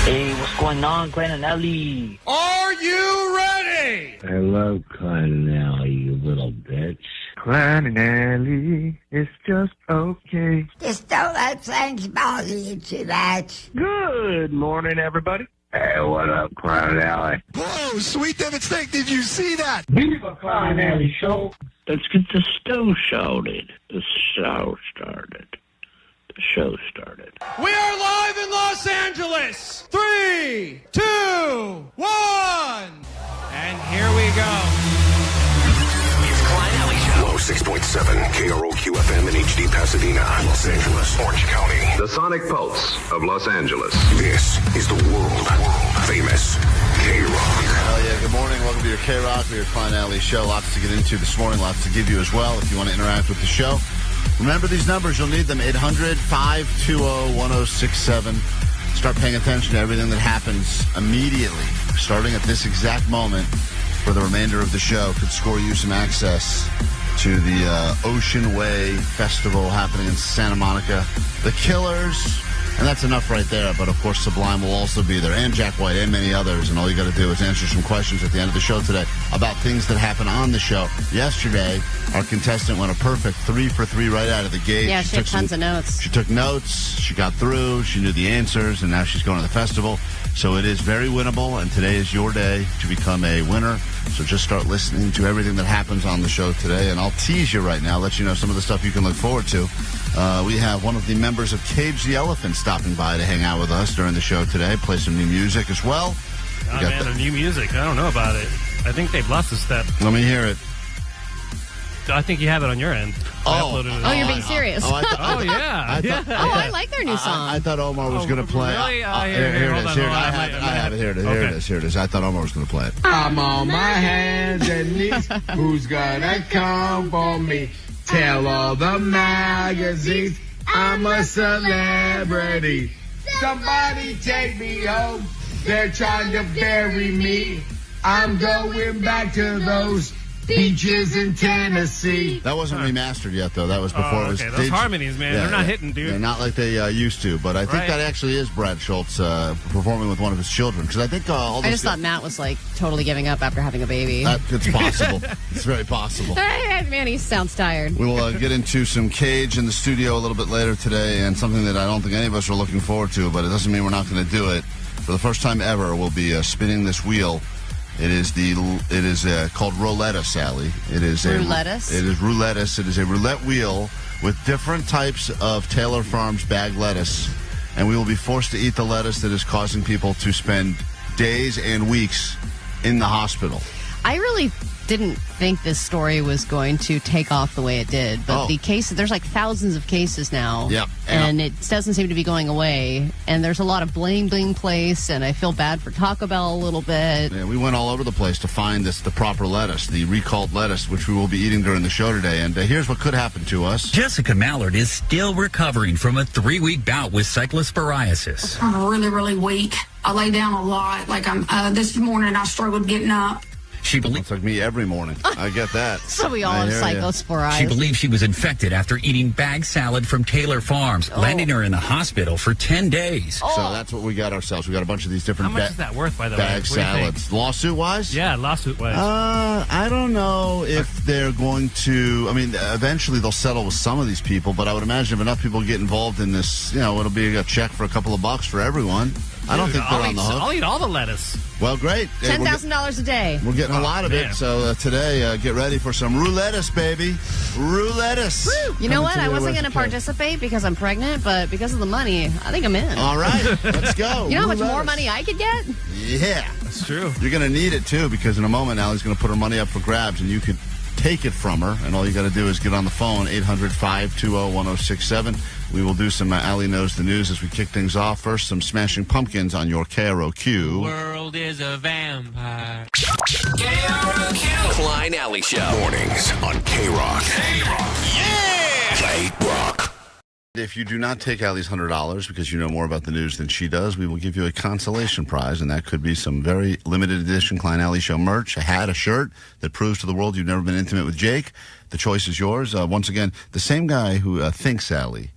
Hey, what's going on, Klein and Ellie? Are you ready? I love Klein and Ellie, you little bitch. Klein and Ellie, it's just okay. Just don't let things bother you too much. Good morning, everybody. Hey, what up, Klein and Ellie? Whoa, sweet David Steak, did you see that? Viva Klein and Ellie show. Let's get the show started. The show started. The show started. We are live in Los Angeles. 3, 2, 1. And here we go. It's Klein Alley Show. 106.7 KROQ FM in HD Pasadena, Los Angeles, Orange County. The Sonic Pulse of Los Angeles. This is the world famous KROQ. Hell yeah, good morning. Welcome to your KROQ, your Klein Alley Show. Lots to get into this morning, lots to give you as well if you want to interact with the show. Remember these numbers, you'll need them, 800-520-1067. Start paying attention to everything that happens immediately, starting at this exact moment for the remainder of the show. Could score you some access to the Ocean Way Festival happening in Santa Monica. The Killers, and that's enough right there, but of course Sublime will also be there, and Jack White, and many others, and all you got to do is answer some questions at the end of the show today about things that happened on the show. Yesterday, our contestant went a perfect 3 for 3 right out of the gate. Yeah, she took tons of notes. She took notes, she got through, she knew the answers, and now she's going to the festival. So it is very winnable, and today is your day to become a winner. So just start listening to everything that happens on the show today, and I'll tease you right now, let you know some of the stuff you can look forward to. We have one of the members of Cage the Elephant stopping by to hang out with us during the show today, play some new music as well. Oh, man, the new music. I don't know about it. I think they've lost a step. Let me hear it. I think you have it on your end. Oh, you're being serious. Oh, yeah. I like their new song. I thought Omar was going to play. Really? Here it is. I have it. Here it is. I thought Omar was going to play it. I'm on my hands and knees. Who's gonna come for me? Tell all the magazines I'm a celebrity. Somebody take me home. They're trying to bury me. I'm going back to those beaches in Tennessee. That wasn't remastered yet, though. That was before it was. Those harmonies, man, they're not hitting, dude. Yeah, not like they used to. But I think that actually is Brad Schultz performing with one of his children. Because I think I just thought Matt was like totally giving up after having a baby. It's possible. It's very possible. Man, he sounds tired. We will get into some Cage in the studio a little bit later today, and something that I don't think any of us are looking forward to. But it doesn't mean we're not going to do it. For the first time ever, we'll be spinning this wheel. It is called Rou-lettuce, Allie. It is Rou-lettuce? It is Rou-lettuce. It is a roulette wheel with different types of Taylor Farms bag lettuce. And we will be forced to eat the lettuce that is causing people to spend days and weeks in the hospital. I really didn't think this story was going to take off the way it did. But the cases, there's like thousands of cases now. Yep. And it doesn't seem to be going away. And there's a lot of blame place. And I feel bad for Taco Bell a little bit. Yeah, we went all over the place to find the proper lettuce, the recalled lettuce, which we will be eating during the show today. And here's what could happen to us. Jessica Mallard is still recovering from a 3-week bout with cyclosporiasis. I'm really, really weak. I lay down a lot. Like this morning I struggled getting up. She believes it's like me every morning. I get that. So we all have cyclosporiasis. She believes she was infected after eating bag salad from Taylor Farms, landing her in the hospital for 10 days. So that's what we got ourselves. We got a bunch of these different How much is that worth, by the way? bag salads. Lawsuit-wise? Yeah, lawsuit-wise. I don't know if they're going to... I mean, eventually they'll settle with some of these people, but I would imagine if enough people get involved in this, it'll be a check for a couple of bucks for everyone. I don't think they're on the hook. I'll eat all the lettuce. Well, great. $10,000 a day. We're getting a lot of it. So today, get ready for some Rou-lettuce, baby. Rou-lettuce. You know what? I wasn't going to participate because I'm pregnant, but because of the money, I think I'm in. All right. Let's go. You know how much more money I could get? Yeah. That's true. You're going to need it, too, because in a moment, Allie's going to put her money up for grabs, and you could take it from her, and all you got to do is get on the phone, 800-520-1067. We will do some Allie Knows the News as we kick things off. First, some Smashing Pumpkins on your KROQ. The world is a vampire. KROQ. Klein Alley Show. Mornings on KROQ. KROQ. Yeah! KROQ. If you do not take Allie's $100 because you know more about the news than she does, we will give you a consolation prize, and that could be some very limited edition Klein Alley Show merch, a hat, a shirt that proves to the world you've never been intimate with Jake. The choice is yours. Once again, the same guy who thinks Allie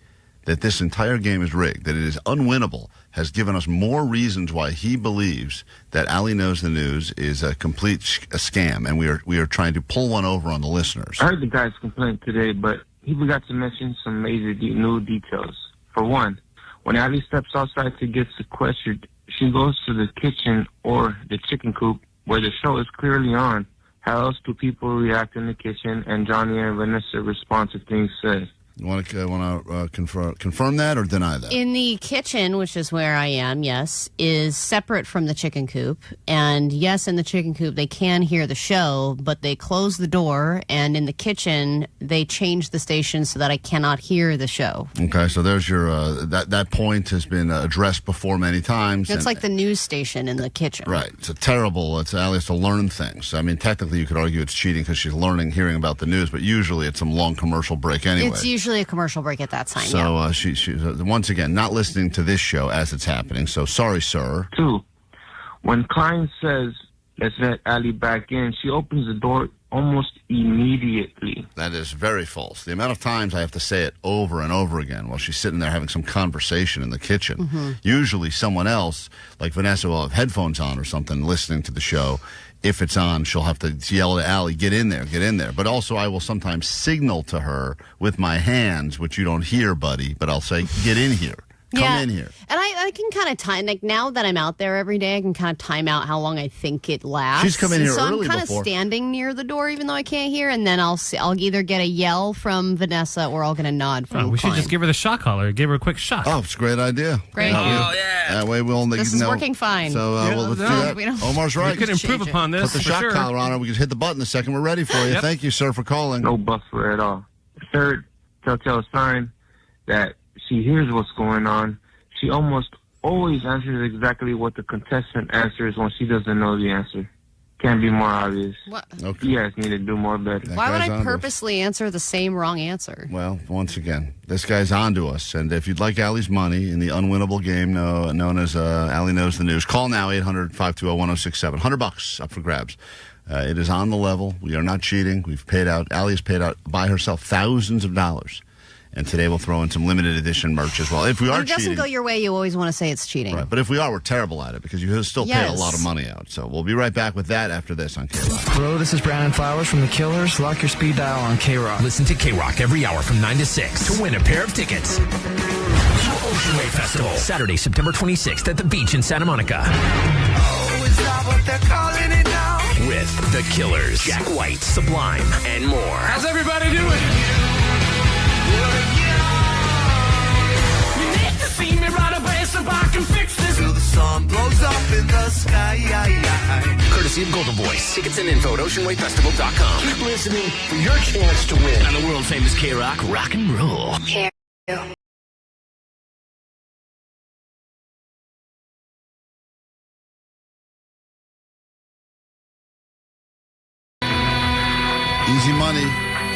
that this entire game is rigged, that it is unwinnable, has given us more reasons why he believes that Ali Knows the News is a complete scam, and we are trying to pull one over on the listeners. I heard the guy's complaint today, but he forgot to mention some major new details. For one, when Ali steps outside to get sequestered, she goes to the kitchen or the chicken coop where the show is clearly on. How else do people react in the kitchen and Johnny and Vanessa respond to things said? You want to confirm that or deny that? In the kitchen, which is where I am, yes, is separate from the chicken coop. And yes, in the chicken coop, they can hear the show, but they close the door. And in the kitchen, they change the station so that I cannot hear the show. Okay, so there's your, that point has been addressed before many times. It's like the news station in the kitchen. Right. It's Ali has to learn things. I mean, technically, you could argue it's cheating because she's hearing about the news, but usually it's some long commercial break anyway. It's usually a commercial break at that time. So she's once again not listening to this show as it's happening. So sorry, sir. 2, when Klein says, "Let's let Ali back in," she opens the door almost immediately. That is very false. The amount of times I have to say it over and over again while she's sitting there having some conversation in the kitchen. Mm-hmm. Usually someone else, like Vanessa, will have headphones on or something listening to the show. If it's on, she'll have to yell to Ali, get in there, get in there. But also I will sometimes signal to her with my hands, which you don't hear, buddy, but I'll say, get in here. Come in here. And I can kind of time, like now that I'm out there every day, I can kind of time out how long I think it lasts. She's come in here early before. So I'm kind of standing near the door even though I can't hear, and then I'll either get a yell from Vanessa or I'll get a nod from we Klein. should just give her the shock collar. Give her a quick shock. Oh, it's a great idea. Great. That way we'll This is working fine. So let's do that. Omar's right. We could improve upon this. Put the shock collar on her. We can hit the button the second we're ready for you. Yep. Thank you, sir, for calling. No buffer at all. 3rd telltale sign that she hears what's going on. She almost always answers exactly what the contestant answers when she doesn't know the answer. Can't be more obvious. What? Okay. You guys need to do more better. Why would I purposely answer the same wrong answer? Well, once again, this guy's on to us. And if you'd like Ali's money in the unwinnable game known as Ali Knows the News, call now, 800-520-1067. $100 up for grabs. It is on the level. We are not cheating. Ali has paid out by herself thousands of dollars. And today we'll throw in some limited edition merch as well. If we are cheating. If it doesn't go your way, you always want to say it's cheating. Right, but if we are, we're terrible at it because you still pay a lot of money out. So we'll be right back with that after this on KROQ. Hello, this is Brandon Flowers from The Killers. Lock your speed dial on KROQ. Listen to KROQ every hour from 9 to 6 to win a pair of tickets to Ocean Wave Festival, Saturday, September 26th at the beach in Santa Monica. Oh, is that what they're calling it now? With The Killers, Jack White, Sublime, and more. How's everybody doing? See me right away so I can fix this. Till the sun blows up in the sky. Courtesy of Golden Voice. Tickets and info at OceanWaveFestival.com. Keep listening for your chance to win. On the world famous KROQ Rock and Roll. Easy money.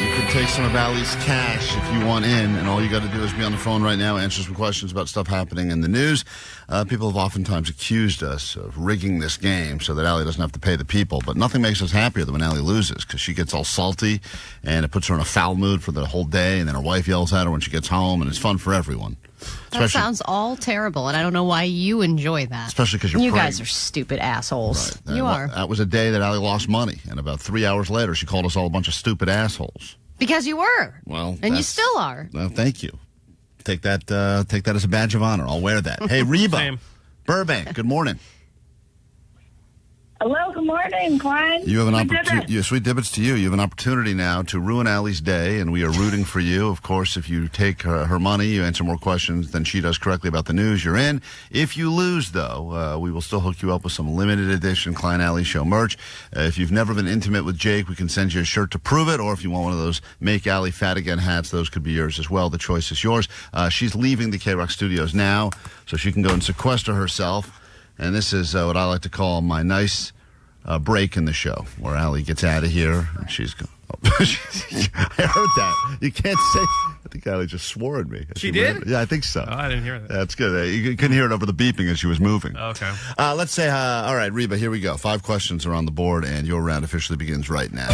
You can take some of Ali's cash if you want in, and all you got to do is be on the phone right now, answer some questions about stuff happening in the news. People have oftentimes accused us of rigging this game so that Ali doesn't have to pay the people, but nothing makes us happier than when Ali loses because she gets all salty, and it puts her in a foul mood for the whole day, and then her wife yells at her when she gets home, and it's fun for everyone. That sounds all terrible, and I don't know why you enjoy that. Especially because you guys are stupid assholes. Right. You are. That was a day that Ali lost money, and about 3 hours later, she called us all a bunch of stupid assholes. Because you were. Well, and you still are. Well, thank you. Take that as a badge of honor. I'll wear that. Hey, Reba, Same. Burbank. Good morning. Hello, good morning, Klein. You have an opportunity. Sweet dibbits to you. You have an opportunity now to ruin Allie's day, and we are rooting for you. Of course, if you take her money, you answer more questions than she does correctly about the news, you're in. If you lose, though, we will still hook you up with some limited edition Klein Alley Show merch. If you've never been intimate with Jake, we can send you a shirt to prove it, or if you want one of those Make Allie Fat Again hats, those could be yours as well. The choice is yours. She's leaving the KROQ studios now, so she can go and sequester herself. And this is what I like to call my nice break in the show, where Allie gets out of here and she's going. Oh, I heard that. You can't say. I think Allie just swore at me. She did? Yeah, I think so. Oh, I didn't hear that. That's good. You couldn't hear it over the beeping as she was moving. Okay. Let's say, all right, Reba, here we go. 5 questions are on the board, and your round officially begins right now.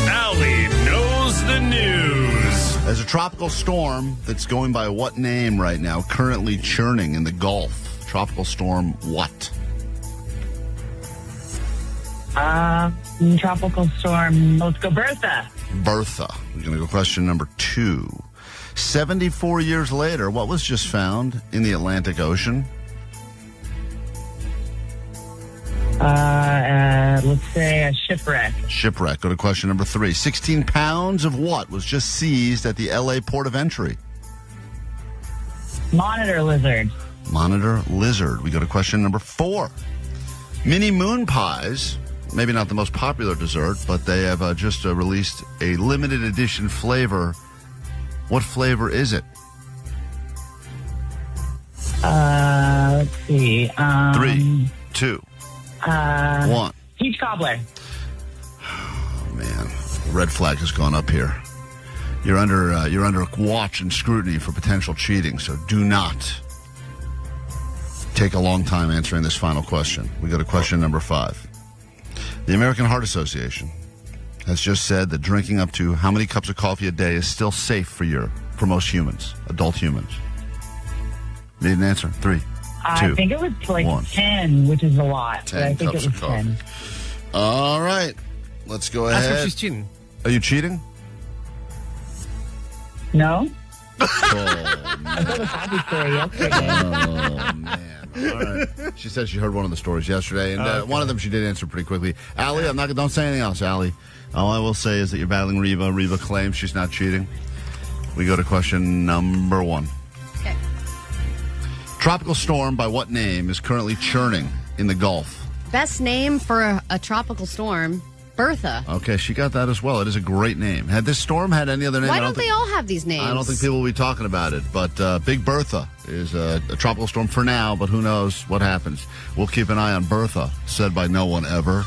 Allie knows the news. There's a tropical storm that's going by what name right now, currently churning in the Gulf? Tropical storm what? Tropical storm. Let's go Bertha. Bertha. We're going to go question number 2. 74 years later, what was just found in the Atlantic Ocean? Let's say a shipwreck. Shipwreck. Go to question number 3. 16 pounds of what was just seized at the L.A. port of entry? Monitor lizard. Monitor lizard. We go to question number 4. Mini Moon Pies, maybe not the most popular dessert, but they have just released a limited edition flavor. What flavor is it? Let's see. 3, 2, 1. Peach cobbler. Oh, man. Red flag has gone up here. You're under watch and scrutiny for potential cheating, so do not take a long time answering this final question. We go to question number 5. The American Heart Association has just said that drinking up to how many cups of coffee a day is still safe for most humans, adult humans? Need an answer? 3, 2, I think it was like 1. 10, which is a lot. 10 but I think cups it was of coffee. 10. All right. Let's go ahead. That's what she's cheating. Are you cheating? No. Oh, I told a coffee story yesterday. Oh, man. All right. She said she heard one of the stories yesterday, and one of them she did answer pretty quickly. Allie, don't say anything else, Allie. All I will say is that you're battling Reba. Reba claims she's not cheating. We go to question number 1. Okay. Tropical storm by what name is currently churning in the Gulf? Best name for a tropical storm, Bertha. Okay, she got that as well. It is a great name. Had this storm had any other name? Why don't they all have these names? I don't think people will be talking about it. But Big Bertha is a tropical storm for now, but who knows what happens. We'll keep an eye on Bertha, said by no one ever.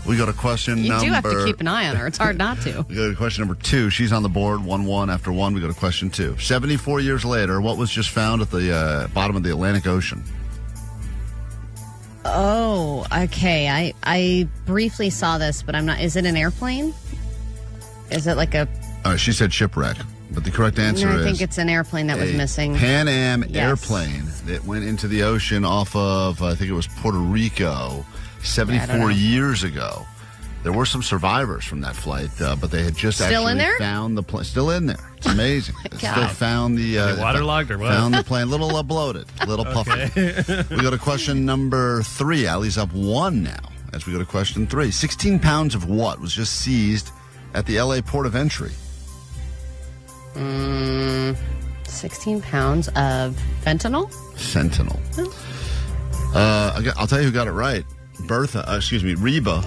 We go to question you number... do have to keep an eye on her. It's hard not to. We go to question number 2. She's on the board, 1-1 after 1. We go to question 2. 74 years later, what was just found at the bottom of the Atlantic Ocean? Oh, okay. I briefly saw this, but I'm not... Is it an airplane? Is it like a... She said shipwreck, but the correct answer is... I think it's an airplane that was missing. Pan Am airplane that went into the ocean off of, I think it was Puerto Rico, 74 years ago. There were some survivors from that flight, but they had just found the plane. Still in there. It's amazing. Still found the... waterlogged or what? Found the plane. A little bloated. A little puffy. We go to question number 3. Allie's up 1 now as we go to question 3. 16 pounds of what was just seized at the L.A. port of entry? 16 pounds of fentanyl? Fentanyl. I'll tell you who got it right. Reba.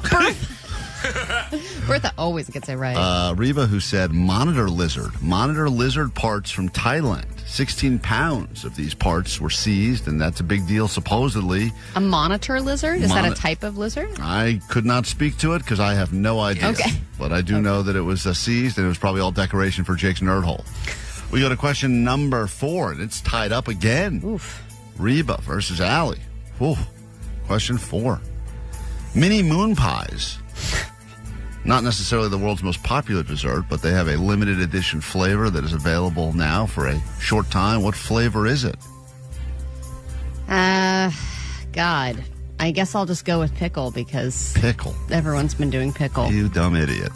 Bertha always gets it right. Reba, who said monitor lizard. Monitor lizard parts from Thailand. 16 pounds of these parts were seized, and that's a big deal, supposedly. A monitor lizard? Is that a type of lizard? I could not speak to it because I have no idea. Okay. But I do know that it was seized, and it was probably all decoration for Jake's Nerd Hole. We go to question number 4, and it's tied up again. Oof. Reba versus Allie. Ooh. Question 4. Mini Moon Pies. Not necessarily the world's most popular dessert, but they have a limited edition flavor that is available now for a short time. What flavor is it? God. I guess I'll just go with pickle because... Pickle? Everyone's been doing pickle. You dumb idiot.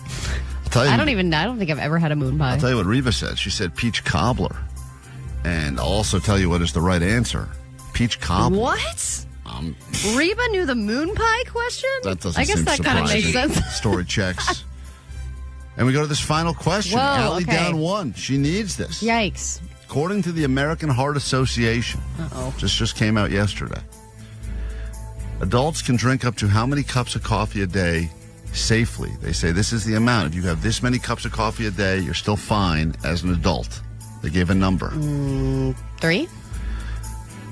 I'll tell you, I don't think I've ever had a moon pie. I'll tell you what Reba said. She said peach cobbler. And I'll also tell you what is the right answer. Peach cobbler. What? Reba knew the moon pie question? That doesn't I guess seem that kind of makes surprising. sense. Story checks. And we go to this final question. Whoa, Allie okay. down 1. She needs this. Yikes. According to the American Heart Association, just came out yesterday, adults can drink up to how many cups of coffee a day safely? They say this is the amount. If you have this many cups of coffee a day, you're still fine as an adult. They gave a number. 3?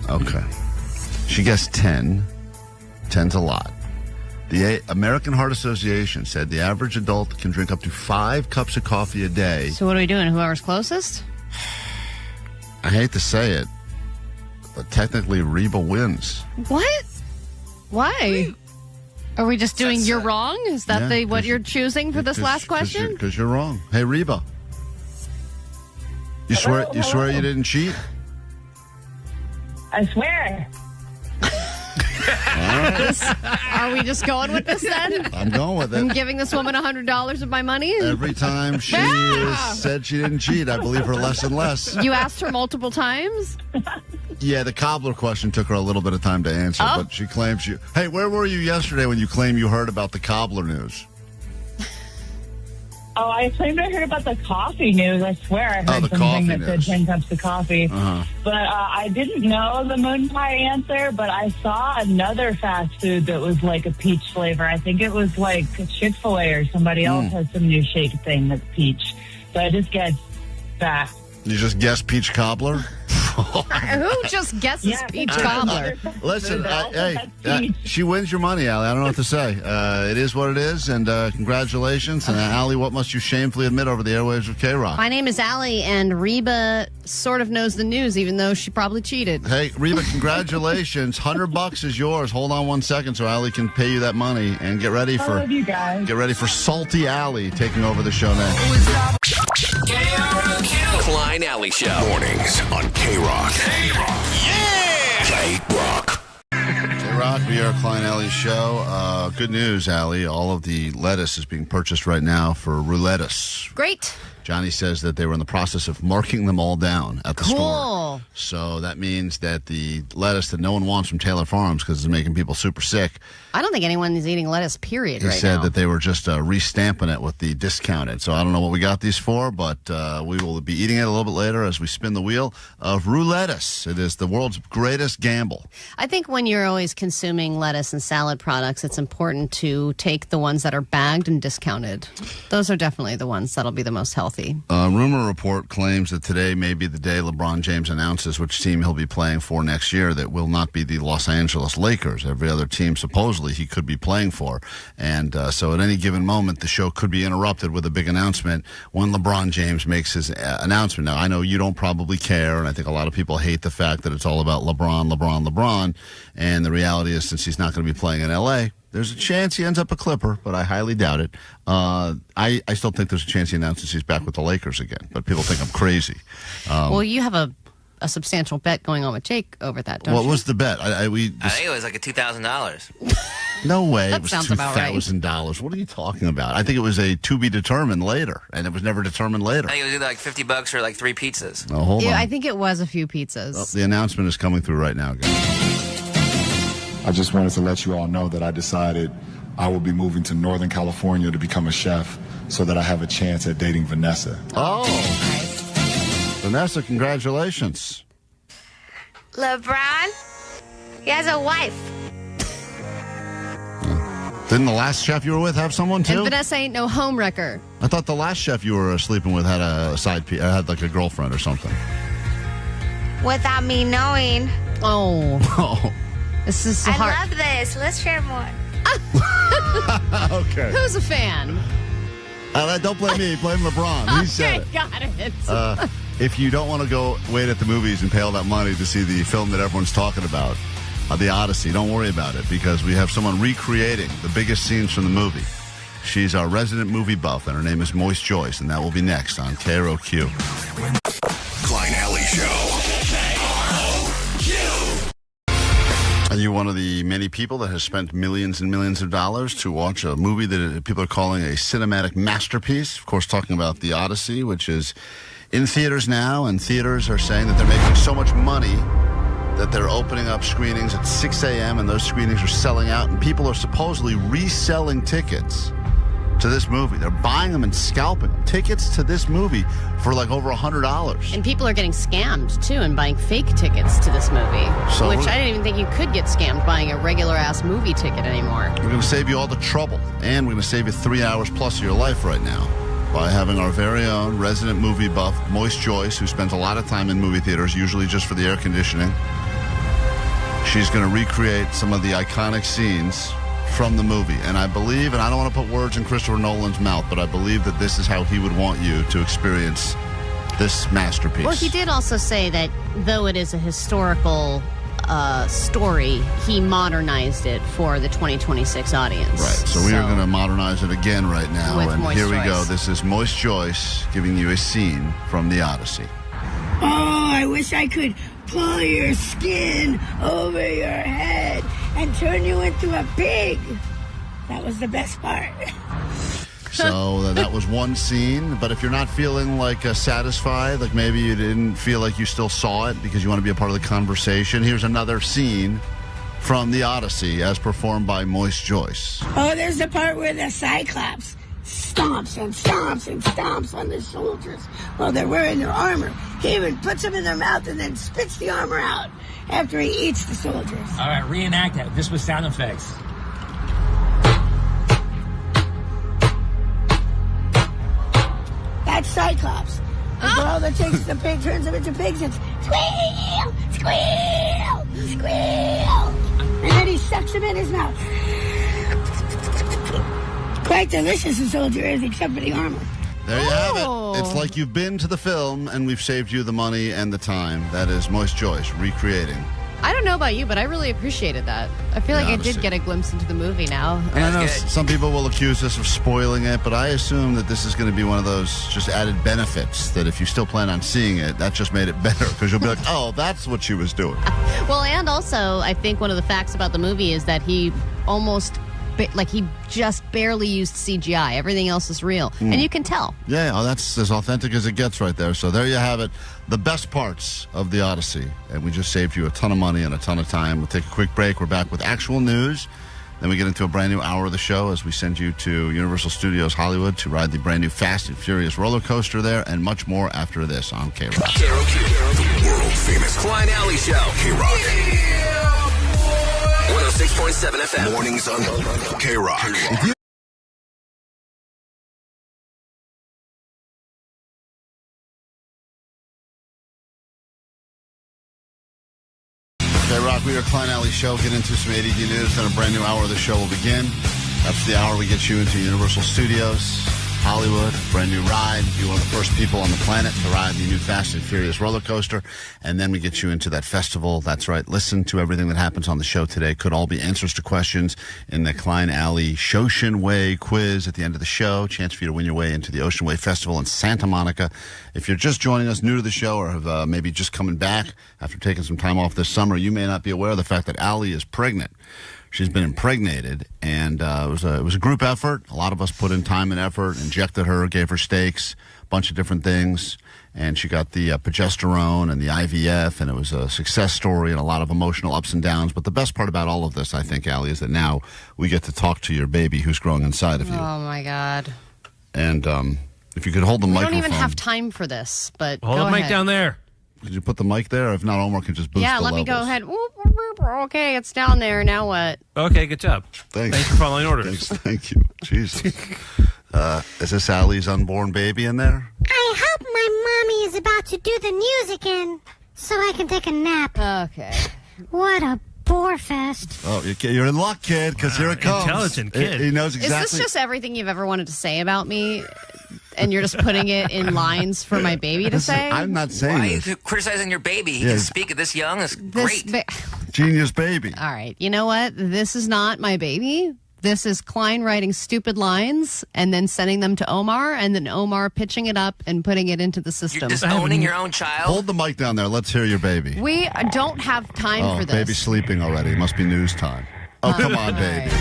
Okay. She guessed 10. 10's a lot. The American Heart Association said the average adult can drink up to 5 cups of coffee a day. So what are we doing? Whoever's closest? I hate to say it, but technically Reba wins. What? Why? Are we just doing you're wrong? Is that what you're choosing for this last question? Because you're wrong. Hey, Reba. You swear you didn't cheat? I swear. Are we just going with this then? I'm going with it. I'm giving this woman $100 of my money? Every time she said she didn't cheat, I believe her less and less. You asked her multiple times? Yeah, the cobbler question took her a little bit of time to answer, but she claims you... Hey, where were you yesterday when you claimed you heard about the cobbler news? Oh, I claimed I heard about the coffee news. I swear I heard the something that coffee said news. 10 cups of coffee. But I didn't know the moon pie answer, but I saw another fast food that was like a peach flavor. I think it was like Chick-fil-A or somebody else has some new shake thing that's peach. So I just guessed that. You just guessed peach cobbler? Who just guesses peach cobbler? Listen, she wins your money, Allie. I don't know what to say. It is what it is, and congratulations. And Allie, what must you shamefully admit over the airwaves of KROQ? My name is Allie, and Reba sort of knows the news, even though she probably cheated. Hey, Reba, congratulations. $100 is yours. Hold on 1 second so Allie can pay you that money, and get ready for I love you guys. Get ready for Salty Allie taking over the show next. Klein Alley Show. Mornings on KROQ. Yeah! KROQ. KROQ, we are Klein Alley Show. Good news, Allie. All of the lettuce is being purchased right now for Rou-lettuce. Great. Johnny says that they were in the process of marking them all down at the store. Cool. So that means that the lettuce that no one wants from Taylor Farms because it's making people super sick. I don't think anyone is eating lettuce, period, He right said now. that they were just restamping it with the discounted. So I don't know what we got these for, but we will be eating it a little bit later as we spin the wheel of Rou-lettuce. It is the world's greatest gamble. I think when you're always consuming lettuce and salad products, it's important to take the ones that are bagged and discounted. Those are definitely the ones that'll be the most healthy. Rumor report claims that today may be the day LeBron James announces which team he'll be playing for next year. That will not be the Los Angeles Lakers. Every other team supposedly he could be playing for. And so at any given moment, the show could be interrupted with a big announcement when LeBron James makes his announcement. Now, I know you don't probably care, and I think a lot of people hate the fact that it's all about LeBron. And the reality is, since he's not going to be playing in L.A., there's a chance he ends up a Clipper, but I highly doubt it. I still think there's a chance he announces he's back with the Lakers again, but people think I'm crazy. Well, you have a substantial bet going on with Jake over that, don't you? What was the bet? I think it was like $2,000. No way. That It was sounds about right. $2,000. What are you talking about? I think it was a to be determined later, and it was never determined later. I think it was either like $50 or like 3 pizzas. Oh, hold on. I think it was a few pizzas. The announcement is coming through right now, guys. I just wanted to let you all know that I decided I will be moving to Northern California to become a chef so that I have a chance at dating Vanessa. Oh. Vanessa, congratulations. LeBron, he has a wife. Didn't the last chef you were with have someone, too? And Vanessa ain't no homewrecker. I thought the last chef you were sleeping with had a had like a girlfriend or something. Without me knowing. Oh. This is I love this. Let's share more. Okay. Who's a fan? Don't blame me. Blame LeBron. He said it. Got it. If you don't want to go wait at the movies and pay all that money to see the film that everyone's talking about, the Odyssey, don't worry about it because we have someone recreating the biggest scenes from the movie. She's our resident movie buff, and her name is Moist Joyce, and that will be next on KROQ. Klein Alley Show. Are you one of the many people that has spent millions and millions of dollars to watch a movie that people are calling a cinematic masterpiece? Of course, talking about the Odyssey, which is in theaters now, and theaters are saying that they're making so much money that they're opening up screenings at 6 a.m., and those screenings are selling out, and people are supposedly reselling tickets to this movie. They're buying them and scalping them. Tickets to this movie for like over $100. And people are getting scammed, too, and buying fake tickets to this movie. So which I didn't even think you could get scammed buying a regular-ass movie ticket anymore. We're going to save you all the trouble, and we're going to save you 3 hours plus of your life right now by having our very own resident movie buff, Moist Joyce, who spends a lot of time in movie theaters, usually just for the air conditioning. She's going to recreate some of the iconic scenes from the movie. And I believe, and I don't want to put words in Christopher Nolan's mouth, but I believe that this is how he would want you to experience this masterpiece. Well, he did also say that though it is a historical story, he modernized it for the 2026 audience. Right, so we are going to modernize it again right now. With And Moist here we go. Joyce. This is Moist Joyce giving you a scene from the Odyssey. I wish I could pull your skin over your head and turn you into a pig. That was the best part. So that was one scene. But if you're not feeling like satisfied, like maybe you didn't feel like you still saw it because you want to be a part of the conversation, here's another scene from the Odyssey as performed by Moist Joyce. Oh, there's the part where the Cyclops stomps and stomps and stomps on the soldiers while they're wearing their armor. He even puts them in their mouth and then spits the armor out after he eats the soldiers. All right, reenact that. This was sound effects. That's Cyclops. The girl that takes the pig turns them into pigs and squeal, squeal, squeal. And then he sucks them in his mouth. Quite delicious, the soldier is, except for the armor. There you have it. It's like you've been to the film and we've saved you the money and the time. That is Moist Joyce recreating. I don't know about you, but I really appreciated that. I feel like I did get a glimpse into the movie now. And I know some people will accuse us of spoiling it, but I assume that this is going to be one of those just added benefits that if you still plan on seeing it, that just made it better because you'll be like, oh, that's what she was doing. Well, and also, I think one of the facts about the movie is that he almost, he just barely used CGI. Everything else is real. And you can tell. Yeah, oh, that's as authentic as it gets right there. So there you have it. The best parts of the Odyssey. And we just saved you a ton of money and a ton of time. We'll take a quick break. We're back with actual news. Then we get into a brand new hour of the show as we send you to Universal Studios Hollywood to ride the brand new Fast and Furious roller coaster there and much more after this on KROQ. KROQ, the world-famous Klein Alley Show. KROQ. 106.7 FM. Mornings on KROQ. KROQ, we are Klein Alley Show. Get into some A.D.D news, then a brand new hour of the show will begin. That's the hour we get you into Universal Studios Hollywood, brand new ride. You're one of the first people on the planet to ride the new Fast and Furious roller coaster. And then we get you into that festival. That's right. Listen to everything that happens on the show today. Could all be answers to questions in the Klein Alley Ocean Way quiz at the end of the show. Chance for you to win your way into the Ocean Way Festival in Santa Monica. If you're just joining us, new to the show, or have maybe just coming back after taking some time off this summer, you may not be aware of the fact that Allie is pregnant. She's been impregnated, and it was a group effort. A lot of us put in time and effort, injected her, gave her steaks, a bunch of different things, and she got the progesterone and the IVF, and it was a success story and a lot of emotional ups and downs. But the best part about all of this, I think, Allie, is that now we get to talk to your baby who's growing inside of you. Oh, my God. And if you could hold the microphone. We don't even have time for this, but hold the mic down there. Could you put the mic there? If not, Omar can just boost the levels. Yeah, let me go ahead. Okay, it's down there. Now what? Okay, good job. Thanks for following orders. Thank you. Jesus. Is this Allie's unborn baby in there? I hope my mommy is about to do the news again so I can take a nap. Okay. What a bore fest. Oh, you're in luck, kid, because here it comes. Intelligent kid. He knows exactly. Is this just everything you've ever wanted to say about me? And you're just putting it in lines for my baby to say? I'm not saying Why this. are you criticizing your baby? He can speak at this young. It's great. Genius baby. All right. You know what? This is not my baby. This is Klein writing stupid lines and then sending them to Omar, and then Omar pitching it up and putting it into the system. You're disowning your own child? Hold the mic down there. Let's hear your baby. We don't have time for this. Baby's sleeping already. It must be news time. Oh, come on, baby.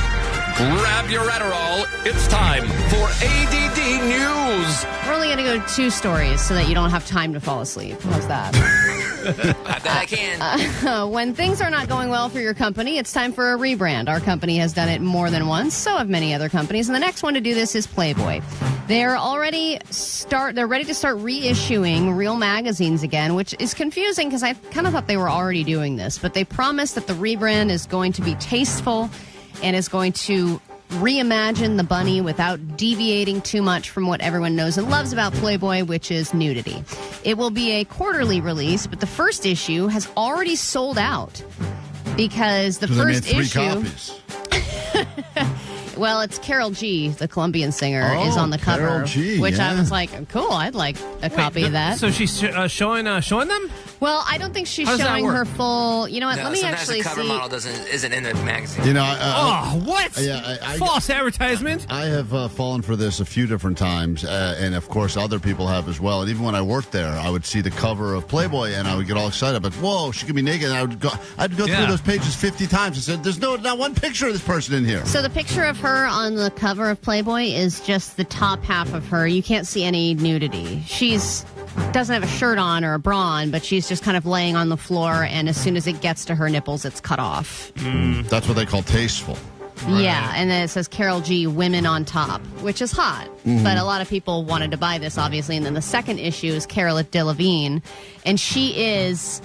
Grab your Adderall. It's time for A.D.D News. We're only going to go 2 stories so that you don't have time to fall asleep. How's that? I bet I can. When things are not going well for your company, it's time for a rebrand. Our company has done it more than once, so have many other companies. And the next one to do this is Playboy. They're ready to start reissuing real magazines again, which is confusing because I kind of thought they were already doing this. But they promise that the rebrand is going to be tasteful and is going to reimagine the bunny without deviating too much from what everyone knows and loves about Playboy, which is nudity. It will be a quarterly release, but the first issue has already sold out because the first they made 3 issue... copies. Well, it's Karol G, the Colombian singer, is on the cover, Karol G, which yeah. I was like, cool, I'd like a copy of that. So she's showing them? Well, I don't think she's How does that showing work? her full. You know what? No, Let me sometimes actually the cover see. model isn't in the magazine. You know, what? Yeah, False advertisement? I have fallen for this a few different times, and of course other people have as well. And even when I worked there, I would see the cover of Playboy, and I would get all excited. But whoa, she could be naked. And I'd go through those pages 50 times and said, "There's not one picture of this person in here." So the picture of her on the cover of Playboy is just the top half of her. You can't see any nudity. She's doesn't have a shirt on or a bra on, but she's just kind of laying on the floor, and as soon as it gets to her nipples, it's cut off. That's what they call tasteful. Yeah, and then it says Karol G, Women on Top, which is hot. Mm-hmm. But a lot of people wanted to buy this, obviously. And then the second issue is Cara Delevingne, and she is...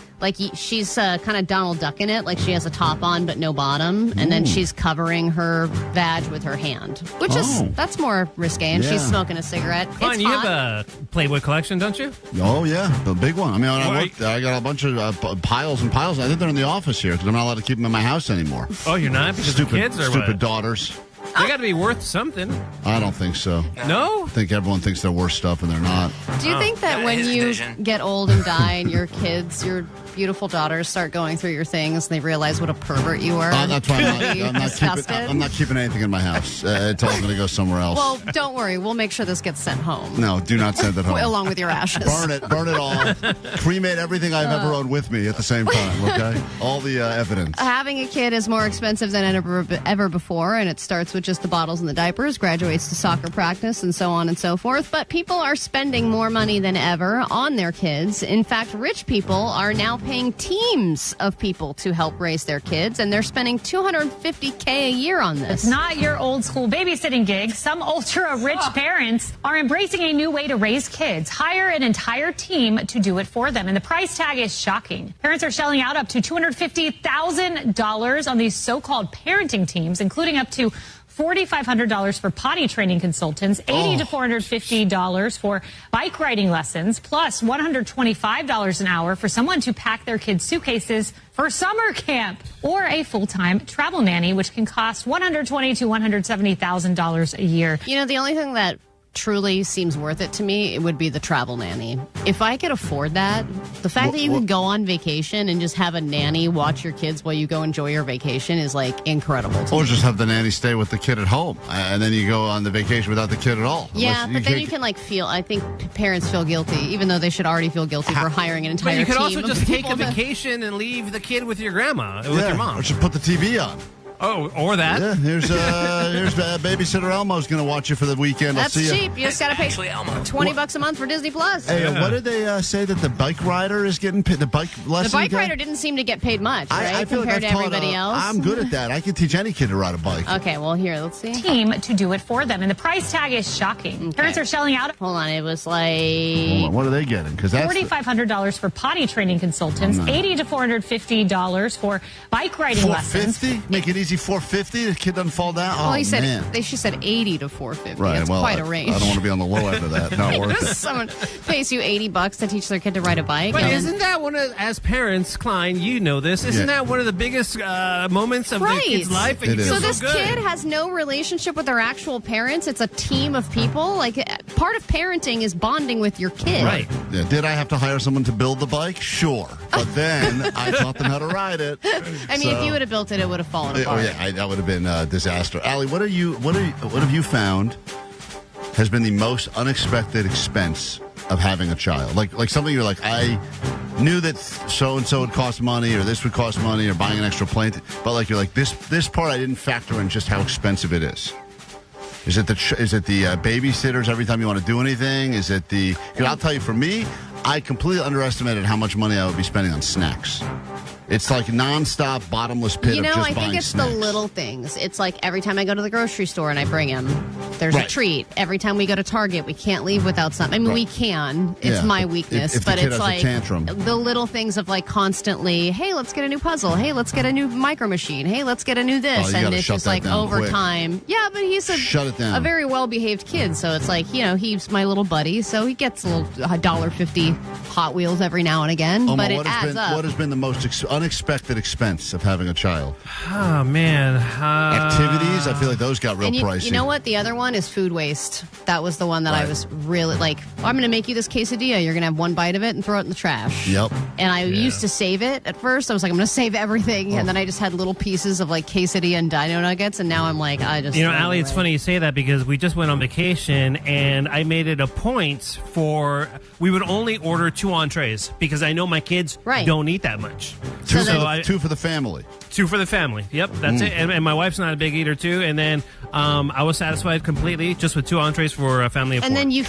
she's kind of Donald Duck in it. Like, she has a top on, but no bottom. And then she's covering her vag with her hand, which that's more risque. And she's smoking a cigarette. Klein, you have a Playboy collection, don't you? Oh, yeah. The big one. I mean, when I worked there, I got a bunch of piles and piles. I think they're in the office here because I'm not allowed to keep them in my house anymore. Oh, you're not? Because Stupid of kids or stupid what? daughters. They got to be worth something. I don't think so. No? I think everyone thinks they're worth stuff, and they're not. Do you think that when you get old and die and your kids, your beautiful daughters, start going through your things and they realize what a pervert you are? That's why I'm not keeping anything in my house. It's all going to go somewhere else. Well, don't worry. We'll make sure this gets sent home. No, do not send it home. Along with your ashes. Burn it all. Cremate everything I've ever owned with me at the same time, okay? All the evidence. Having a kid is more expensive than ever before, and it starts with just the bottles and the diapers, graduates to soccer practice, and so on and so forth. But people are spending more money than ever on their kids. In fact, rich people are now paying teams of people to help raise their kids, and they're spending $250K a year on this. It's not your old school babysitting gig. Some ultra-rich parents are embracing a new way to raise kids. Hire an entire team to do it for them, and the price tag is shocking. Parents are shelling out up to $250,000 on these so-called parenting teams, including up to $4,500 for potty training consultants, $80 to $450 for bike riding lessons, plus $125 an hour for someone to pack their kids' suitcases for summer camp, or a full-time travel nanny, which can cost $120,000 to $170,000 a year. You know, the only thing that truly seems worth it to me, it would be the travel nanny. If I could afford that, the fact that you can go on vacation and just have a nanny watch your kids while you go enjoy your vacation is like incredible to Or me. just have the nanny stay with the kid at home, and then you go on the vacation without the kid at all. Yeah, but then you can feel, I think parents feel guilty, even though they should already feel guilty for hiring an entire But you could team also of just take a people to- vacation and leave the kid with your grandma, with your mom. Or just put the TV on. Oh, or that. Yeah, here's babysitter Elmo's going to watch you for the weekend. That's I'll see cheap. You just got to pay $20 a month for Disney Plus. Hey, what did they say that the bike rider is getting paid? The bike lesson? The bike rider didn't seem to get paid much, right? I feel compared like to I've everybody else. I'm good at that. I can teach any kid to ride a bike. Okay, well, here, let's see. Team to do it for them, and the price tag is shocking. Parents are shelling out. Hold on, it was like Hold on, what are they getting? Because that's $4,500 for potty training consultants, $80 to $450 for bike riding lessons. $450? Make it easy. $450. The kid doesn't fall down. Well, Oh, man. she said $80 to $450. Right. That's well, quite a range. I don't want to be on the low end of that. Not worth it. Someone pays you $80 to teach their kid to ride a bike. But and isn't that one of, as parents, Klein, you know this, isn't that one of the biggest moments of the kid's life? And So this kid has no relationship with their actual parents. It's a team of people. Like, part of parenting is bonding with your kid. Right. Yeah. Did I have to hire someone to build the bike? Sure. But then I taught them how to ride it. I mean, if you would have built it, it would have fallen apart. Oh yeah, that would have been a disaster. Allie, what have you found has been the most unexpected expense of having a child? Like something you're like, I knew that so and so would cost money, or this would cost money, or buying an extra plane, but like you're like this part I didn't factor in just how expensive it is. Is it the babysitters every time you want to do anything? Is it the? Because I'll tell you, for me, I completely underestimated how much money I would be spending on snacks. It's like nonstop bottomless pit of just buying I think it's snacks. the little things. It's like every time I go to the grocery store and I bring him, there's a treat. Every time we go to Target, we can't leave without something. I mean, we can. It's my weakness. if the but kid it's has a like tantrum. the little things of like constantly, hey, let's get a new puzzle. Hey, let's get a new micro machine. Hey, let's get a new this. you And gotta it's shut just that like down over quick. time. Yeah, but he's Shut it down. a very well-behaved kid. So it's like, he's my little buddy. So he gets a little $1.50 Hot Wheels every now and again. But it adds up. What has been the most unexpected expense of having a child? Oh, man. Activities? I feel like those got real and pricey. you know what? The other one is food waste. That was the one that I was really like, I'm going to make you this quesadilla. You're going to have one bite of it and throw it in the trash. Yep. And I used to save it at first. I was like, I'm going to save everything. And then I just had little pieces of like quesadilla and dino nuggets. And now I'm like, I just... Allie, it's funny you say that because we just went on vacation and I made it a point we would only order 2 entrees because I know my kids don't eat that much. 2 for the family. 2 for the family. Yep, that's it. And my wife's not a big eater too. And then I was satisfied completely just with 2 entrees for a family of 4. And then do you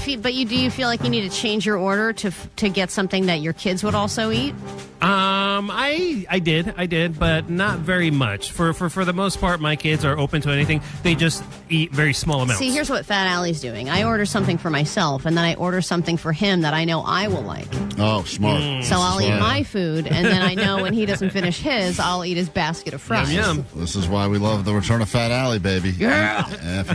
feel like you need to change your order to get something that your kids would also eat? I did, but not very much. For the most part, my kids are open to anything. They just eat very small amounts. See, here's what Fat Allie's doing. I order something for myself, and then I order something for him that I know I will like. Oh, smart. So I'll eat my food, and then I know when he doesn't finish his, I'll eat his basket of fries. Yum. This is why we love the return of Fat Allie, baby. Yeah. And if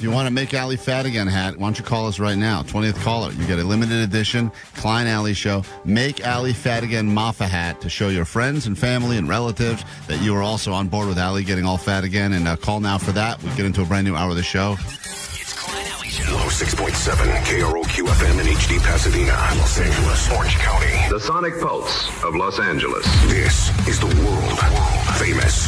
you want to make Allie fat again hat, why don't you call us right now? 20th caller. You get a limited edition Klein Allie show. Make Allie fat again Maffa hat to show your friends and family and relatives that you are also on board with Allie getting all fat again. And call now for that. We get into a brand new hour of the show. It's Klein Alley Show. 106.7 KROQ FM in HD Pasadena, Los Angeles, Orange County. The Sonic Pulse of Los Angeles. This is the world famous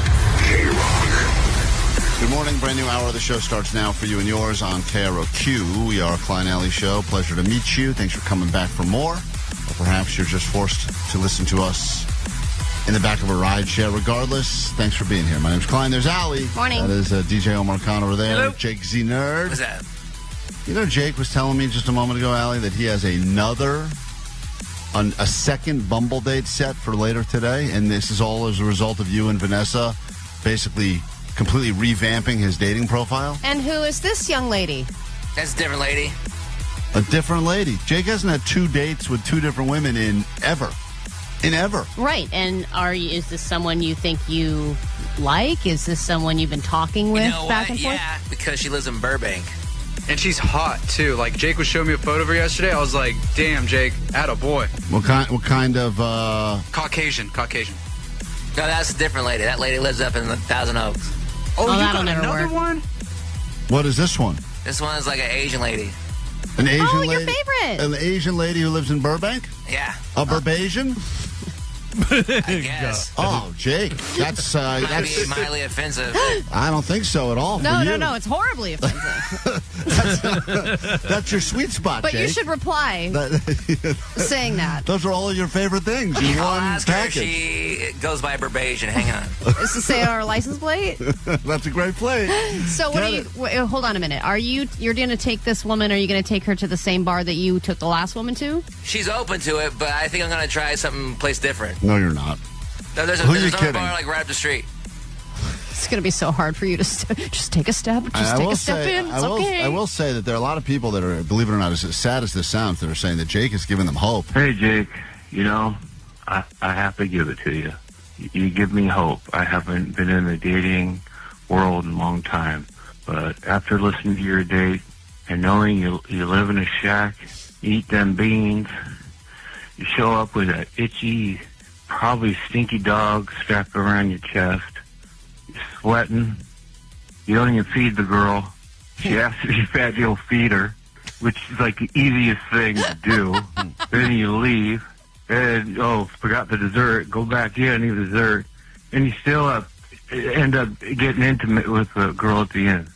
KROQ. Good morning. Brand new hour of the show starts now for you and yours on KROQ. We are Klein Alley Show. Pleasure to meet you. Thanks for coming back for more. Or perhaps you're just forced to listen to us in the back of a ride share. Regardless, thanks for being here. My name's Klein. There's Allie. Morning. That is DJ Omar Khan over there. Hello. Jake Z Nerd. What's that? Jake was telling me just a moment ago, Allie, that he has a second Bumble date set for later today, and this is all as a result of you and Vanessa basically completely revamping his dating profile. And who is this young lady? That's a different lady. A different lady. Jake hasn't had 2 dates with 2 different women in ever. Right. And is this someone you think you like? Is this someone you've been talking with back and forth? Yeah, because she lives in Burbank. And she's hot, too. Like, Jake was showing me a photo of her yesterday. I was like, damn, Jake, atta boy. What kind of... Caucasian. No, that's a different lady. That lady lives up in Thousand Oaks. Oh, you that'll got never another work. one? What is this one? This one is like an Asian lady. An Asian Oh, lady? your favorite. An Asian lady who lives in Burbank? Yeah. A Burbasian? I guess. Oh, Jake. That's Might be mildly offensive. I don't think so at all. No, for you. no, it's horribly offensive. That's your sweet spot, But Jake. you should reply saying that. Those are all your favorite things in I'll one ask her if package. she goes by Burbasian. Hang on. Is to say on our license plate? That's a great plate. So what hold on a minute. You're going to take this woman, are you going to take her to the same bar that you took the last woman to? She's open to it, but I think I'm going to try some place different. No, you're not. No, there's Who are you another kidding? bar like right up the street. It's going to be so hard for you to just take a step. Just take a step in. It's okay. I will say that there are a lot of people that are, believe it or not, as sad as this sounds, that are saying that Jake is giving them hope. Hey, Jake, I have to give it to you. You give me hope. I haven't been in the dating world in a long time. But after listening to your date and knowing you live in a shack, eat them beans, you show up with that itchy, probably stinky dog strapped around your chest. You're sweating. You don't even feed the girl. She asks if you're fat, you'll feed her, which is like the easiest thing to do. Then you leave. And, forgot the dessert. Go back in, eat dessert. And you still end up getting intimate with the girl at the end.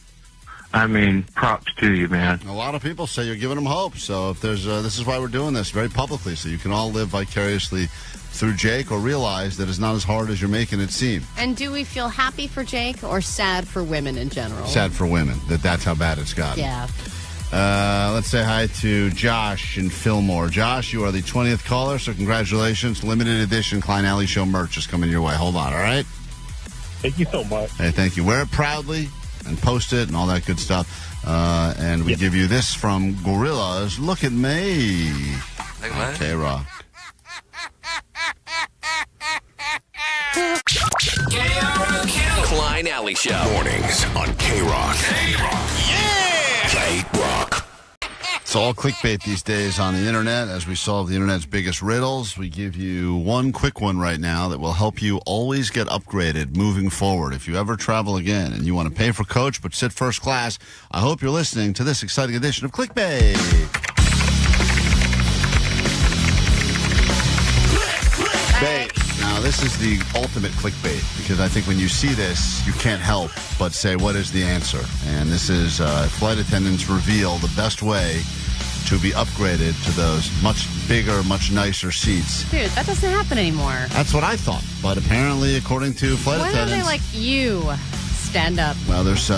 I mean, props to you, man. A lot of people say you're giving them hope. So if there's, this is why we're doing this very publicly, so you can all live vicariously through Jake or realize that it's not as hard as you're making it seem. And do we feel happy for Jake or sad for women in general? Sad for women, that's how bad it's gotten. Yeah. Let's say hi to Josh in Fillmore. Josh, you are the 20th caller, so congratulations. Limited edition Klein Alley Show merch is coming your way. Hold on, all right? Thank you so much. Hey, thank you. Wear it proudly and post it and all that good stuff. And we give you this from Gorillas. Look at me. Like what? KROQ. Klein Alley Show. Mornings on KROQ. KROQ. Yeah! KROQ. It's all clickbait these days on the internet. As we solve the internet's biggest riddles, we give you one quick one right now that will help you always get upgraded moving forward. If you ever travel again and you want to pay for coach but sit first class, I hope you're listening to this exciting edition of Clickbait. Now, this is the ultimate clickbait because I think when you see this, you can't help but say, what is the answer? And this is flight attendants reveal the best way to be upgraded to those much bigger, much nicer seats. Dude, that doesn't happen anymore. That's what I thought. But apparently, according to flight attendants... Why don't they like you stand up? Well, there's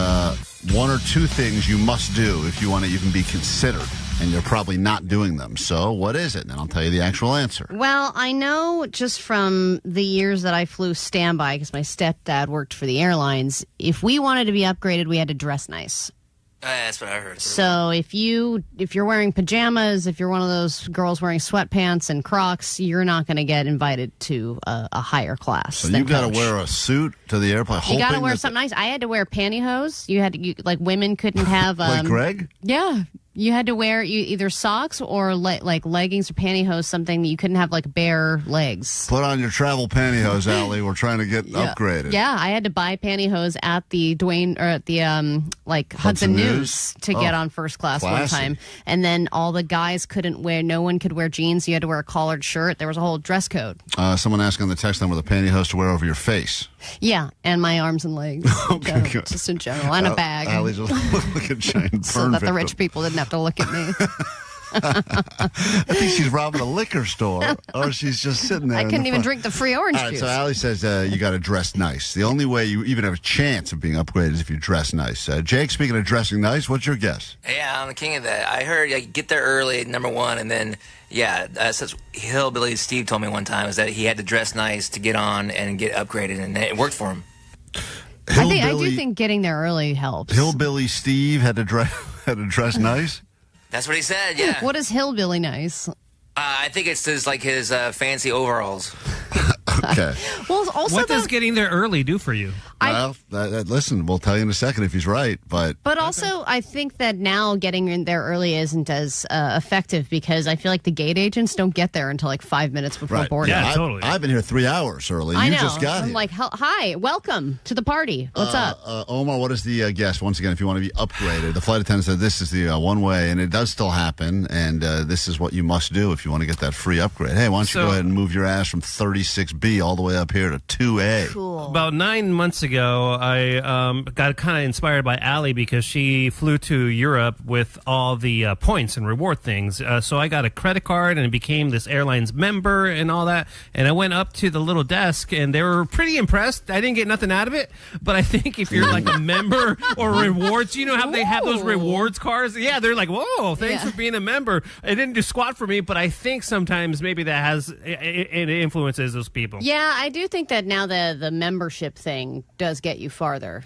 one or two things you must do if you want to even be considered. And you're probably not doing them. So what is it? And I'll tell you the actual answer. Well, I know just from the years that I flew standby, because my stepdad worked for the airlines, if we wanted to be upgraded, we had to dress nice. That's what I heard. So if you're wearing pajamas, if you're one of those girls wearing sweatpants and Crocs, you're not going to get invited to a higher class. So you got to wear a suit to the airplane. You got to wear something nice. I had to wear pantyhose. Like women couldn't have like Greg. Yeah. You had to wear either socks or like leggings or pantyhose, something that you couldn't have like bare legs. Put on your travel pantyhose, Allie. We're trying to get upgraded. Yeah, I had to buy pantyhose at the Hudson News to get on first class one time. And then all the guys no one could wear jeans. You had to wear a collared shirt. There was a whole dress code. Someone asked on the text line with a pantyhose to wear over your face. Yeah, and my arms and legs. Okay, good. Just in general. And a bag. Allie's like a giant burn so that victim. the rich people didn't have to look at me. I think she's robbing a liquor store, or she's just sitting there. I couldn't even drink the free orange juice. So Allie says you got to dress nice. The only way you even have a chance of being upgraded is if you dress nice. Jake, speaking of dressing nice, what's your guess? Yeah, I'm the king of that. I heard get there early, number one, and then such Hillbilly Steve told me one time is that he had to dress nice to get on and get upgraded, and it worked for him. I do think getting there early helps. Hillbilly Steve had to dress nice. That's what he said. Yeah. What is hillbilly nice? I think it's his fancy overalls. Okay. Well, also what does getting there early do for you? Listen, we'll tell you in a second if he's right. But also, I think that now getting in there early isn't as effective because I feel like the gate agents don't get there until like 5 minutes before boarding. Yeah, totally. I've been here 3 hours early. I know. Just got I'm here. like, hi, welcome to the party. What's up? Omar, what is the guess? Once again, if you want to be upgraded, the flight attendant said this is the one way, and it does still happen, and this is what you must do if you want to get that free upgrade. Hey, why don't you go ahead and move your ass from 36B all the way up here to 2A? Cool. About 9 months ago, I got kind of inspired by Allie because she flew to Europe with all the points and reward things. So I got a credit card and became this airline's member and all that. And I went up to the little desk and they were pretty impressed. I didn't get nothing out of it, but I think if you're like a member or rewards, you know how they have those rewards cards? Yeah, they're like, whoa, thanks for being a member. It didn't do squat for me, but I think sometimes maybe that it influences those people. Yeah, I do think that now the membership thing does get you farther.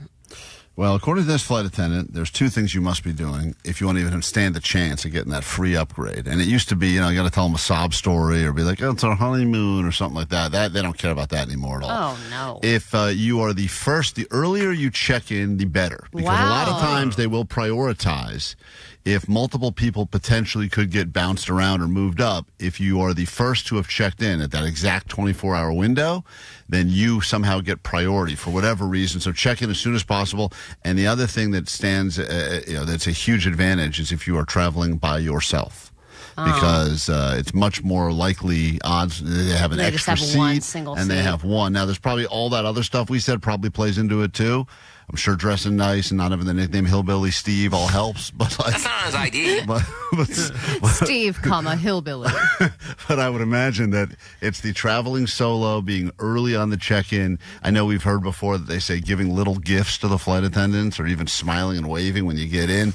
Well, according to this flight attendant, there's two things you must be doing if you want to even stand a chance of getting that free upgrade. And it used to be, you got to tell them a sob story or be like, oh, it's our honeymoon or something like that. They don't care about that anymore at all. Oh, no. If you are the first, the earlier you check in, the better. Because a lot of times they will prioritize if multiple people potentially could get bounced around or moved up. If you are the first to have checked in at that exact 24-hour window, then you somehow get priority for whatever reason. So check in as soon as possible. And the other thing that stands, that's a huge advantage is if you are traveling by yourself. Because it's much more likely odds they have an extra just have seat one single and seat. they have one. Now, there's probably all that other stuff we said probably plays into it, too. I'm sure dressing nice and not having the nickname Hillbilly Steve all helps. But that's not his ID. Steve, Hillbilly. But I would imagine that it's the traveling solo, being early on the check-in. I know we've heard before that they say giving little gifts to the flight attendants or even smiling and waving when you get in.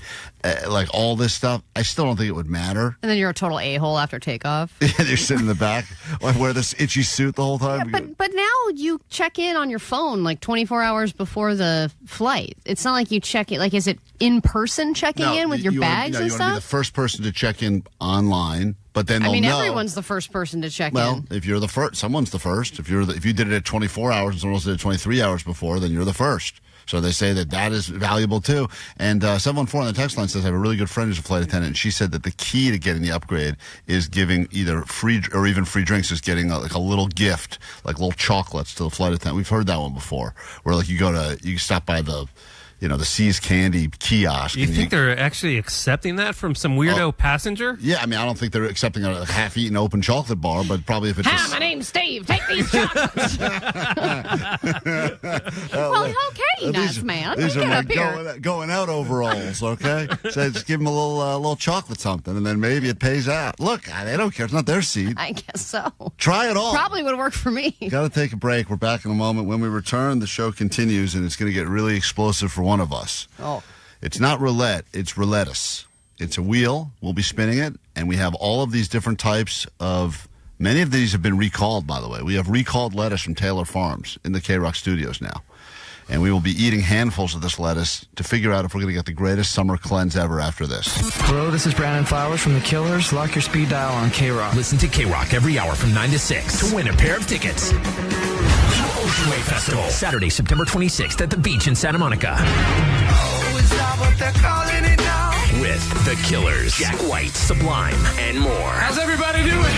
Like all this stuff, I still don't think it would matter. And then you're a total a-hole after takeoff. Yeah, you're sitting in the back. I wear this itchy suit the whole time. Yeah, but now you check in on your phone like 24 hours before the flight. It's not like you check in. Like, is it in person checking in with your bags and you stuff? want to be the first person to check in online. But then they'll know. Everyone's the first person to check in. Well, if you're the first, someone's the first. If you did it at 24 hours and someone else did it 23 hours before, then you're the first. So they say that is valuable too. And 714 on the text line says, I have a really good friend who's a flight attendant, and she said that the key to getting the upgrade is giving either free or even free drinks, is getting like a little gift, like little chocolates to the flight attendant. We've heard that one before, where like you stop by the See's Candy kiosk. You think they're actually accepting that from some weirdo passenger? Yeah, I mean, I don't think they're accepting a half-eaten open chocolate bar, but probably if it's Hi, my name's Steve. Take these chocolates. Well, okay, nice man. These Get are up here. going out overalls, okay? So just give them a little chocolate something, and then maybe it pays out. Look, they don't care. It's not their seed. I guess so. Try it all. Probably would work for me. Got to take a break. We're back in a moment. When we return, the show continues, and it's going to get really explosive for one of us. Oh. It's not roulette, it's Rou-lettuce. It's a wheel. We'll be spinning it, and we have all of these different types of... Many of these have been recalled, by the way. We have recalled lettuce from Taylor Farms in the KROQ studios now. And we will be eating handfuls of this lettuce to figure out if we're going to get the greatest summer cleanse ever after this. Hello, this is Brandon Flowers from The Killers. Lock your speed dial on KROQ. Listen to KROQ every hour from 9 to 6 to win a pair of tickets. Ocean Wave Festival, Saturday, September 26th at the beach in Santa Monica. Oh, is that what they're calling it now? With The Killers, Jack White, Sublime, and more. How's everybody doing?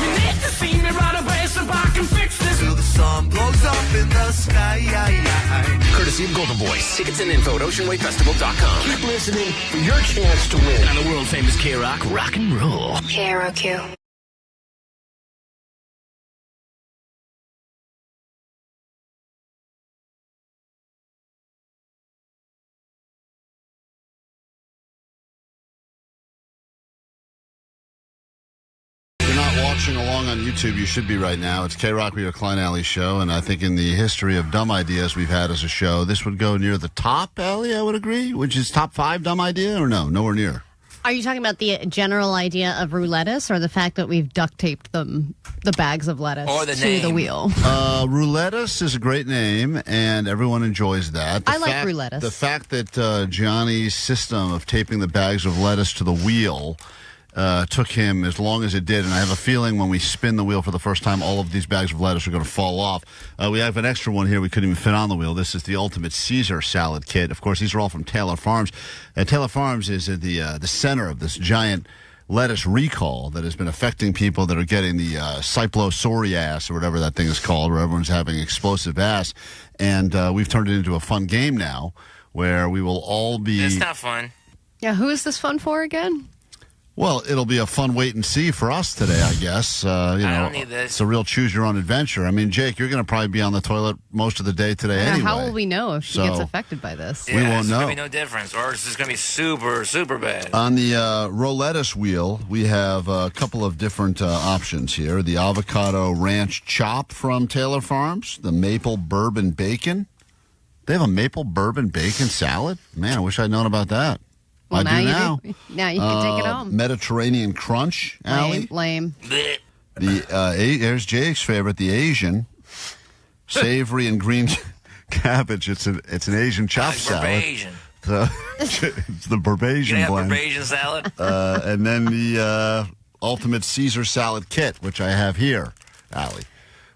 You need to see me right away so I can fix this. Till the sun blows up in the sky. Courtesy of Golden Voice. Tickets and info at oceanwavefestival.com. Keep listening for your chance to win. On the world famous KROQ Rock and Roll. KROQ. Watching along on YouTube, you should be right now. It's KROQ, your Klein Alley show, and I think in the history of dumb ideas we've had as a show, this would go near the top, Alley, I would agree, which is top 5 dumb idea, or no? Nowhere near. Are you talking about the general idea of Rou-lettuce or the fact that we've duct taped the bags of lettuce to the wheel? Rou-lettuce is a great name, and everyone enjoys that. I like Rou-lettuce. The fact that Johnny's system of taping the bags of lettuce to the wheel took him as long as it did, and I have a feeling when we spin the wheel for the first time, all of these bags of lettuce are going to fall off. We have an extra one here we couldn't even fit on the wheel. This is the ultimate Caesar salad kit. Of course, these are all from Taylor Farms. Taylor Farms is at the center of this giant lettuce recall that has been affecting people that are getting the cyclospora or whatever that thing is called, where everyone's having explosive ass. And we've turned it into a fun game now where we will all be... It's not fun. Yeah, who is this fun for again? Well, it'll be a fun wait and see for us today, I guess. I don't need this. It's a real choose-your-own adventure. I mean, Jake, you're going to probably be on the toilet most of the day today anyway. How will we know if she gets affected by this? We won't know. There's going to be no difference, or it's just going to be super, super bad. On the Roulette wheel, we have a couple of different options here. The avocado ranch chop from Taylor Farms, the maple bourbon bacon. They have a maple bourbon bacon salad? Man, I wish I'd known about that. Well, I do now. Now you can take it home. Mediterranean crunch, Allie. Lame. There's Jake's favorite, the Asian savory and green cabbage. It's an Asian chop salad. Barbasian. It's the Barbasian blend. Barbasian salad. And then the ultimate Caesar salad kit, which I have here, Allie,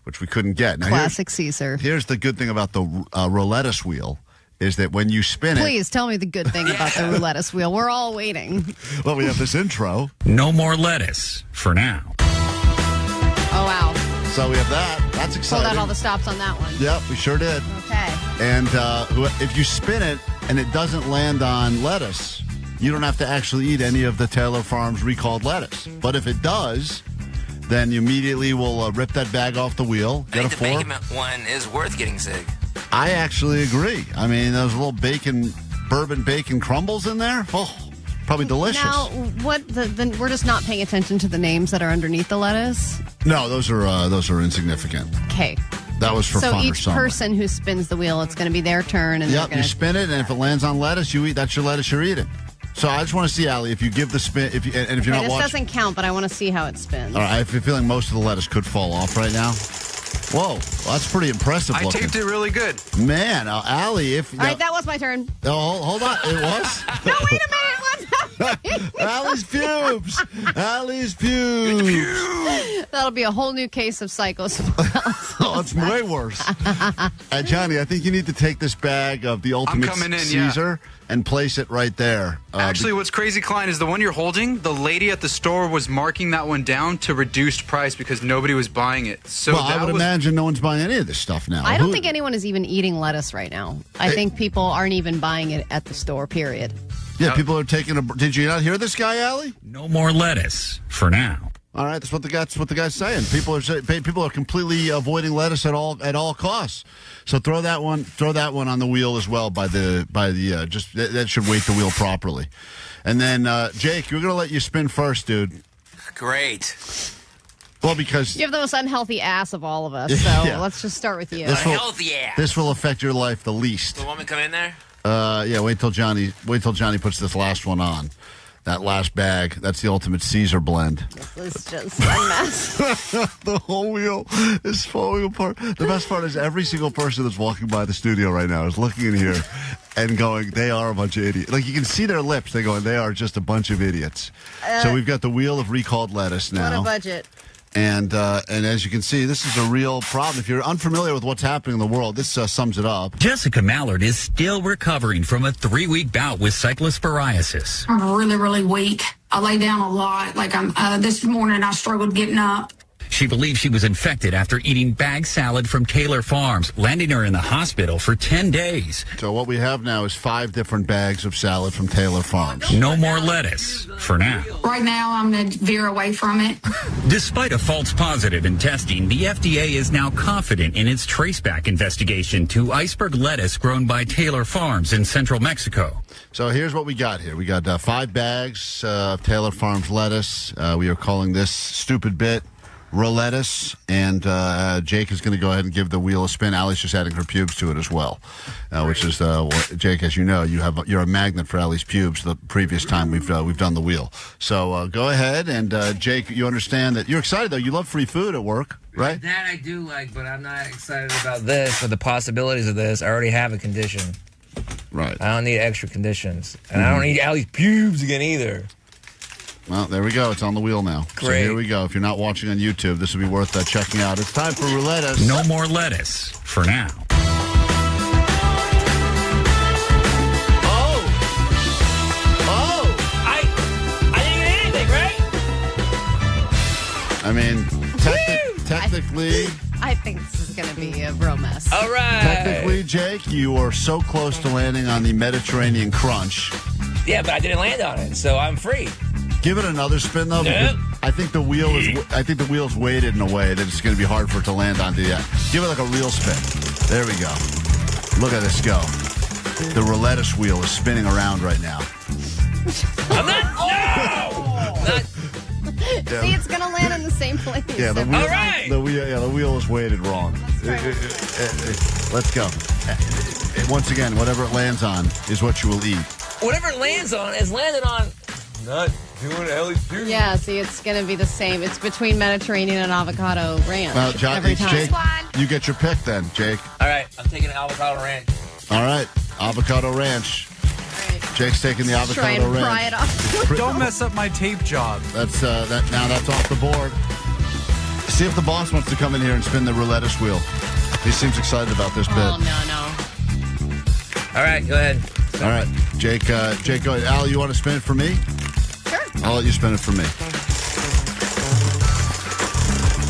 which we couldn't get. Now, Classic Caesar. Here's the good thing about the Roulette wheel. Is that when you spin it... Please tell me the good thing about the Roulette wheel. We're all waiting. Well, we have this intro. No more lettuce for now. Oh, wow. So we have that. That's exciting. Pulled out all the stops on that one. Yep, we sure did. Okay. And if you spin it and it doesn't land on lettuce, you don't have to actually eat any of the Taylor Farms recalled lettuce. But if it does, then you immediately will rip that bag off the wheel. I think the bacon one is worth getting sick. I actually agree. I mean, those little bourbon bacon crumbles in there, probably delicious. Now, we're just not paying attention to the names that are underneath the lettuce? No, those are insignificant. Okay. That was for fun or something. So each person who spins the wheel, it's going to be their turn. And you spin it, and if it lands on lettuce, you eat. That's your lettuce you're eating. So I just want to see, Allie, if you give the spin, if you're not watching. This doesn't count, but I want to see how it spins. All right, I have a feeling most of the lettuce could fall off right now. Whoa, well, that's pretty impressive looking. I taped it really good. Man, Allie, All right, that was my turn. Oh, hold on. It was? No, wait a minute. Allie's pubes. Allie's pubes. That'll be a whole new case of cyclospora. Oh, it's way worse. Johnny, I think you need to take this bag of the ultimate coming in, Caesar and place it right there. Actually, what's crazy, Klein, is the one you're holding, the lady at the store was marking that one down to reduced price because nobody was buying it. So well, I would imagine no one's buying any of this stuff now. I don't think anyone is even eating lettuce right now. I think people aren't even buying it at the store, period. Yeah, people are taking a... Did you not hear this guy, Allie? No more lettuce for now. All right, that's what the guy's saying. People are completely avoiding lettuce at all costs. So throw that one on the wheel as well. Just that should weight the wheel properly. And then Jake, we're gonna let you spin first, dude. Great. Well, because you have the most unhealthy ass of all of us. So let's just start with you. Unhealthy ass. This will affect your life the least. The woman come in there? Yeah. Wait till Johnny puts this last one on. That last bag, that's the ultimate Caesar blend. This is just a mess. The whole wheel is falling apart. The best part is every single person that's walking by the studio right now is looking in here and going, they are a bunch of idiots. Like, you can see their lips. They're going, they are just a bunch of idiots. So we've got the wheel of recalled lettuce now. What a budget. And as you can see, this is a real problem. If you're unfamiliar with what's happening in the world, this sums it up. Jessica Mallard is still recovering from a 3-week bout with cyclosporiasis. I'm really, really weak. I lay down a lot. Like this morning, I struggled getting up. She believes she was infected after eating bag salad from Taylor Farms, landing her in the hospital for 10 days. So what we have now is 5 different bags of salad from Taylor Farms. No more lettuce for now. Right now, I'm going to veer away from it. Despite a false positive in testing, the FDA is now confident in its traceback investigation to iceberg lettuce grown by Taylor Farms in central Mexico. So here's what we got here. We got 5 bags of Taylor Farms lettuce. We are calling this stupid bit Rou-lettuce, and Jake is going to go ahead and give the wheel a spin. Allie's just adding her pubes to it as well, which is Jake, as you know, you're a magnet for Allie's pubes. The previous time we've done the wheel, so go ahead and Jake, you understand that you're excited though. You love free food at work, right? That I do like, but I'm not excited about this or the possibilities of this. I already have a condition. Right. I don't need extra conditions, and I don't need Allie's pubes again either. Well, there we go. It's on the wheel now. Great. So here we go. If you're not watching on YouTube, this will be worth checking out. It's time for Rou-lettuce. No more lettuce for now. I didn't get anything, right? I mean, technically... I think this is going to be a real mess. All right. Technically, Jake, you are so close to landing on the Mediterranean crunch. Yeah, but I didn't land on it, so I'm free. Give it another spin though, because I think the wheel is weighted in a way that it's going to be hard for it to land onto the. Give it like a real spin. There we go. Look at this go. The Rou-lettuce wheel is spinning around right now. I'm not. No. See, it's going to land in the same place. Yeah, the wheel, all right. The wheel is weighted wrong. Let's go. Once again, whatever it lands on is what you will eat. Whatever it lands on is landed on. Not doing Allie's pubes. Yeah, see, it's going to be the same. It's between Mediterranean and avocado ranch. Well, every time. Jake, you get your pick then, Jake. All right, I'm taking avocado ranch. All right, avocado ranch. Right. Jake's taking the avocado Try and ranch. pry it off. Don't mess up my tape job. That's now that's off the board. See if the boss wants to come in here and spin the Rou-lettuce wheel. He seems excited about this bit. Oh, no. All right, go ahead. All right, Jake, go ahead. Al, you want to spin it for me? Sure. I'll let you spin it for me.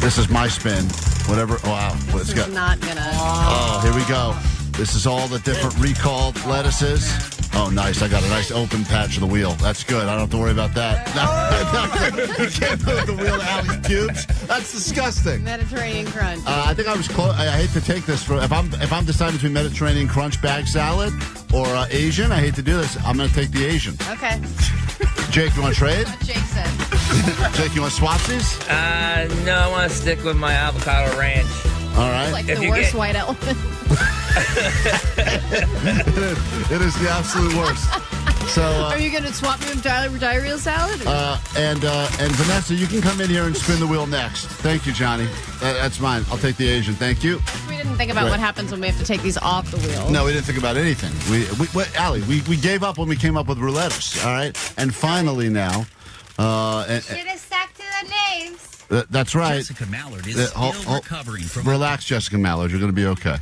This is my spin. Whatever. Wow. This is not going to... Oh, here we go. This is all the different recalled lettuces. Oh, nice. I got a nice open patch of the wheel. That's good. I don't have to worry about that. No, you can't move the wheel to Allie's pubes. That's disgusting. Mediterranean crunch. I think I was close. I hate to take this. If I'm deciding between Mediterranean crunch bag salad or Asian, I hate to do this. I'm going to take the Asian. Okay. Jake, you want to trade? What Jake said. Jake, you want swapsies? No, I want to stick with my avocado ranch. All right. Like the worst white elephant. It is the absolute worst. So, are you going to swap me with diarrhea salad? And Vanessa, you can come in here and spin the wheel next. Thank you, Johnny. That's mine. I'll take the Asian. Thank you. Tweet it didn't think about what happens when we have to take these off the wheel. No, we didn't think about anything. Allie, we gave up when we came up with Rou-lettuce, all right? And finally now... Should have stuck to the names. That's right. Jessica Mallard is still recovering from... Relax, Jessica Mallard. You're going to be okay.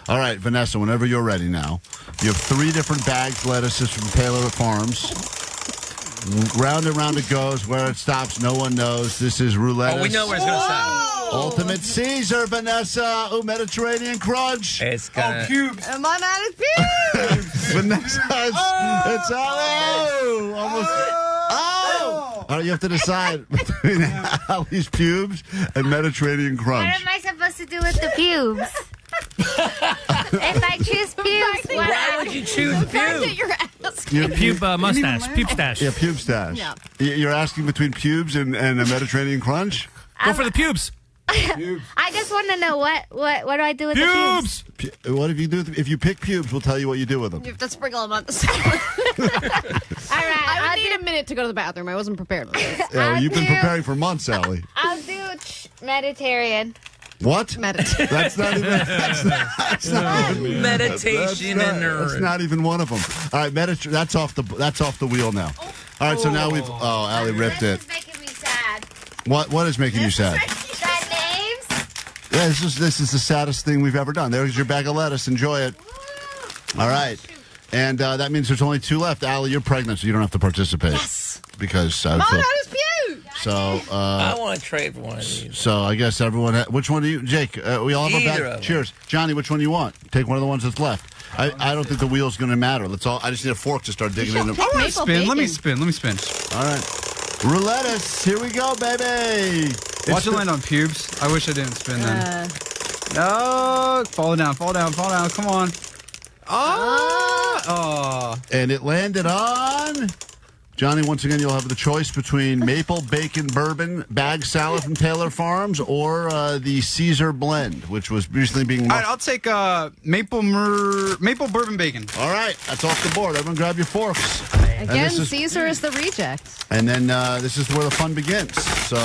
All right, Vanessa, whenever you're ready now. You have 3 different bagged lettuces from Taylor Farms. Round and round it goes. Where it stops, no one knows. This is roulette. Oh, we know where it's going to stop. Ultimate Caesar, Vanessa. Ooh, Mediterranean Crunch. It's gonna... cubes. Am I not as cute? Vanessa, it's almost... Oh! All right, you have to decide between Allie's pubes and Mediterranean Crunch. What am I supposed to do with the pubes? If I choose pubes, Why would you choose pubes? Your pube mustache, pube stash. Yeah, pube stash. Yeah. You're asking between pubes and a Mediterranean Crunch? Go for the pubes. I just want to know what do I do with Pubes! the pubes? What if you do? If you pick pubes, we'll tell you what you do with them. You have to sprinkle them on the salad. All right, I would need a minute to go to the bathroom. I wasn't prepared for this. Yeah, you've been preparing for months, Allie. I'll do Mediterranean. What? Meditation. That's not even. That's not even Meditation and That's not even one of them. All right, that's off the wheel now. All right, so now we've. Oh, Allie ripped it. This is making me sad. What is making you sad? Sad names? Yeah, this is the saddest thing we've ever done. There's your bag of lettuce. Enjoy it. All right. And that means there's only 2 left. Allie, you're pregnant, so you don't have to participate. Yes. Because Mom, how does pube? So I want to trade for one of these. So I guess everyone. Which one do you, Jake? We all have Either a of bag. them. Cheers, Johnny. Which one do you want? Take one of the ones that's left. I don't think the wheel's going to matter. Let's all. I just need a fork to start digging into. I want to spin. Let me spin. All right. Roulette-tuce. Here we go, baby. Watch it land on pubes. I wish I didn't spin them. No, fall down. Come on. Oh. And it landed on. Johnny, once again, you'll have the choice between maple bacon bourbon bag salad from Taylor Farms or the Caesar blend, which was recently being. All right, I'll take maple bourbon bacon. All right, that's off the board. Everyone, grab your forks. Again, Caesar is the reject. And then this is where the fun begins. So.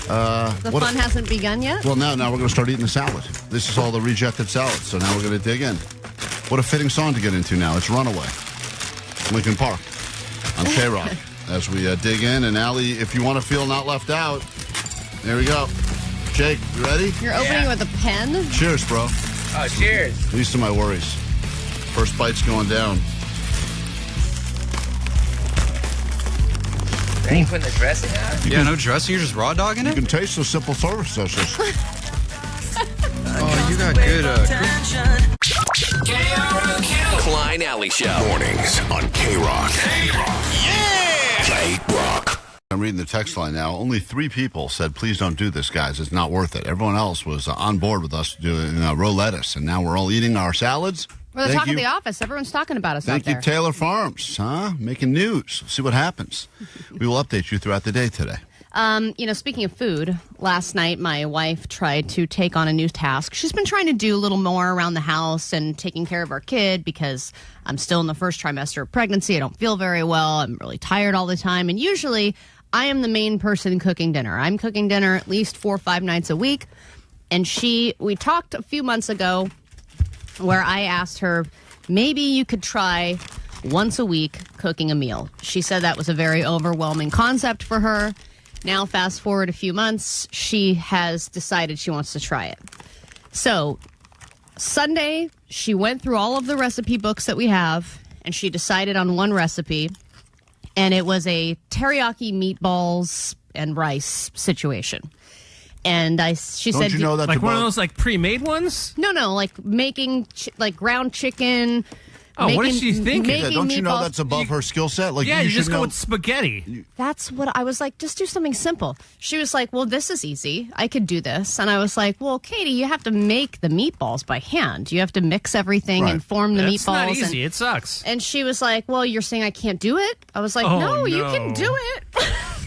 The fun hasn't begun yet? Well, now we're going to start eating the salad. This is all the rejected salad, so now we're going to dig in. What a fitting song to get into now. It's Runaway. Lincoln Park on KROQ. As we dig in, and Allie, if you want to feel not left out, there we go. Jake, you ready? You're opening with a pen? Cheers, bro. Oh, cheers. Least of my worries. First bite's going down. They ain't putting the dressing out? Yeah, no dressing. You're just raw dogging it? You can taste the simple service dishes. Oh, you got good Klein Alley Show. Mornings on KROQ. Yeah! KROQ. I'm reading the text line now. Only 3 people said, please don't do this, guys. It's not worth it. Everyone else was on board with us doing roulette-tuce, and now we're all eating our salads. We're the talk of the office. Everyone's talking about us Thank out you, there. Taylor Farms, making news. See what happens. We will update you throughout the day today. Speaking of food, last night my wife tried to take on a new task. She's been trying to do a little more around the house and taking care of our kid because I'm still in the first trimester of pregnancy. I don't feel very well. I'm really tired all the time. And usually I am the main person cooking dinner. I'm cooking dinner at least 4 or 5 nights a week. And we talked a few months ago where I asked her, maybe you could try once a week cooking a meal. She said that was a very overwhelming concept for her. Now, fast forward a few months, she has decided she wants to try it. So, Sunday, she went through all of the recipe books that we have, and she decided on one recipe, and it was a teriyaki meatballs and rice situation. And she said, you know that's like one of those like pre-made ones? No, like making like ground chicken. Oh, what did she think? Don't you know that's above her skill set? Like, yeah, you just go know with spaghetti. That's what I was like, just do something simple. She was like, well, this is easy. I could do this. And I was like, well, Katie, you have to make the meatballs by hand. You have to mix everything and form the meatballs. It's not easy. It sucks. And she was like, well, you're saying I can't do it? I was like, no, you can do it.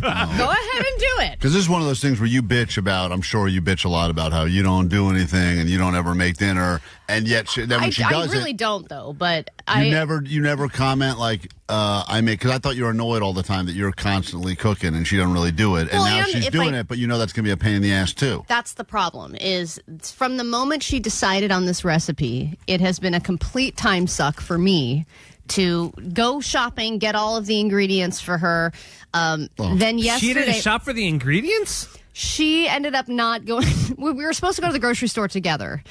Go ahead and do it. Because this is one of those things where you bitch about, I'm sure you bitch a lot about how you don't do anything and you don't ever make dinner. And yet, then when she does I really don't, though. But you never comment like, I make, because I thought you were annoyed all the time that you're constantly cooking and she doesn't really do it. And now she's doing it, but you know that's going to be a pain in the ass, too. That's the problem, is from the moment she decided on this recipe, it has been a complete time suck for me to go shopping, get all of the ingredients for her. Then yesterday... She didn't shop for the ingredients? She ended up not going... We were supposed to go to the grocery store together.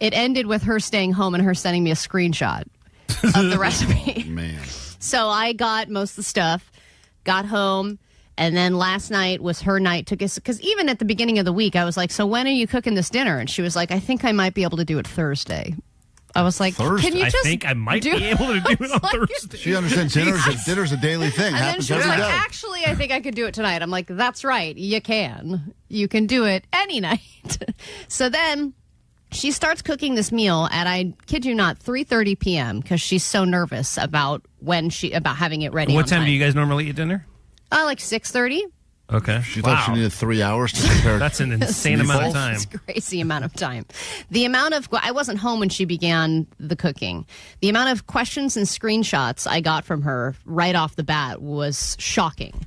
It ended with her staying home and her sending me a screenshot of the recipe. Man. So I got most of the stuff, got home, and then last night was her night to get... Because even at the beginning of the week, I was like, so when are you cooking this dinner? And she was like, I think I might be able to do it Thursday. I was like, Thursday? Can you just I think I might be able to do it on Thursday. She understands dinner's a daily thing. And then Happens she was every like, day. actually, I think I could do it tonight. I'm like, that's right. You can. You can do it any night. So then she starts cooking this meal at, I kid you not, 3:30 p.m. because she's so nervous about having it ready. What time do you guys normally eat dinner? Like 6:30. Okay. She thought she needed 3 hours to prepare. That's an insane amount of time. It's a crazy amount of time. I wasn't home when she began the cooking. The amount of questions and screenshots I got from her right off the bat was shocking.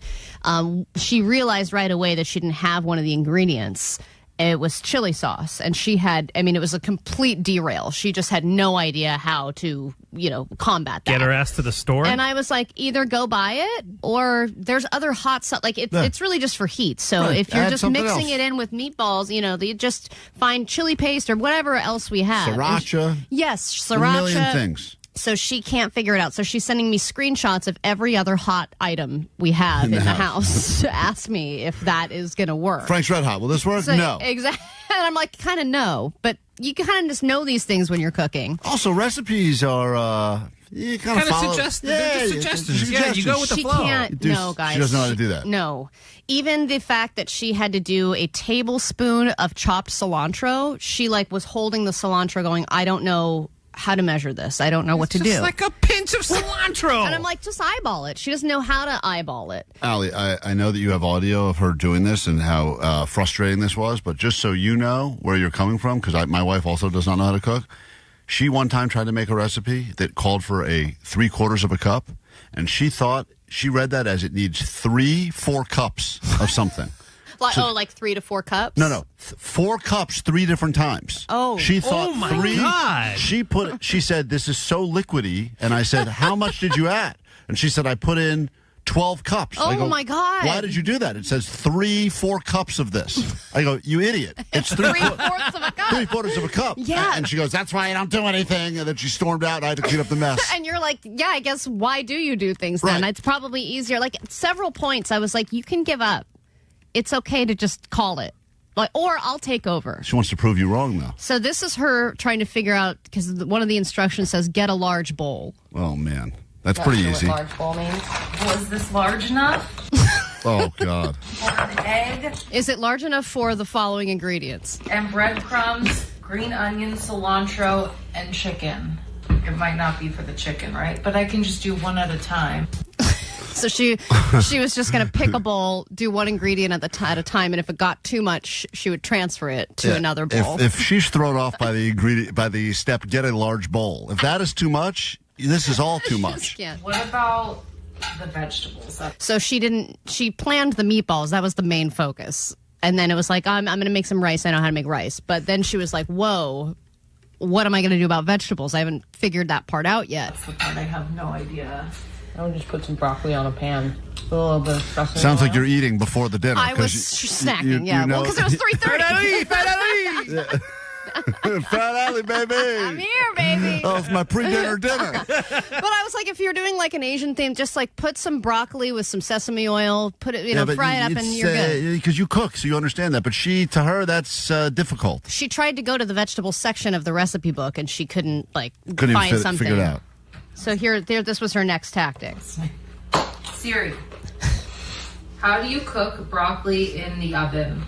She realized right away that she didn't have one of the ingredients. It was chili sauce, and it was a complete derail. She just had no idea how to, combat that. Get her ass to the store? And I was like, either go buy it, or there's other hot stuff. Like, it's really just for heat. So Right. if you're Add just something mixing else. it in with meatballs, you just find chili paste or whatever else we have. Sriracha. Yes, A sriracha. million things. So she can't figure it out. So she's sending me screenshots of every other hot item we have in the house to ask me if that is going to work. Frank's Red Hot. Will this work? So, no. Exactly. And I'm like, kind of no. But you kind of just know these things when you're cooking. Also, recipes are... you kind of follow. Suggestions. Yeah, you go with the She flow. can't. No, guys. She doesn't know how to do that. No. Even the fact that she had to do a tablespoon of chopped cilantro, she was holding the cilantro going, I don't know how to measure this. I don't know what to do. It's like a pinch of cilantro. And I'm like, just eyeball it. She doesn't know how to eyeball it. Allie, I know that you have audio of her doing this and how frustrating this was, but just so you know where you're coming from, because my wife also does not know how to cook, she one time tried to make a recipe that called for a 3/4 of a cup, and she read that as it needs 4 cups of something. Like 3 to 4 cups? No. 4 cups 3 different times. Oh. She thought my 3. God. She said, this is so liquidy. And I said, how much did you add? And she said, I put in 12 cups. Oh, I go, my God. Why did you do that? It says 4 cups of this. I go, you idiot. It's 3/4 of a cup. 3/4 of a cup. Yeah. And she goes, that's why I don't do anything. And then she stormed out and I had to clean up the mess. And you're like, yeah, I guess why do you do things then? Right. It's probably easier. Like, several points, I was like, you can give up. It's okay to just call it. Or I'll take over. She wants to prove you wrong, though. So this is her trying to figure out, because one of the instructions says, get a large bowl. Oh, man. That's pretty easy. What large bowl means. Was this large enough? Oh, God. For an egg Is it large enough for the following ingredients? and breadcrumbs, green onion, cilantro, and chicken. It might not be for the chicken, right? But I can just do one at a time. So she was just going to pick a bowl, do one ingredient at a time, and if it got too much, she would transfer it to another bowl. If she's thrown off by the step, get a large bowl. If that is too much, this is all too much. What about the vegetables? So she planned the meatballs. That was the main focus. And then it was like, I'm going to make some rice. I know how to make rice. But then she was like, whoa, what am I going to do about vegetables? I haven't figured that part out yet. That's the part I have no idea. I would just put some broccoli on a pan. A little bit of sesame Sounds oil. like you're eating before the dinner. I was snacking, yeah. Well, because it was 3:30. Fat Alley, baby. I'm here, baby. Oh, it's my pre-dinner dinner. But I was like, if you're doing like an Asian thing, just like put some broccoli with some sesame oil, put it, fry it up, and you're good. Because you cook, so you understand that. But to her, that's difficult. She tried to go to the vegetable section of the recipe book, and she couldn't Couldn't find even something. figure it out. So this was her next tactic. Siri, how do you cook broccoli in the oven?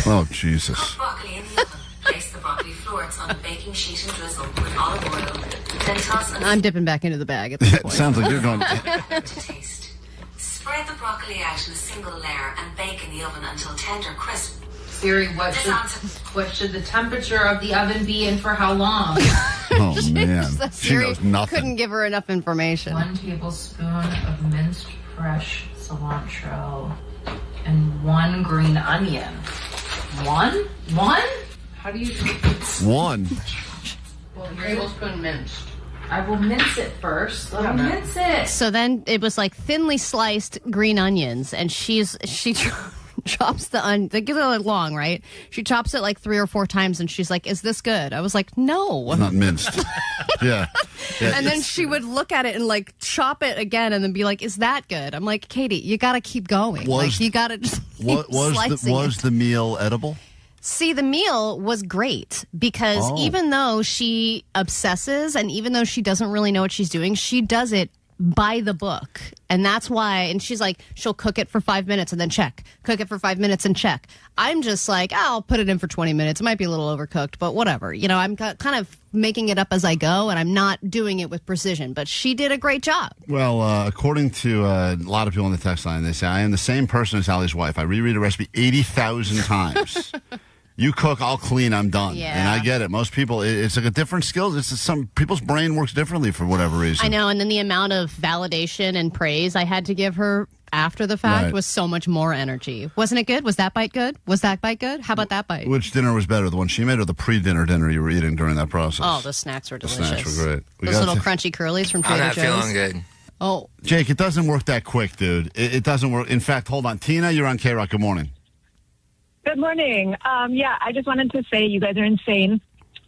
Oh, Jesus. Cook broccoli in the oven. Place the broccoli florets on a baking sheet and drizzle with olive oil. Then toss I'm dipping back into the bag at this point. It sounds like you're going. to taste. Spread the broccoli out in a single layer and bake in the oven until tender crisp. Siri, what should the temperature of the oven be and for how long? Oh, man. She Siri knows nothing. couldn't give her enough information. 1 tablespoon of minced fresh cilantro and 1 green onion. One? How do you... 1. Well, tablespoon minced. I will mince it first. Let me mince it. So then it was like thinly sliced green onions, and she chops the onion. They get it long, right? She chops it like 3 or 4 times, and she's like, "Is this good?" I was like, "No, Not minced." Yeah. And then she would look at it and like chop it again, and then be like, "Is that good?" I'm like, "Katie, you got to keep going. You got to just keep slicing was it." the meal edible? See, the meal was great because even though she obsesses and even though she doesn't really know what she's doing, she does it by the book. And that's why, and she's like, she'll cook it for 5 minutes and then check. Cook it for 5 minutes and check. I'm just like, I'll put it in for 20 minutes. It might be a little overcooked, but whatever. You know, I'm kind of making it up as I go, and I'm not doing it with precision. But she did a great job. Well, according to a lot of people on the text line, they say, I am the same person as Allie's wife. I reread a recipe 80,000 times. You cook, I'll clean, I'm done. Yeah. And I get it. Most people, it's like a different skill. It's just some people's brain works differently for whatever reason. I know, and then the amount of validation and praise I had to give her after the fact was so much more energy. Wasn't it good? Was that bite good? Was that bite good? How about that bite? Which dinner was better, the one she made or the pre-dinner dinner you were eating during that process? Oh, the snacks were delicious. The snacks were great. Those little crunchy curlies from Trader Joe's. I'm not feeling good. Oh. Jake, it doesn't work that quick, dude. It doesn't work. In fact, hold on. Tina, you're on KROQ. Good morning. Good morning. I just wanted to say you guys are insane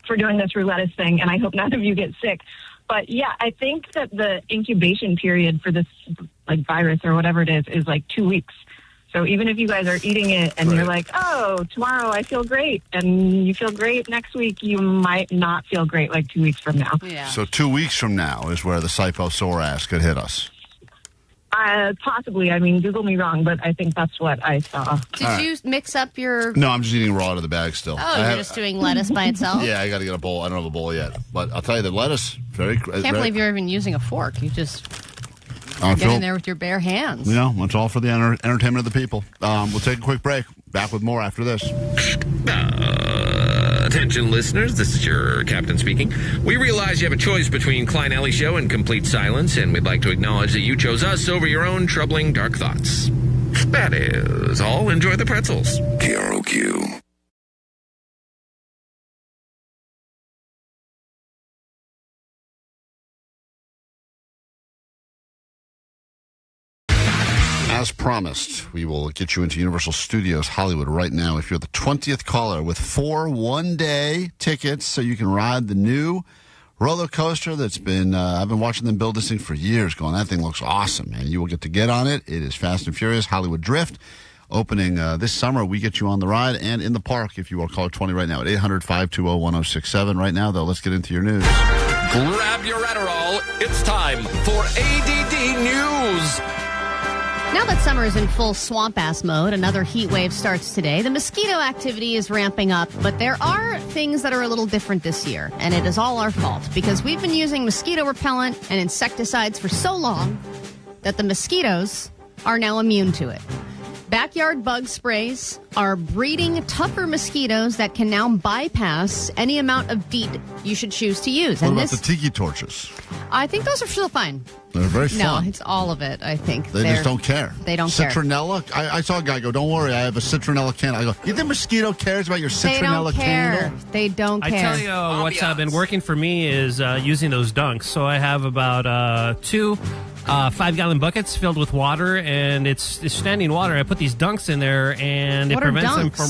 for doing this Rou-lettuce thing, and I hope none of you get sick. But, yeah, I think that the incubation period for this, like, virus or whatever it is like 2 weeks. So even if you guys are eating it and you're like, oh, tomorrow I feel great, and you feel great next week, you might not feel great like 2 weeks from now. Yeah. So 2 weeks from now is where the cyclospora could hit us. Possibly. I mean, Google me wrong, but I think that's what I saw. Did you mix up your... No, I'm just eating raw out of the bag still. Oh, you're just doing lettuce by itself? Yeah, I got to get a bowl. I don't have a bowl yet. But I'll tell you, the lettuce, Can't believe you're even using a fork. You just get in there with your bare hands. You know, it's all for the entertainment of the people. We'll take a quick break. Back with more after this. Attention listeners, this is your captain speaking. We realize you have a choice between Klein Alley Show and complete silence, and we'd like to acknowledge that you chose us over your own troubling dark thoughts. That is all. Enjoy the pretzels. KROQ. As promised, we will get you into Universal Studios Hollywood right now if you're the 20th caller with 4 one-day tickets so you can ride the new roller coaster that's been, I've been watching them build this thing for years going, that thing looks awesome, and you will get to get on it. It is Fast and Furious Hollywood Drift. Opening this summer, we get you on the ride and in the park if you are caller 20 right now at 800-520-1067. Right now, though, let's get into your news. Grab your Adderall. It's time for A.D.D. News. Now that summer is in full swamp-ass mode, another heat wave starts today. The mosquito activity is ramping up, but there are things that are a little different this year, and it is all our fault because we've been using mosquito repellent and insecticides for so long that the mosquitoes are now immune to it. Backyard bug sprays are breeding tougher mosquitoes that can now bypass any amount of DEET you should choose to use. What about the tiki torches? I think those are still fine. They're very fun. No, it's all of it, I think. They just don't care. They don't care. Citronella? I saw a guy go, don't worry, I have a citronella candle. I go, you think mosquito cares about your citronella candle? They don't care. I tell you what's been working for me is using those dunks. So I have about 2 5-gallon buckets filled with water, and it's standing water. I put these dunks in there, and it prevents them from...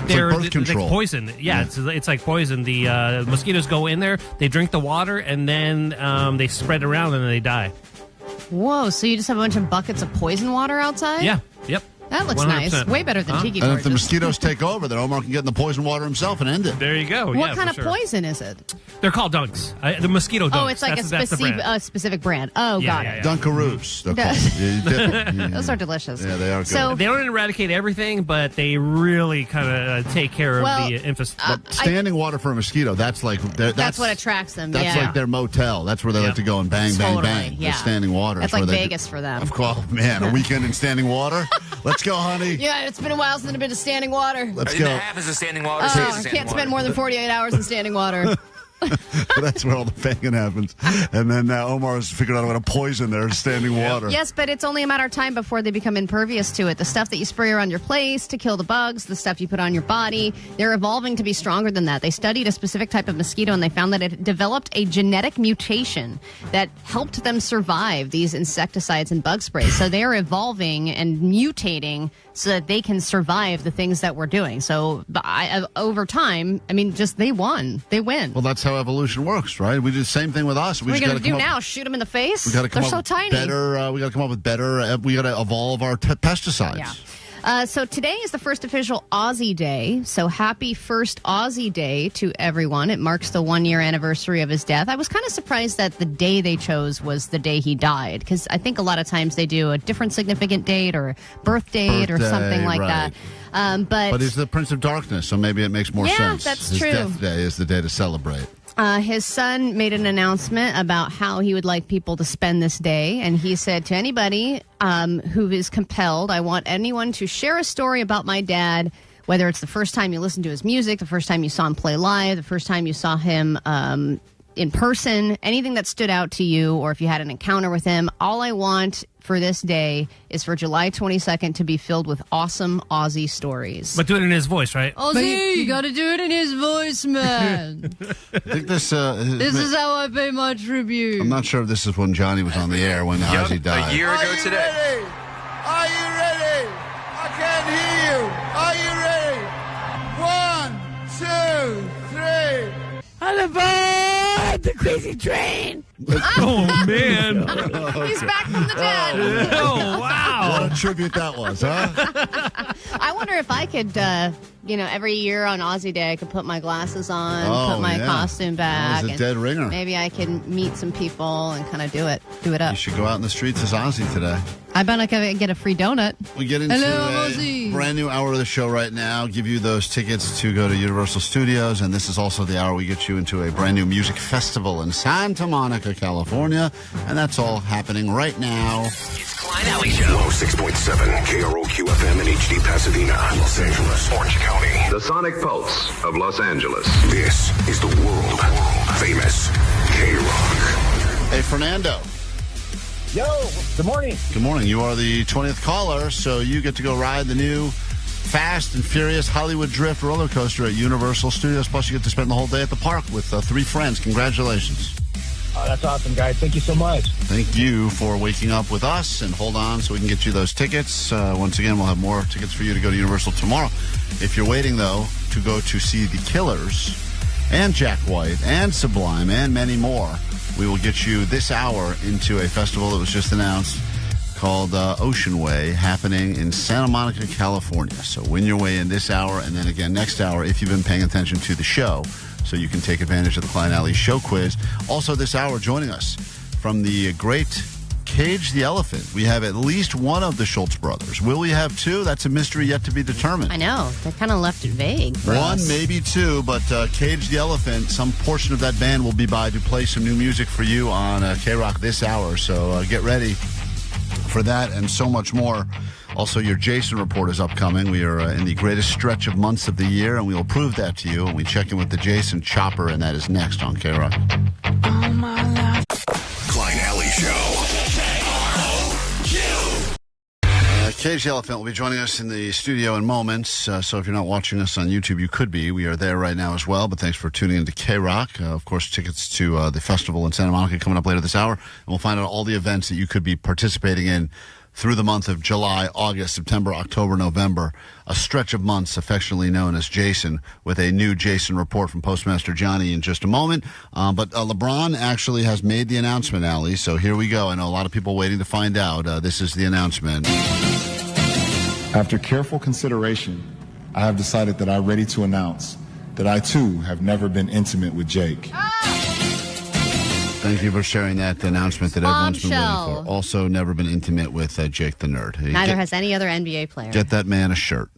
They're like poison. Yeah, it's like poison. The mosquitoes go in there, they drink the water, and then they spread around and then they die. Whoa, so you just have a bunch of buckets of poison water outside? Yeah, yep. That looks nice. 100%. Way better than Tiki And if the Torches. mosquitoes take over, then Omar can get in the poison water himself and end it. There you go. What yeah, kind of for sure. poison is it? They're called dunks. The mosquito dunks. Oh, it's like that's the brand. specific brand. Oh, got it. Dunkaroos, they're called. You dip it. Those are delicious. Yeah, they are good. So- They don't eradicate everything, but they really kind of take care of the infestation. But standing water for a mosquito, that's like... That's what attracts them. That's yeah. like their motel. That's where they like to go and bang, Totally, bang, bang. yeah. The standing water. That's is where like they Vegas for them. Of course, man, a weekend in standing water. Let's go, honey. Yeah, it's been a while since I've been to standing water. Let's go. Half is a standing water. Oh, I can't spend more than 48 hours in standing water. That's where all the banging happens. And then Omar has figured out how to poison their standing water. Yes, but it's only a matter of time before they become impervious to it. The stuff that you spray around your place to kill the bugs, the stuff you put on your body, they're evolving to be stronger than that. They studied a specific type of mosquito, and they found that it developed a genetic mutation that helped them survive these insecticides and bug sprays. So they are evolving and mutating so that they can survive the things that we're doing. So over time, I mean, just they won. They win. Well, that's how evolution works, right? We do the same thing with us. What are we going to do now? Shoot them in the face? We got to come They're up so with tiny. better. We got to come up with better. We got to evolve our pesticides. Yeah. So today is the First Official Ozzy Day. So happy First Ozzy Day to everyone. It marks the 1-year anniversary of his death. I was kind of surprised that the day they chose was the day he died, because I think a lot of times they do a different significant date or birth date or something like right. that. But he's the Prince of Darkness, so maybe it makes more sense. That's his true. Death day is the day to celebrate. His son made an announcement about how he would like people to spend this day, and he said to anybody who is compelled, I want anyone to share a story about my dad, whether it's the first time you listened to his music, the first time you saw him play live, the first time you saw him in person, anything that stood out to you, or if you had an encounter with him. All I want for this day is for July 22nd to be filled with awesome Ozzy stories. But do it in his voice, right? Ozzy, you got to do it in his voice, man. I think this. This is how I pay my tribute. I'm not sure if this is when Johnny was on the air when Ozzy died. A year ago today. Ready? Are you ready? I can't hear you. Are you ready? 1, 2, 3. On the board, the crazy train. Oh, man. He's back from the dead. Oh, wow. What a tribute that was, huh? I wonder if I could, every year on Ozzy Day, I could put my glasses on, put my costume back. That was a and dead ringer. Maybe I can meet some people and kind of do it up. You should go out in the streets as Ozzy today. I bet I could get a free donut. We get into Hello, a Ozzy. brand new hour of the show right now. Give you those tickets to go to Universal Studios, and this is also the hour we get you into a brand new music festival in Santa Monica, California, and that's all happening right now. It's Klein Alley Show. 106.7 KROQ FM in HD Pasadena, Los Angeles, Orange County. The Sonic Pulse of Los Angeles. This is the world famous KROQ. Hey, Fernando. Yo, good morning. Good morning. You are the 20th caller, so you get to go ride the new Fast and Furious Hollywood Drift roller coaster at Universal Studios. Plus, you get to spend the whole day at the park with 3 friends. Congratulations. Oh, that's awesome, guys. Thank you so much. Thank you for waking up with us, and hold on so we can get you those tickets. Once again, we'll have more tickets for you to go to Universal tomorrow. If you're waiting, though, to go to see The Killers and Jack White and Sublime and many more, we will get you this hour into a festival that was just announced called Ocean Way, happening in Santa Monica, California. So win your way in this hour, and then again next hour if you've been paying attention to the show, so you can take advantage of the Klein Alley Show quiz. Also this hour, joining us from the great Cage the Elephant, we have at least one of the Schultz brothers. Will we have 2? That's a mystery yet to be determined. I know. They kind of left it vague for One, us. maybe 2, but Cage the Elephant, some portion of that band will be by to play some new music for you on KROQ this hour. So get ready for that and so much more. Also, your J.A.S.O.N report is upcoming. We are in the greatest stretch of months of the year, and we will prove that to you when we check in with the J.A.S.O.N chopper, and that is next on KROQ. Klein Alley Show. Cage the Elephant will be joining us in the studio in moments. So if you're not watching us on YouTube, you could be. We are there right now as well. But thanks for tuning into KROQ. Of course, tickets to the festival in Santa Monica coming up later this hour. And we'll find out all the events that you could be participating in through the month of July, August, September, October, November, a stretch of months affectionately known as J.A.S.O.N, with a new J.A.S.O.N report from Postmaster Johnny in just a moment. But LeBron actually has made the announcement, Allie, so here we go. I know a lot of people waiting to find out. This is the announcement. After careful consideration, I have decided that I'm ready to announce that I, too, have never been intimate with Jake. Thank you for sharing that announcement that everyone's been Bombshell. waiting for. Also, never been intimate with Jake the Nerd. Neither has any other NBA player. Get that man a shirt.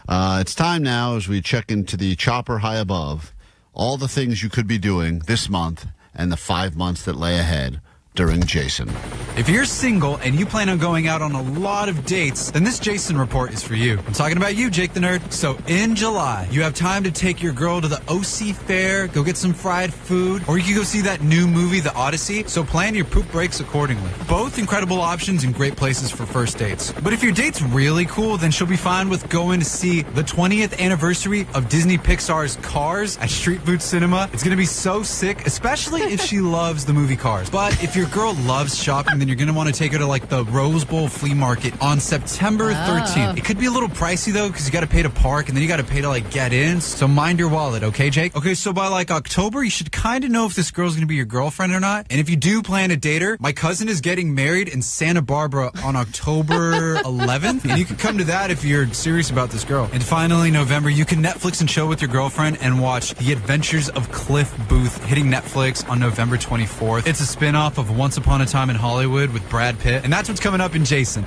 It's time now as we check into the chopper high above, all the things you could be doing this month and the 5 months that lay ahead during J.A.S.O.N. If you're single and you plan on going out on a lot of dates, then this J.A.S.O.N. report is for you. I'm talking about you, Jake the Nerd. So in July, you have time to take your girl to the OC Fair, go get some fried food, or you can go see that new movie, The Odyssey. So plan your poop breaks accordingly. Both incredible options and great places for first dates. But if your date's really cool, then she'll be fine with going to see the 20th anniversary of Disney Pixar's Cars at Street Food Cinema. It's going to be so sick, especially if she loves the movie Cars. But if your girl loves shopping, then you're going to want to take her to like the Rose Bowl flea market on September 13th. It could be a little pricey though because you got to pay to park and then you got to pay to like get in. So mind your wallet, okay, Jake? Okay, so by like October, you should kind of know if this girl's going to be your girlfriend or not. And if you do plan to date her, my cousin is getting married in Santa Barbara on October 11th. And you can come to that if you're serious about this girl. And finally, November, you can Netflix and chill with your girlfriend and watch The Adventures of Cliff Booth hitting Netflix on November 24th. It's a spin-off of Once Upon a Time in Hollywood with Brad Pitt, and that's what's coming up in J.A.S.O.N.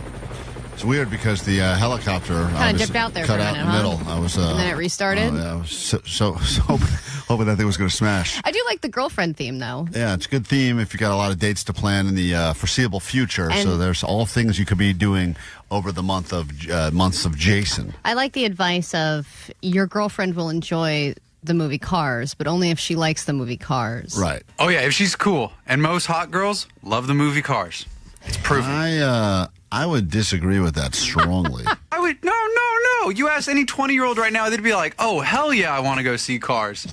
It's weird because the helicopter Kind of dipped out there cut for a out minute, in the huh? middle. I was, And then it restarted? I was so hoping that thing was going to smash. I do like the girlfriend theme, though. Yeah, it's a good theme if you got a lot of dates to plan in the foreseeable future. And so there's all things you could be doing over the months of J.A.S.O.N. I like the advice of your girlfriend will enjoy the movie Cars, but only if she likes the movie Cars. Right. Oh, yeah, if she's cool. And most hot girls love the movie Cars. It's proven. I would disagree with that strongly. No. You ask any 20-year-old right now, they'd be like, oh, hell yeah, I want to go see Cars.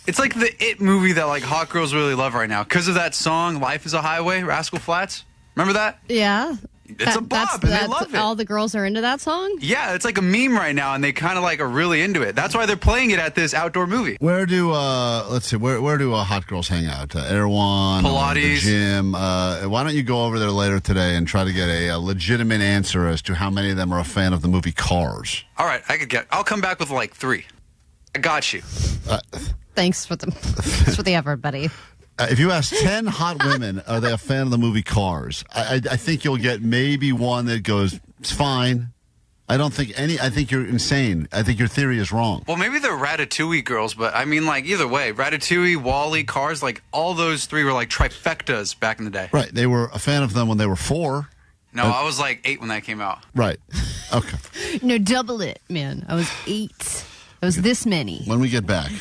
It's like the It movie that like hot girls really love right now. Because of that song, Life is a Highway, Rascal Flatts. Remember that? Yeah. It's a bop, and they love it. All the girls are into that song? Yeah, it's like a meme right now, and they kind of like are really into it. That's why they're playing it at this outdoor movie. Where do where do hot girls hang out? Erewhon, Pilates, the gym. Why don't you go over there later today and try to get a legitimate answer as to how many of them are a fan of the movie Cars? All right, I'll come back with like 3. I got you. Thanks for the effort, buddy. If you ask 10 hot women, are they a fan of the movie Cars? I think you'll get maybe one that goes, it's fine. I don't think any. I think you're insane. I think your theory is wrong. Well, maybe they're Ratatouille girls, but I mean, like, either way, Ratatouille, Wall-E, Cars, like, all those 3 were like trifectas back in the day. Right. They were a fan of them when they were 4. No, I was like 8 when that came out. Right. Okay. No, double it, man. I was 8. I was this many. When we get back,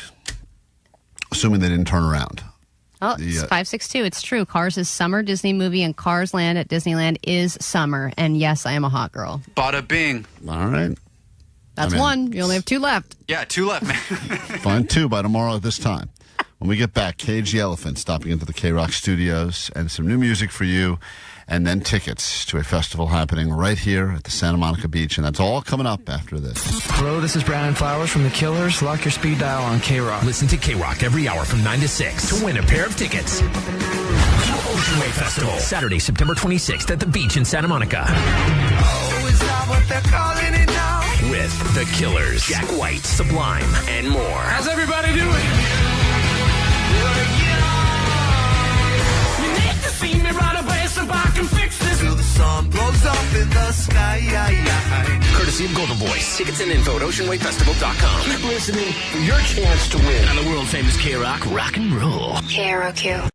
assuming they didn't turn around. Oh, it's 562. It's true. Cars is summer Disney movie, and Cars Land at Disneyland is summer. And yes, I am a hot girl. Bada bing. All right. That's one. You only have 2 left. Yeah, 2 left, man. Find 2 by tomorrow at this time. When we get back, Cage the Elephant stopping into the KROQ studios and some new music for you, and then tickets to a festival happening right here at the Santa Monica Beach. And that's all coming up after this. Hello, this is Brandon Flowers from The Killers. Lock your speed dial on KROQ. Listen to KROQ every hour from 9 to 6 to win a pair of tickets to Ocean Wave Festival, Saturday, September 26th at the beach in Santa Monica. Oh, is that what they're calling it now? With The Killers, Jack White, Sublime, and more. How's everybody doing? You need to see me run away so I can fix this. Till the sun blows up in the sky. Courtesy of Golden Voice. Tickets and info at OceanWaveFestival.com. Keep listening for your chance to win. On the world-famous KROQ Rock and Roll. KROQ.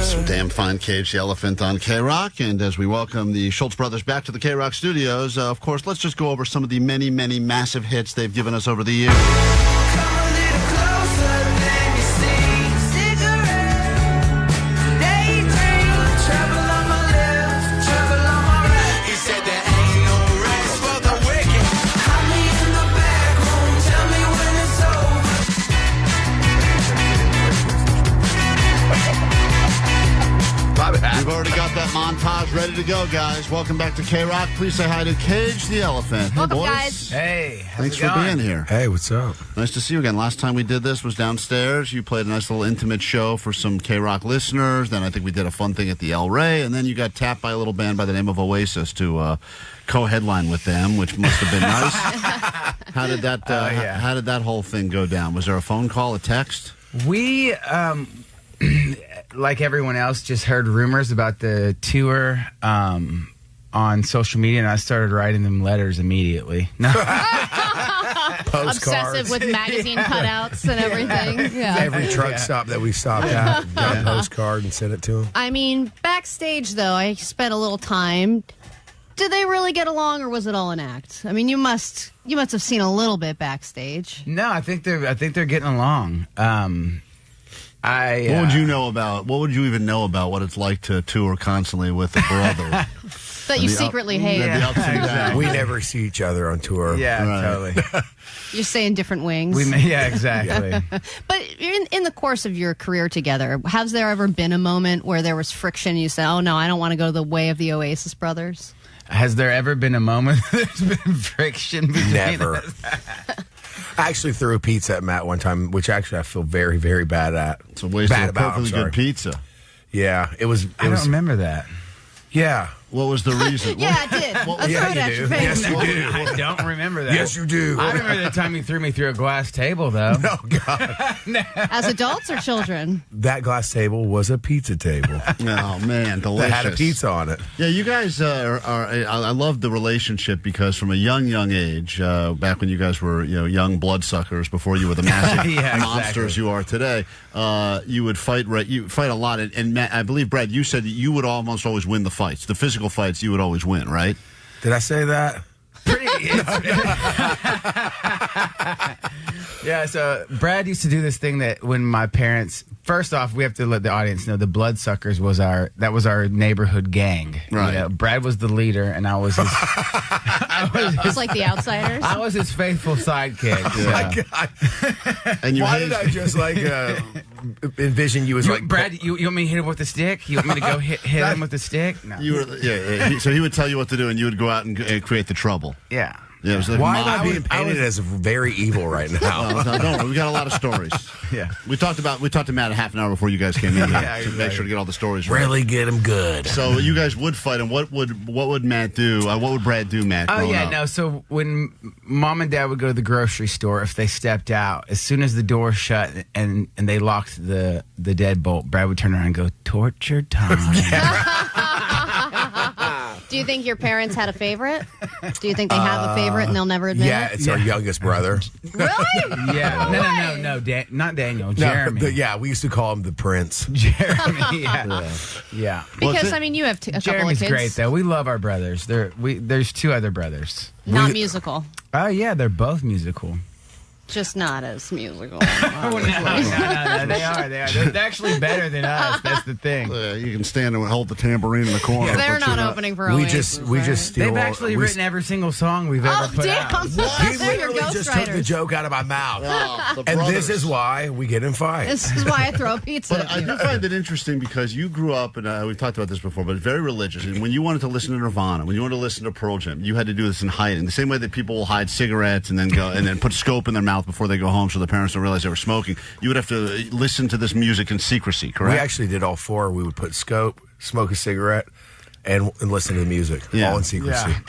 Some damn fine Cage the Elephant on KROQ. And as we welcome the Schultz brothers back to the KROQ studios, of course, let's just go over some of the many, many massive hits they've given us over the years. We've already got that montage ready to go, guys. Welcome back to KROQ. Please say hi to Cage the Elephant. Hey, Welcome, boys. guys. Hey, thanks for being here. Hey, what's up? Nice to see you again. Last time we did this was downstairs. You played a nice little intimate show for some KROQ listeners. Then I think we did a fun thing at the El Rey, and then you got tapped by a little band by the name of Oasis to co-headline with them, which must have been nice. How did that? How did that whole thing go down? Was there a phone call, a text? We, like everyone else, just heard rumors about the tour on social media, and I started writing them letters immediately. No. Obsessive with magazine cutouts and everything. Yeah. Every truck stop that we stopped at, got a postcard and sent it to them. I mean, backstage, though, I spent a little time. Did they really get along, or was it all an act? I mean, you must have seen a little bit backstage. No, I think they're getting along. What would you know about? What would you even know about what it's like to tour constantly with a brother? That you secretly hate. Exactly. We never see each other on tour. Yeah, totally. You stay in different wings. Exactly. But in the course of your career together, has there ever been a moment where there was friction? You say, "Oh no, I don't want to go the way of the Oasis brothers." Has there ever been a moment there's been friction between Never. us? I actually threw a pizza at Matt one time, which actually I feel very, very bad at. It's a waste of perfectly good pizza. Yeah, it was. I don't remember that. Yeah. What was the reason? Yeah, I did. I threw it at your face. Yes, you do. I don't remember that. Yes, you do. I remember the time you threw me through a glass table, though. No, God. As adults or children? That glass table was a pizza table. Oh, man, delicious. That had a pizza on it. Yeah, you guys I love the relationship because from a young age, back when you guys were young bloodsuckers before you were the massive monsters you are today, you would fight a lot. And Matt, I believe, Brad, you said that you would almost always win the fights. The physical fights, you would always win, right? Did I say that? Yeah, so Brad used to do this thing that when my parents, first off, we have to let the audience know the Bloodsuckers was our neighborhood gang. Right. Brad was the leader, and I was his. It's like the outsiders. I was his faithful sidekick. And why did I just envision you as Brad? You want me to hit him with the stick? You want me to go hit him with the stick? No. So he would tell you what to do, and you would go out and create the trouble. Yeah. Yeah, it was like why am I being painted as very evil right now? Don't worry, we got a lot of stories. Yeah, we talked to Matt a half an hour before you guys came in here to make sure to get all the stories right. Really get them good. So you guys would fight, and what would Matt do? What would Brad do, Matt? Oh yeah, no. So when Mom and Dad would go to the grocery store, if they stepped out, as soon as the door shut and they locked the deadbolt, Brad would turn around and go, "Torture time." Do you think your parents had a favorite? Do you think they have a favorite and they'll never admit it? Yeah, it's our youngest brother. Really? Yeah. No. Not Daniel. Jeremy. We used to call him the Prince. Jeremy. Yeah. Because you have a couple Jeremy's of kids. great though. We love our brothers. There's two other brothers. Not musical. Oh yeah, they're both musical. Just not as musical. No, they are. They're actually better than us. That's the thing. You can stand and hold the tambourine in the corner. Yeah, they're not opening for Oasis. We just steal. They've actually written every single song we've ever put out. He literally just took the joke out of my mouth. And this is why we get in fights. This is why I throw pizza. But I do find it interesting because you grew up, and we've talked about this before, but very religious. And when you wanted to listen to Nirvana, when you wanted to listen to Pearl Jam, you had to do this in hiding. The same way that people will hide cigarettes and then go and then put scope in their mouth before they go home so the parents don't realize they were smoking. You would have to listen to this music in secrecy, correct? We actually did all four. We would put scope, smoke a cigarette, and listen to the music, all in secrecy. Yeah.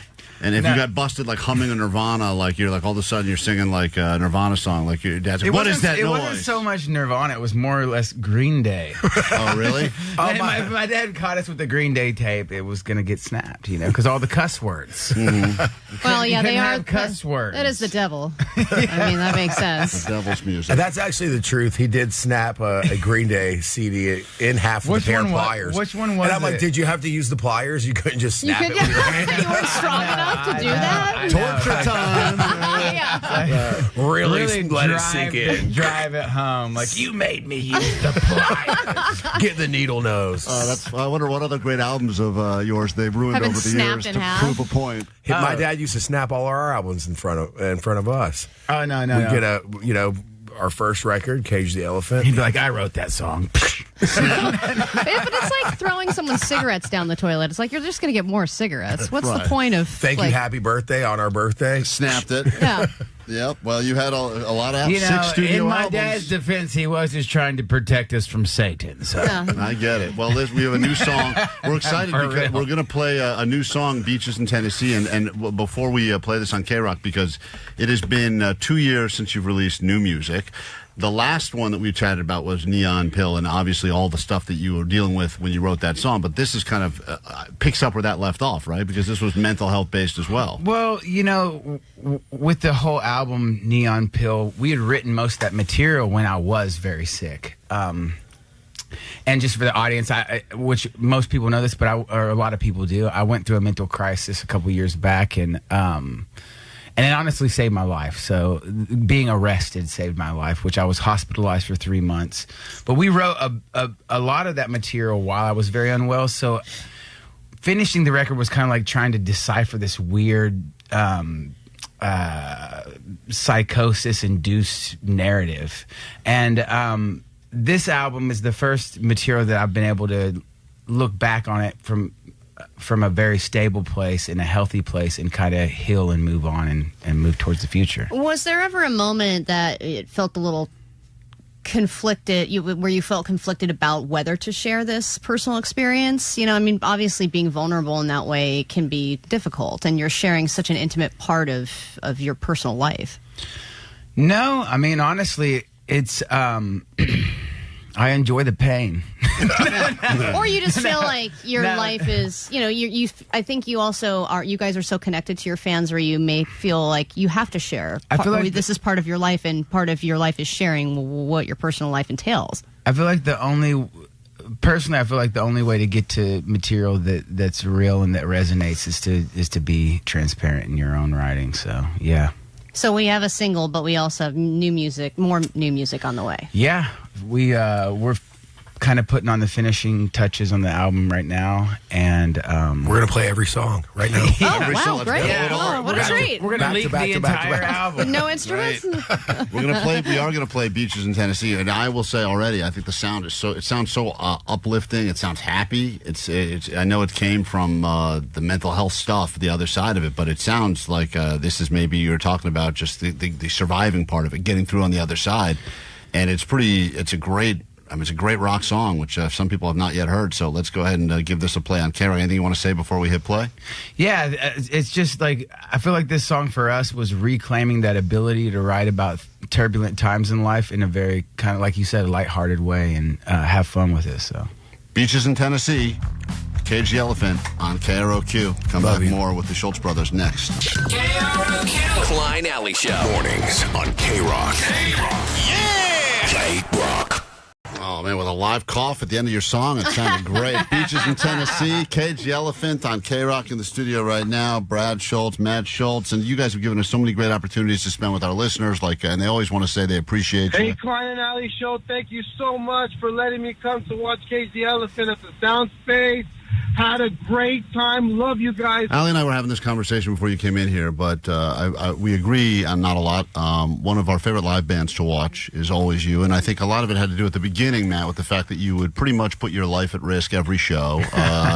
And if you got busted like humming a Nirvana, like you're like all of a sudden you're singing like a Nirvana song, like your dad's like, what is that noise? It wasn't so much Nirvana, it was more or less Green Day. Oh, really? My dad caught us with the Green Day tape. It was going to get snapped, because all the cuss words. Mm-hmm. Well, yeah, they are cuss words. That is the devil. I mean, that makes sense. The devil's music. And that's actually the truth. He did snap a Green Day CD in half with a pair of pliers. Which one was it? And I'm like, did you have to use the pliers? You couldn't just snap it with your hand? You weren't strong enough to do that? Torture time. Really let it sink in. Drive it home. Like, you made me use the pliers. Get the needle nose. I wonder what other great albums of yours they've ruined over the years to prove a point. My dad used to snap all our albums in front of us. Oh, no. We'd get our first record, Cage the Elephant. He'd be like, I wrote that song. But it's like throwing someone's cigarettes down the toilet. It's like you're just going to get more cigarettes. What's the point of Thank you, happy birthday on our birthday. Snapped it. Yeah. Yep. Well, you had a lot of 6 in studio my albums. dad's defense, he was just trying to protect us from Satan. So I get it. Well, we have a new song. We're excited because we're going to play a new song, Beaches in Tennessee. And before we play this on KROQ, because it has been 2 years since you've released new music. The last one that we chatted about was Neon Pill, and obviously all the stuff that you were dealing with when you wrote that song. But this is kind of picks up where that left off, right? Because this was mental health based as well. Well, with the whole album Neon Pill, we had written most of that material when I was very sick. And just for the audience, which most people know this, but or a lot of people do, I went through a mental crisis a couple years back, and it honestly saved my life. So being arrested saved my life, which I was hospitalized for 3 months. But we wrote a lot of that material while I was very unwell. So finishing the record was kind of like trying to decipher this weird psychosis-induced narrative. And this album is the first material that I've been able to look back on it from a very stable place, in a healthy place, and kind of heal and move on and move towards the future. Was there ever a moment that it felt a little conflicted, where you felt conflicted about whether to share this personal experience? Obviously being vulnerable in that way can be difficult, and you're sharing such an intimate part of your personal life. No, honestly, it's I enjoy the pain. Or you just feel like your life is, I think you also you guys are so connected to your fans, where you may feel like you have to share. I feel like this is part of your life, and part of your life is sharing what your personal life entails. I feel like the only way to get to material that's real and that resonates is to be transparent in your own writing. So, yeah. So we have a single, but we also have more new music on the way. Yeah, we're kind of putting on the finishing touches on the album right now, and we're gonna play every song right now. Oh, wow, great! Yeah. What a treat! We're gonna leak the entire album with no instruments. Right. We are gonna play Beaches in Tennessee, and I will say already, I think the sound is it sounds so uplifting. It sounds happy. It's I know it came from the mental health stuff, the other side of it, but it sounds like this is maybe you're talking about just the surviving part of it, getting through on the other side, and it's a great rock song, which some people have not yet heard. So let's go ahead and give this a play on KROQ. Anything you want to say before we hit play? Yeah, it's just like, I feel like this song for us was reclaiming that ability to write about turbulent times in life in a very kind of, like you said, lighthearted way, and have fun with it. So, Beaches in Tennessee, Cage the Elephant on KROQ. Come back more with the Schultz brothers next. KROQ. Klein Alley Show. Mornings on KROQ. KROQ. Yeah! KROQ. Oh, man, with a live cough at the end of your song, it sounded great. Beaches in Tennessee, Cage the Elephant on KROQ in the studio right now. Brad Schultz, Matt Schultz, and you guys have given us so many great opportunities to spend with our listeners, and they always want to say they appreciate you. Hey, Klein and Alley Show, thank you so much for letting me come to watch Cage the Elephant at the Sound Space. Had a great time. Love you guys. Allie and I were having this conversation before you came in here, but we agree on not a lot. One of our favorite live bands to watch is always you, and I think a lot of it had to do at the beginning, Matt, with the fact that you would pretty much put your life at risk every show.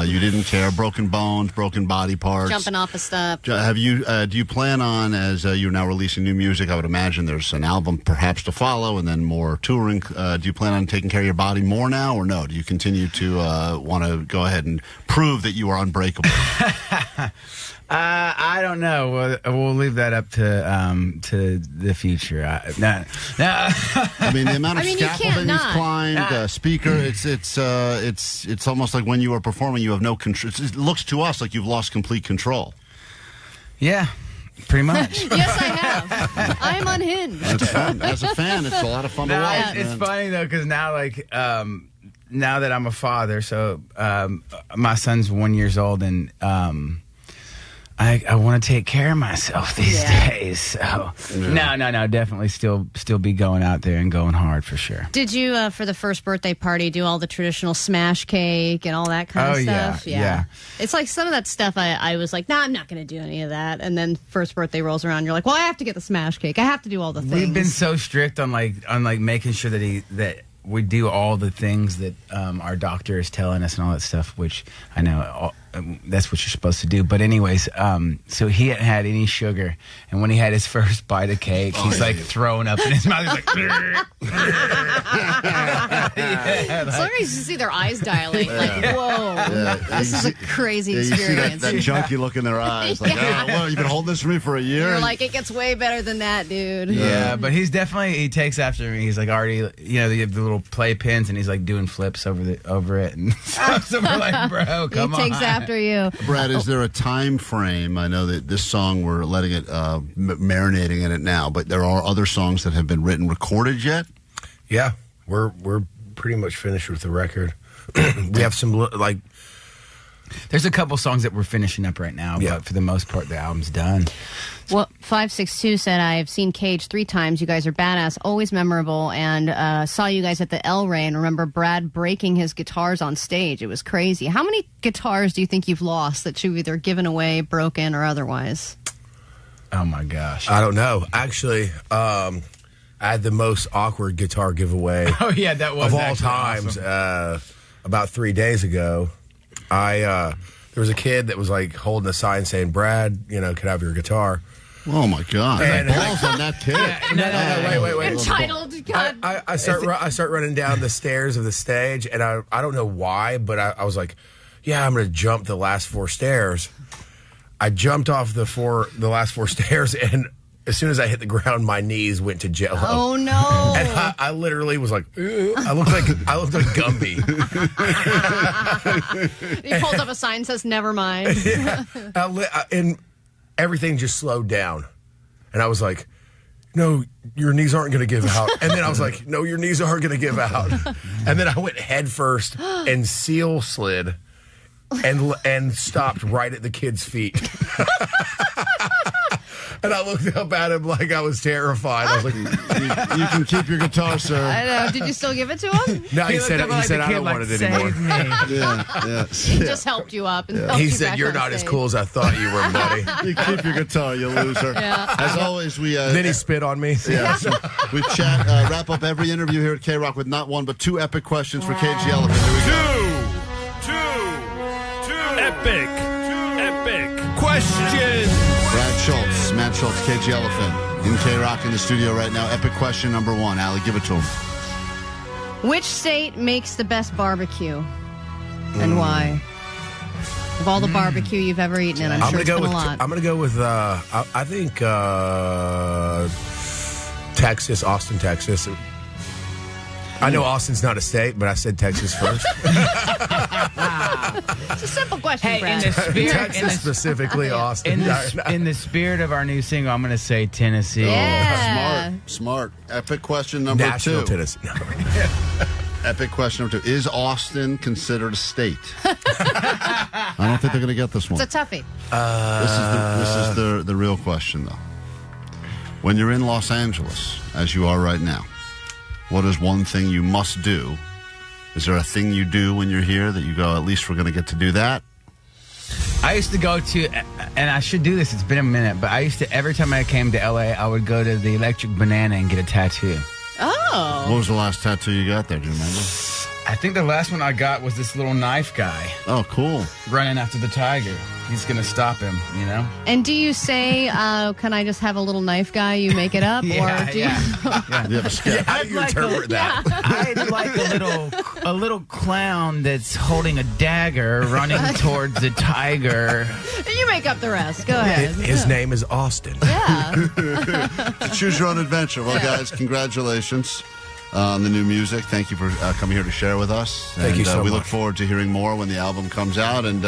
You didn't care. Broken bones, broken body parts. Jumping off a step. Do you plan on, as you're now releasing new music, I would imagine there's an album perhaps to follow and then more touring. Do you plan on taking care of your body more now, or no? Do you continue to want to go ahead and prove that you are unbreakable? I don't know. We'll leave that up to the future. No. I mean, the amount of scaffolding he's climbed, speaker. It's almost like when you are performing, you have no control. It looks to us like you've lost complete control. Yeah. Pretty much. Yes, I have. I'm unhinged. It's fun. As a fan, it's a lot of fun to watch. It's funny though, because now, now that I'm a father, so my son's 1 year old, and I want to take care of myself these days. So no, definitely still be going out there and going hard for sure. Did you for the first birthday party do all the traditional smash cake and all that kind of stuff? Yeah. It's like some of that stuff I was like, I'm not going to do any of that. And then first birthday rolls around, you're like, well, I have to get the smash cake. I have to do all the things. We've been so strict on like making sure that we do all the things that our doctor is telling us and all that stuff, which I know that's what you're supposed to do. But anyways, so he hadn't had any sugar, and when he had his first bite of cake, he's like throwing up in his mouth. He's like, As long as you see their eyes dilate, like, whoa, this is a crazy experience. You see that junky look in their eyes. Like, oh, well, you've been holding this for me for a year. You're like, it gets way better than that, dude. Yeah, but he takes after me. He's like already, they have the little play pins, and he's like doing flips over it, and so we're like, bro, come on. He takes after you. Brad, is there a time frame? I know that this song, we're letting it, marinating in it now, but there are other songs that have been written, recorded yet? Yeah, we're pretty much finished with the record. We have some, there's a couple songs that we're finishing up right now, but for the most part, the album's done. Well, 562 said, I've seen Cage 3 times. You guys are badass, always memorable, and saw you guys at the El Rey and remember Brad breaking his guitars on stage. It was crazy. How many guitars do you think you've lost that you've either given away, broken, or otherwise? Oh, my gosh. I don't know. Actually, I had the most awkward guitar giveaway of all times. Awesome. About 3 days ago, there was a kid that was like holding a sign saying, Brad, could I have your guitar? Oh my God! And balls on that kid. Wait. Entitled. God. I start running down the stairs of the stage, and I don't know why, but I was like, yeah, I'm going to jump the last 4 stairs. I jumped off the last 4 stairs, and as soon as I hit the ground, my knees went to jello. Oh no! And I literally was like, I looked like Gumby. He pulls up a sign that says, "Never mind." And everything just slowed down, and I was like, "No, your knees aren't going to give out." And then I was like, "No, your knees are going to give out." And then I went head first and seal slid, and stopped right at the kid's feet. And I looked up at him like I was terrified. I was like, you can keep your guitar, sir. I know. Did you still give it to him? No, he said I don't want it anymore. Yeah. He just helped you up. And He said, you're not as cool as I thought you were, buddy. You keep your guitar, you loser. Yeah. As always, we... then he spit on me. Yeah, so we wrap up every interview here at KROQ with not one, but 2 epic questions for Cage the Elephant. Here we go. Epic questions. Brad Schultz, Matt Schultz, Cage the Elephant, in KROQ in the studio right now. Epic question number 1. Allie, give it to him. Which state makes the best barbecue, and why? Of all the barbecue you've ever eaten, and I'm sure it's been a lot. I'm going to go with, I think, Texas, Austin, Texas. I know Austin's not a state, but I said Texas first. It's a simple question, Hey, Brad. Texas specifically, Austin. In the spirit of our new single, I'm going to say Tennessee. Yeah. Smart. Epic question number 2. Nashville, Tennessee. No. Epic question number 2. Is Austin considered a state? I don't think they're going to get this one. It's a toughie. This is the real question, though. When you're in Los Angeles, as you are right now, what is one thing you must do? Is there a thing you do when you're here that you go, at least we're going to get to do that? I used to go to, and I should do this, it's been a minute, but I used to, every time I came to LA, I would go to the Electric Banana and get a tattoo. Oh. What was the last tattoo you got there? Do you remember? I think the last one I got was this little knife guy. Oh, cool. Running after the tiger. He's going to stop him, And do you say, can I just have a little knife guy? You make it up? Yeah, or do you... Yeah, you have a sketch. How do you interpret that? I'd like a little clown that's holding a dagger running towards the tiger. You make up the rest. Go ahead. His name is Austin. Yeah. Choose your own adventure. Well, guys, congratulations on the new music. Thank you for coming here to share with us. Thank you so much. We look forward to hearing more when the album comes out. And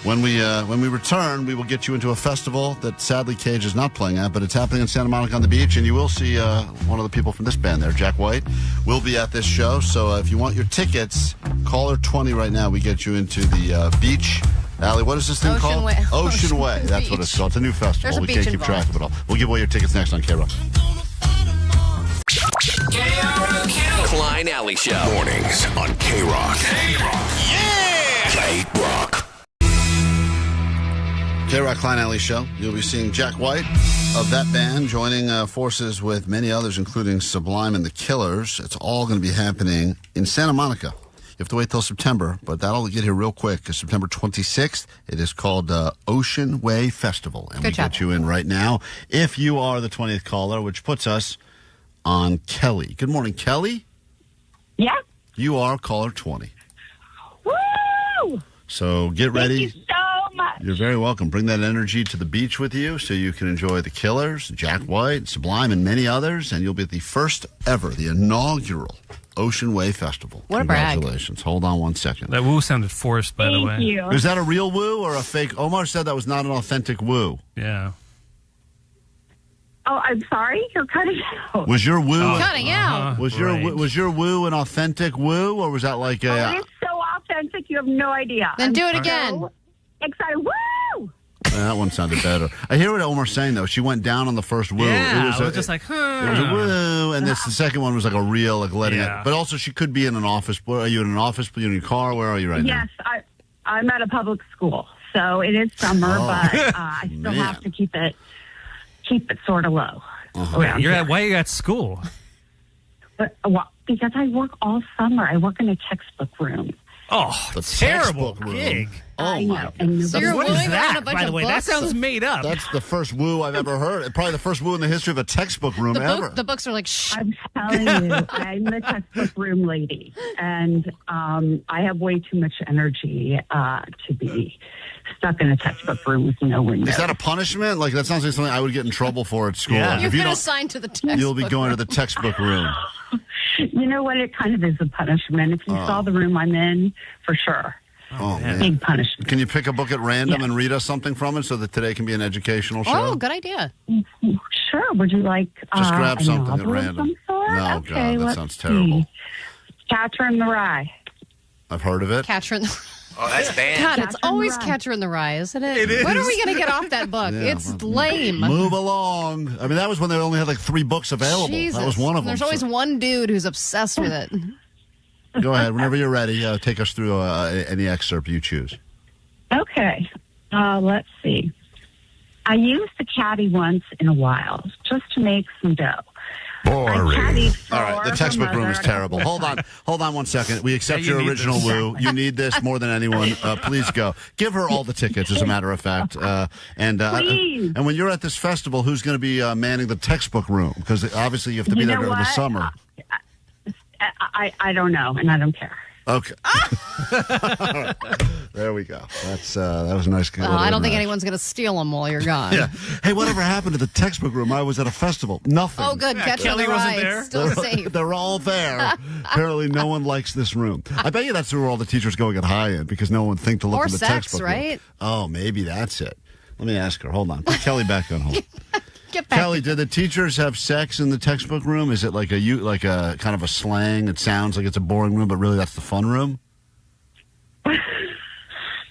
when we return, we will get you into a festival that sadly Cage is not playing at, but it's happening in Santa Monica on the beach, and you will see one of the people from this band there, Jack White, will be at this show. So if you want your tickets, caller 20 right now. We get you into the beach. Allie, what is this thing called? Way. Ocean Way. That's what it's called. It's a new festival. We can't keep track of it all. We'll give away your tickets next on KROQ. KROQ. Klein Alley Show. Mornings on KROQ. KROQ. Yeah! KROQ. KROQ Klein Alley Show. You'll be seeing Jack White of that band joining forces with many others, including Sublime and the Killers. It's all going to be happening in Santa Monica. You have to wait till September, but that'll get here real quick because September 26th, it is called Ocean Way Festival. And we get you in right now if you are the 20th caller, which puts us on Kelly. Good morning, Kelly. Yeah. You are caller 20. Woo! So get ready. Thank you so much. You're very welcome. Bring that energy to the beach with you so you can enjoy the Killers, Jack White, Sublime, and many others. And you'll be at the first ever, the inaugural Ocean Way Festival. What a brag. Congratulations. Hold on one second. That woo sounded forced, by the way. Thank you. Is that a real woo or a fake? Omar said that was not an authentic woo. Yeah. Oh, I'm sorry. You're cutting out. Was your woo Cutting out. Was your woo an authentic woo, or was that like Oh, it's so authentic. You have no idea. Then I'm do it so again. excited. Woo! that one sounded better. I hear what Omar's saying though. She went down on the first woo. Yeah, it was just like, huh. It was a woo, and the second one was like a real, like letting Yeah. it. But also, she could be in an office. Are you in an office? Are you in your car? Where are you right now? Yes, I'm at a public school, so it is summer, but I still have to keep it sort of low. around here. Why are you at school? But, because I work all summer. I work in a textbook room. Oh, The terrible textbook room. gig. Oh I my know. And So you're What is wooing around a that, bunch by the of way? That books? sounds made up. That's the first woo I've ever heard. Probably the first woo in the history of a textbook room ever. The books are like, shh. I'm telling you, I'm the textbook room lady, and I have way too much energy to be stuck in a textbook room with no windows. Is that a punishment? Like that sounds like something I would get in trouble for at school. Yeah. Like, You've if you been don't, assigned to the textbook you'll be going to the room. textbook room. You know what? It kind of is a punishment. If you saw the room I'm in, for sure. Oh man. Big punishment. Can you pick a book at random and read us something from it so that today can be an educational show? Oh, good idea. Sure. Would you like Just grab a something at novel of random. some sort? No, Okay, God, that let's sounds terrible. see. Catcher in the Rye. I've heard of it. Catcher in the Oh, that's banned. God, it's Catcher in the always Rye. Catcher in the Rye, isn't it? It is. When are we going to get off that book? Yeah, It's well, lame. Move along. I mean, that was when they only had like 3 books available. Jesus. That was one of them. There's always So- one dude who's obsessed with it. Go ahead. Whenever you're ready, take us through any excerpt you choose. Okay. Let's see. I used the caddy once in a while just to make some dough. Boring. All right, the textbook room is terrible. Hold on 1 second. We accept Yeah, you your need original this. woo. You need this more than anyone. Please go. Give her all the tickets, as a matter of fact. Please. And when you're at this festival, who's going to be manning the textbook room? Because obviously you have to be You there know during the what? summer. I don't know, and I don't care. Okay. All right. There we go. That was a nice. Well, I don't think anyone's going to steal them while you're gone. Yeah. Hey, whatever happened to the textbook room? I was at a festival. Nothing. Oh, good. Catcher in the Kelly wasn't Rye. there? It's still safe. They're all there. Apparently, no one likes this room. I bet you that's where all the teachers go get high in because no one think to look Or in the sex, textbook room. right? Oh, maybe that's it. Let me ask her. Hold on. Put Kelly back on hold. Get back. Kelly, did the teachers have sex in the textbook room? Is it like a kind of a slang? It sounds like it's a boring room, but really that's the fun room.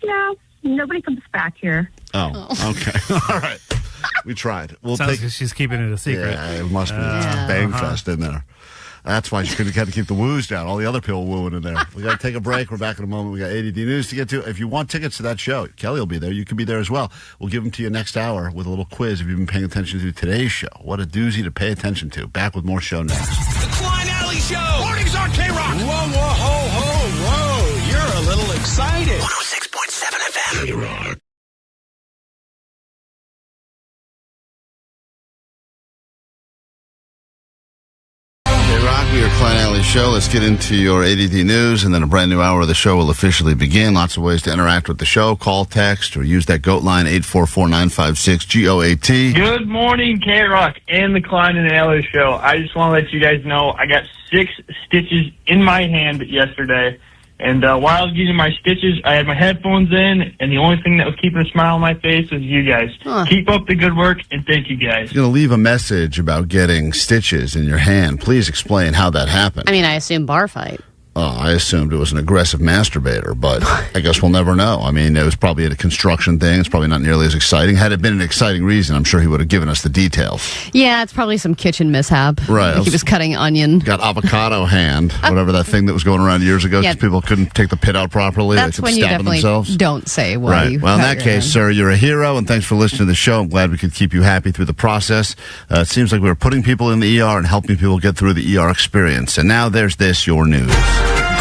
No, nobody comes back here. Oh. Okay. All right. We tried. We'll Sounds take. like she's keeping it a secret. Yeah, it must be bang fest in there. That's why she had to keep the woos down. All the other people wooing in there. We got to take a break. We're back in a moment. We got A.D. news to get to. If you want tickets to that show, Kelly will be there. You can be there as well. We'll give them to you next hour with a little quiz if you've been paying attention to today's show. What a doozy to pay attention to. Back with more show next. The Klein Alley Show. Mornings on KROQ. Whoa, whoa, ho, ho, whoa. You're a little excited. 106.7 FM. KROQ. KROQ, your Klein Alley Show. Let's get into your A.D. news, and then a brand new hour of the show will officially begin. Lots of ways to interact with the show. Call, text, or use that GOAT line, 844-956-GOAT. Good morning, K-Rock and the Klein and Alley Show. I just want to let you guys know I got 6 stitches in my hand yesterday. And while I was getting my stitches, I had my headphones in, and the only thing that was keeping a smile on my face was you guys. Keep up the good work, and thank you guys. If you're going to leave a message about getting stitches in your hand, please explain how that happened. I mean, I assume bar fight. I assumed it was an aggressive masturbator, but I guess we'll never know. I mean, it was probably a construction thing. It's probably not nearly as exciting. Had it been an exciting reason, I'm sure he would have given us the details. Yeah, it's probably some kitchen mishap. Right. Like he was cutting onion. Got avocado hand, whatever that thing that was going around years ago because people couldn't take the pit out properly. That's they could when you stab definitely themselves. don't say why Right. you Well, in cut that your case, hand. sir, you're a hero, and thanks for listening to the show. I'm glad we could keep you happy through the process. It seems like we were putting people in the ER and helping people get through the ER experience. And now there's this, your news.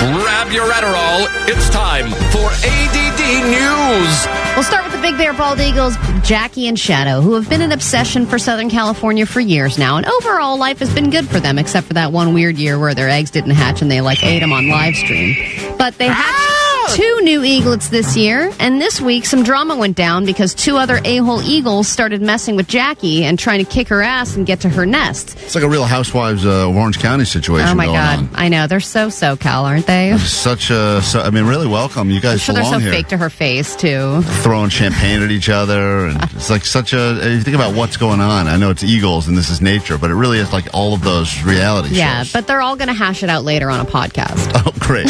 Grab your Adderall. It's time for A.D.D. News. We'll start with the Big Bear Bald Eagles, Jackie and Shadow, who have been an obsession for Southern California for years now. And overall, life has been good for them, except for that one weird year where their eggs didn't hatch and they ate them on live stream. But they hatched 2 new eaglets this year, and this week some drama went down because 2 other a-hole eagles started messing with Jackie and trying to kick her ass and get to her nest. It's like a Real Housewives of Orange County situation Oh my going God. on. I know. They're so SoCal, aren't they? Really welcome. You guys I'm sure they're belong so here. fake to her face, too. Throwing champagne at each other, and it's like you think about what's going on. I know it's eagles and this is nature, but it really is like all of those reality Yeah, shows. but they're all going to hash it out later on a podcast. Oh, great.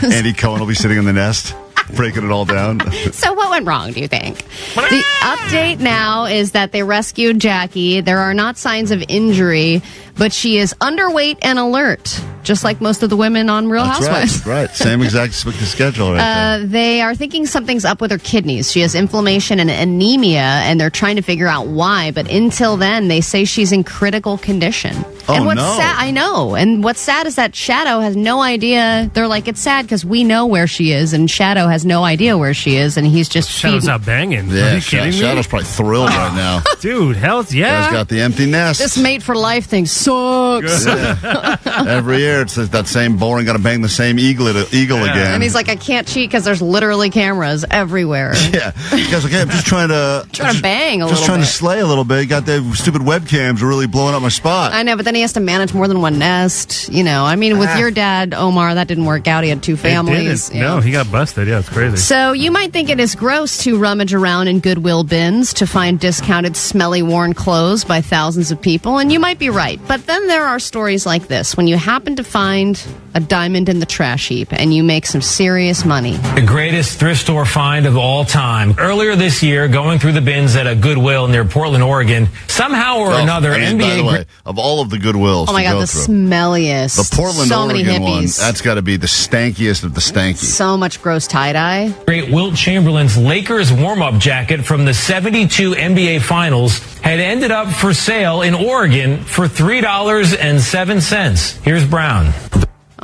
Andy Cohen will be sitting in the nest, breaking it all down. So what went wrong, do you think? The update now is that they rescued Jackie. There are not signs of injury, but she is underweight and alert, just like most of the women on Real Housewives. That's right. Same exact schedule right there. They are thinking something's up with her kidneys. She has inflammation and anemia, and they're trying to figure out why. But until then, they say she's in critical condition. Oh, and what's no. sad, I know. And what's sad is that Shadow has no idea. They're like, it's sad because we know where she is, and Shadow has no idea where she is, and he's just Shadow's feeding. out banging. Yeah, Are you kidding me? Shadow's probably thrilled right now. Dude, hell yeah. Guy's got the empty nest. This mate for life thing sucks. Yeah. Every year it's that same boring, got to bang the same eagle again. And he's like, I can't cheat because there's literally cameras everywhere. Yeah. You guys like, hey, I'm just trying to bang a just little trying bit. to slay a little bit. You got the stupid webcams are really blowing up my spot. I know, but then he has to manage more than one nest. You know, I mean, with your dad, Omar, that didn't work out. He had 2 families. It didn't. No, he got busted. Yeah, it's crazy. So you might think it is gross to rummage around in Goodwill bins to find discounted, smelly, worn clothes by thousands of people, and you might be right. But then there are stories like this, when you happen to find a diamond in the trash heap and you make some serious money. The greatest thrift store find of all time. Earlier this year, going through the bins at a Goodwill near Portland, Oregon, somehow or another, I mean, NBA... by the way, of all of the Goodwills Oh my to God, go the through, smelliest. the Portland, so many Oregon one, hippies. that's got to be the stankiest of the stanky. So much gross tie-dye. Great Wilt Chamberlain's Lakers warm-up jacket from the 72 NBA Finals had ended up for sale in Oregon for $3.07. Here's Brown.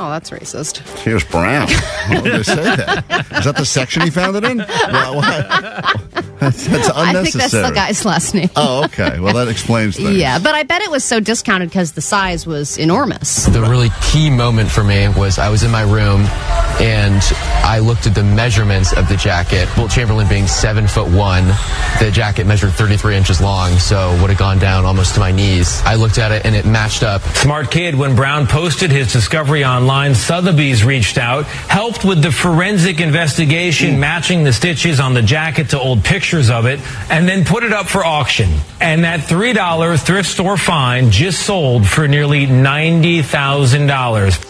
Oh, that's racist. Here's Brown. Why would they say that? Is that the section he found it in? That's unnecessary. I think that's the guy's last name. Oh, okay. Well, that explains things. Yeah, but I bet it was so discounted because the size was enormous. The really key moment for me was I was in my room and I looked at the measurements of the jacket. Wilt Chamberlain being 7'1", the jacket measured 33 inches long, so would have gone down almost to my knees. I looked at it and it matched up. Smart kid, when Brown posted his discovery online, Sotheby's reached out, helped with the forensic investigation, matching the stitches on the jacket to old pictures of it, and then put it up for auction. And that $3 thrift store find just sold for nearly $90,000.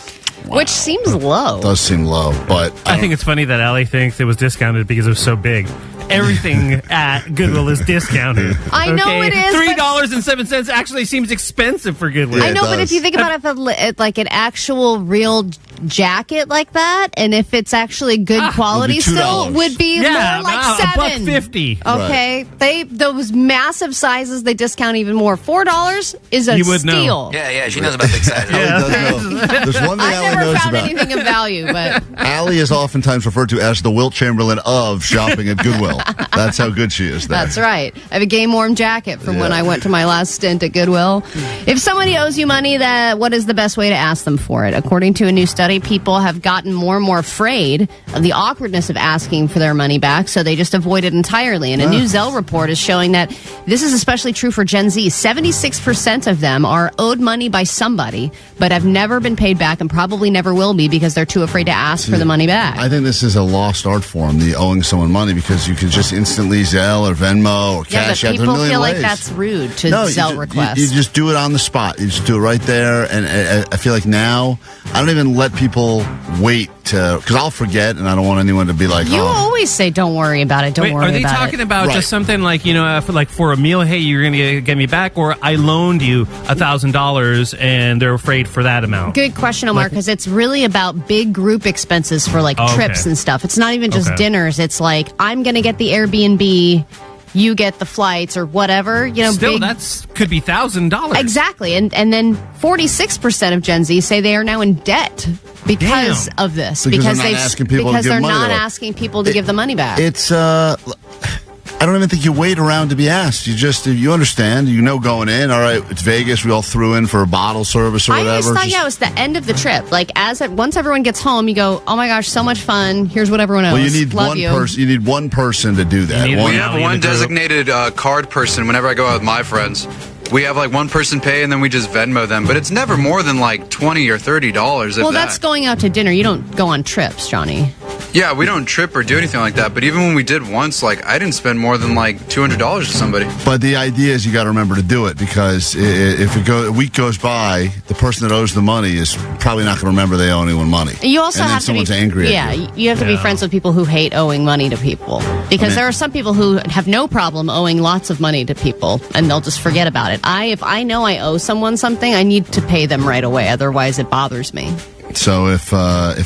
Which seems low. Does seem low, but I think it's funny that Allie thinks it was discounted because it was so big. Everything at Goodwill is discounted. I know it is, but- $3.07 actually seems expensive for Goodwill. I know, but if you think about it, if like an actual real jacket like that, and if it's actually good quality, would be still $2. would be Yeah, more like $7. $1.50. Okay, those massive sizes they discount even more. $4 is a You would steal. know. Yeah, she knows about big sizes. There's one thing I've Allie never knows found about. anything of value, but Allie is oftentimes referred to as the Wilt Chamberlain of shopping at Goodwill. That's how good she is there. that's right. I have a game warm jacket from when I went to my last stint at Goodwill. If somebody owes you money, what is the best way to ask them for it? According to a new study, people have gotten more and more afraid of the awkwardness of asking for their money back, so they just avoid it entirely. And a new Zelle report is showing that this is especially true for Gen Z. 76% of them are owed money by somebody, but have never been paid back and probably never will be because they're too afraid to ask for the money back. I think this is a lost art form, the owing someone money, because you can just instantly Zelle or Venmo or Yeah, cash but out. There's a people million feel ways. like that's rude to No, Zelle you requests. You just do it on the spot. You just do it right there. And I feel like now, I don't even let people wait to, because I'll forget and I don't want anyone to be like, You always say, don't worry about it, don't worry about it. Are they talking about Right. just something like, for a meal, hey, you're going to get me back, or I loaned you $1,000 and they're afraid for that amount? Good question, Omar, because it's really about big group expenses for trips and stuff. It's not even just dinners. It's like, I'm going to get the Airbnb, you get the flights or whatever. Still, that's could be $1,000. Exactly. And then 46% of Gen Z say they are now in debt because of this. Because they're not asking people to give they're money not back. asking people to give the money back. It's, I don't even think you wait around to be asked. You understand. Going in, all right, it's Vegas. We all threw in for a bottle service or whatever. I always thought, it was the end of the trip. Once everyone gets home, you go, oh my gosh, so much fun. Here's what everyone owes. Well, you need Love one you. person. You need one person to do that. We have one designated card person whenever I go out with my friends. We have one person pay and then we just Venmo them, but it's never more than $20 or $30. Well, that's going out to dinner. You don't go on trips, Johnny. Yeah, we don't trip or do anything like that. But even when we did once, I didn't spend more than $200 to somebody. But the idea is you got to remember to do it, because if a week goes by, the person that owes the money is probably not going to remember they owe anyone money. You also and then have someone's to be angry Yeah, at you. you have to be friends with people who hate owing money to people, because there are some people who have no problem owing lots of money to people, and they'll just forget about it. If I know I owe someone something, I need to pay them right away. Otherwise, it bothers me. So if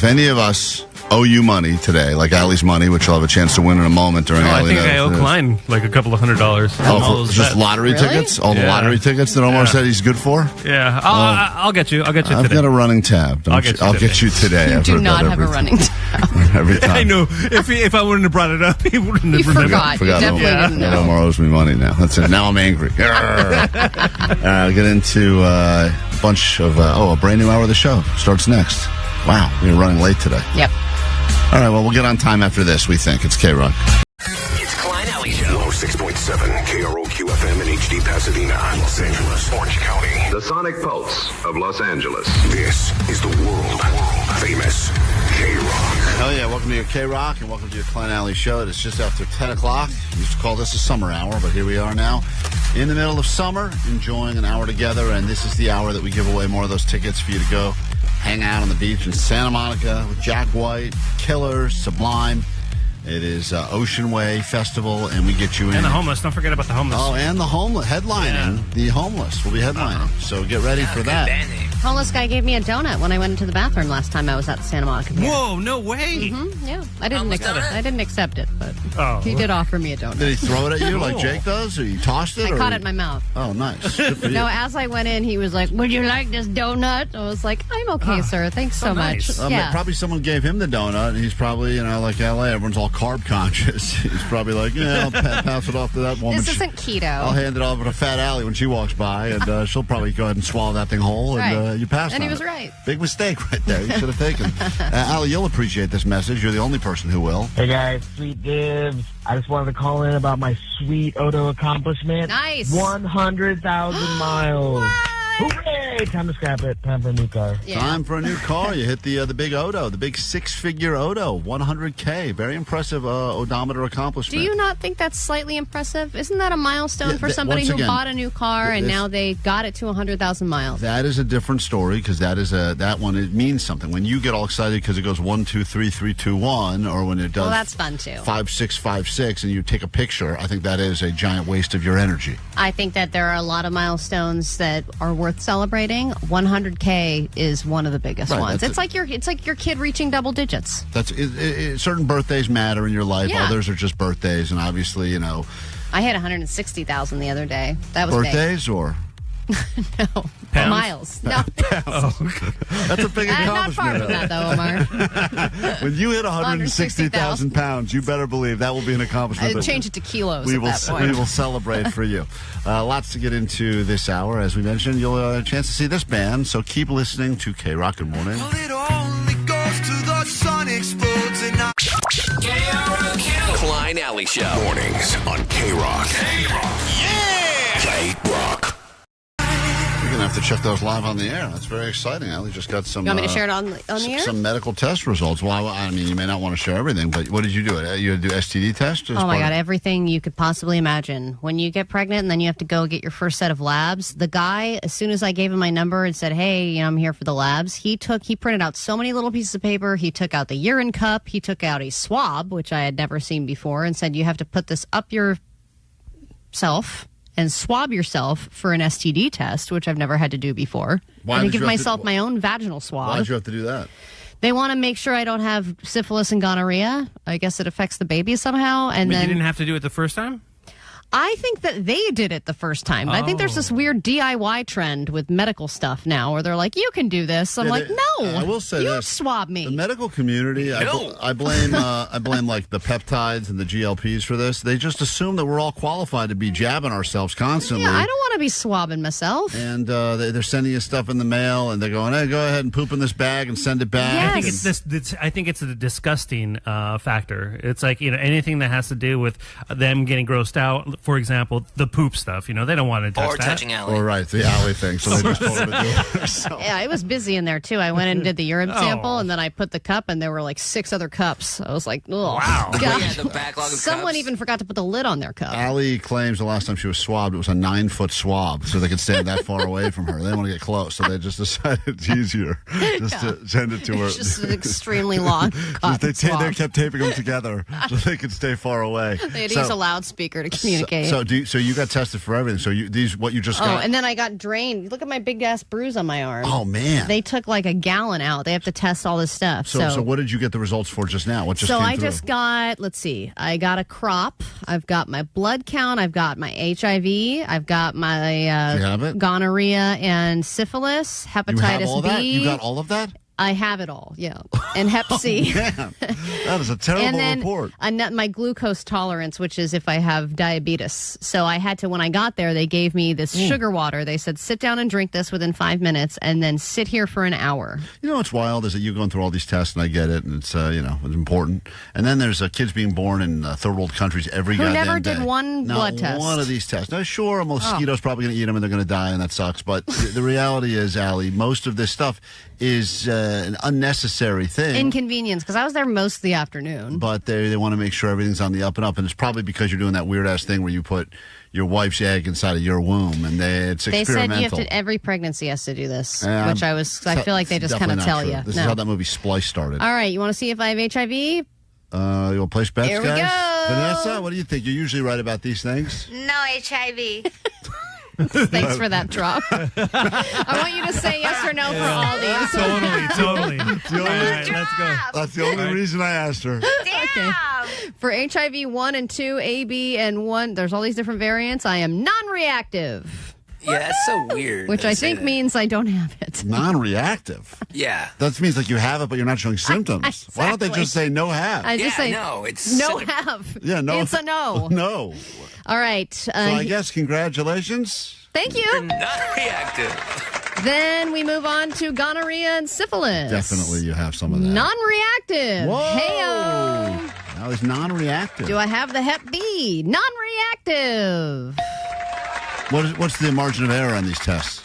any of us owe you money today, like Allie's money, which you'll have a chance to win in a moment during I Allie think I owe Klein a couple of $100. Oh, just lottery tickets? All the lottery tickets that Omar said he's good for? Yeah, I'll get you. I'll get you I've today. got a running tab. I'll get you today. You I've do heard not that have a running tab. every time. I know. If I wouldn't have brought it up, he wouldn't have remembered. I forgot Omar owes me money now. That's it. Now I'm angry. I'll get into a bunch of a brand new hour of the show starts next. Wow, we're running late today. Yep. All right, well, we'll get on time after this, we think. It's KROQ. It's Klein Alley Show. 106.7 KROQ FM in HD Pasadena, Los Angeles, Orange County. The Sonic Pulse of Los Angeles. This is the world famous KROQ. Hell yeah, welcome to your KROQ and welcome to your Klein Alley Show. It is just after 10 o'clock. We used to call this a summer hour, but here we are now in the middle of summer, enjoying an hour together, and this is the hour that we give away more of those tickets for you to go hang out on the beach in Santa Monica with Jack White, Killers, Sublime. It is Ocean Way Festival, and we get you in. And the homeless. Don't forget about the homeless. Oh, and the homeless. Headlining. Yeah. The homeless will be headlining. So get ready for that. Homeless guy gave me a donut when I went into the bathroom last time I was at the Santa Monica Pier. Whoa, no way. Mm-hmm, yeah, I didn't accept it, but he did offer me a donut. Did he throw it at you like Jake does, or you tossed it? I caught it in my mouth. Oh, nice. Good for you. No, as I went in, he was like, would you like this donut? I was like, I'm okay, sir. Thanks so nice. much. Yeah. Probably someone gave him the donut, and he's probably, like LA, everyone's all carb conscious. He's probably like, I'll pass it off to that woman. This isn't keto. I'll hand it over to Fat Allie when she walks by, and she'll probably go ahead and swallow that thing whole, and you pass it. And he was it. right. Big mistake right there. You should have taken. Allie, you'll appreciate this message. You're the only person who will. Hey guys, sweet dibs. I just wanted to call in about my sweet Odo accomplishment. Nice. 100,000 miles. Hooray! Time to scrap it. Time for a new car. Yeah. Time for a new car. You hit the big Odo, the big 6-figure Odo, 100K. Very impressive odometer accomplishment. Do you not think that's slightly impressive? Isn't that a milestone for somebody who bought a new car and now they got it to 100,000 miles? That is a different story, because that one, it means something. When you get all excited because it goes 1, 2, 3, 3, 2, 1, or when it does that's fun too. 5, 6, 5, 6, and you take a picture, I think that is a giant waste of your energy. I think that there are a lot of milestones that are worth celebrating. 100K is one of the biggest ones. It's like your kid reaching double digits. That's certain birthdays matter in your life. Yeah. Others are just birthdays, and obviously, I hit 160,000 the other day. That was birthdays big. or no pounds? miles. No, that's a big accomplishment. Not far from that, though, Omar. When you hit 160,000 pounds, you better believe that will be an accomplishment. I change it to kilos. We at will. that point. We will celebrate for you. Lots to get into this hour. As we mentioned, you'll have a chance to see this band. So keep listening to KROQ. Good morning. Well, it only goes to the sun explodes and I... KROQ. Klein Alley Show. Mornings on KROQ. Yeah! KROQ. We're going to have to check those live on the air. That's very exciting. Allie just got some. You want me to share it on the air? Some medical test results. Well, I mean, you may not want to share everything, but what did you do? You had to do STD test? Oh my God, everything you could possibly imagine. When you get pregnant and then you have to go get your first set of labs, the guy, as soon as I gave him my number and said, hey, I'm here for the labs, he printed out so many little pieces of paper. He took out the urine cup. He took out a swab, which I had never seen before, and said, you have to put this up yourself and swab yourself for an STD test, which I've never had to do before. Why and did give you have myself my own vaginal swab. Why did you have to do that? They want to make sure I don't have syphilis and gonorrhea. I guess it affects the baby somehow. And But then you didn't have to do it the first time? I think that they did it the first time. But I think there's this weird DIY trend with medical stuff now where they're like, you can do this. I'm like, no. I will say you this. swab me. The medical community, I blame like the peptides and the GLPs for this. They just assume that we're all qualified to be jabbing ourselves constantly. Yeah, I don't want to be swabbing myself. And they're sending you stuff in the mail, and they're going, hey, go ahead and poop in this bag and send it back. Yes. I think it's a disgusting factor. It's like, anything that has to do with them getting grossed out. For example, the poop stuff. They don't want to touch that. Or touching Allie. Or right, the Allie thing. So they just told her to do it herself. Yeah, it was busy in there, too. I went and did the urine sample, and then I put the cup, and there were like 6 other cups. I was like, oh, wow. God. Yeah, the backlog of Someone cups. even forgot to put the lid on their cup. Allie claims the last time she was swabbed, it was a 9-foot swab, so they could stand that far away from her. They didn't want to get close, so they just decided it's easier just to send it to her. It's just an extremely long They swab. kept taping them together so they could stay far away. They had to use a loudspeaker to communicate. So you got tested for everything. So what you just got? And then I got drained. Look at my big ass bruise on my arm. Oh man! They took like a gallon out. They have to test all this stuff. So what did you get the results for just now? What just so came I through? just got. Let's see. I got a crop. I've got my blood count. I've got my HIV. I've got my Do you have it? gonorrhea and syphilis, hepatitis You have all B. that? You got all of that? I have it all, yeah. And Hep C. Man, that is a terrible and then report. My glucose tolerance, which is if I have diabetes. So I had to, when I got there, they gave me this sugar water. They said, sit down and drink this within 5 minutes and then sit here for an hour. You know what's wild is that you're going through all these tests, and I get it, and it's it's important. And then there's kids being born in third world countries every Who goddamn never day. did one Not blood test. one of these tests. Now, sure, a mosquito's probably going to eat them, and they're going to die, and that sucks. But the reality is, Allie, most of this stuff is an unnecessary thing. Inconvenience, because I was there most of the afternoon. But they want to make sure everything's on the up and up, and it's probably because you're doing that weird ass thing where you put your wife's egg inside of your womb, and it's They experimental. said you have to, every pregnancy has to do this, Yeah, which I feel like they just kind of definitely not tell true. you. This No. is how that movie Splice started. All right, you want to see if I have HIV? You want to place bets, Here we guys? go. Vanessa, what do you think? You're usually right about these things. No HIV. Thanks for that drop. I want you to say yes or no for all these. Totally. All right, let's go. That's the only reason I asked her. Okay. For HIV 1 and 2, AB and 1, there's all these different variants. I am non-reactive. Yeah, that's so weird. Which to I say think that. means I don't have it. Non-reactive. Yeah. That means like you have it, but you're not showing symptoms. Why don't they Exactly. just say no have? I just say no. It's no such a- have. Yeah, no. It's a no. No. All right. So I guess congratulations. Thank you. non-reactive. Then we move on to gonorrhea and syphilis. Definitely you have some of that. Non-reactive. Whoa. Heyo. Now it's non-reactive. Do I have the Hep B? Non-reactive. What's the margin of error on these tests?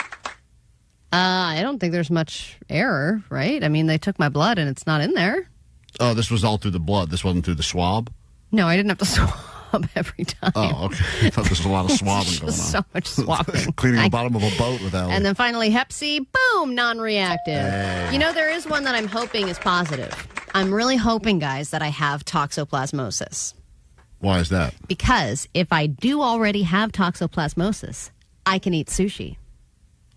I don't think there's much error, right? I mean, they took my blood and it's not in there. Oh, this was all through the blood. This wasn't through the swab? No, I didn't have to swab every time. Oh, okay. I thought there was a lot of swabbing going on. Just so much swabbing. Cleaning the bottom of a boat with Allie. And then finally, Hep C, boom, non-reactive. Hey. You know, there is one that I'm hoping is positive. I'm really hoping, guys, that I have toxoplasmosis. Why is that? Because if I do already have toxoplasmosis, I can eat sushi.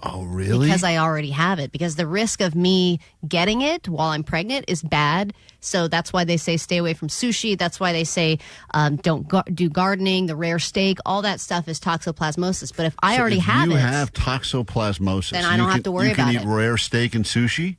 Oh, really? Because I already have it. Because the risk of me getting it while I'm pregnant is bad. So that's why they say stay away from sushi. That's why they say don't do gardening, the rare steak. All that stuff is toxoplasmosis. But if I already have you it, have toxoplasmosis, then I don't have to worry about You it. can eat rare steak and sushi?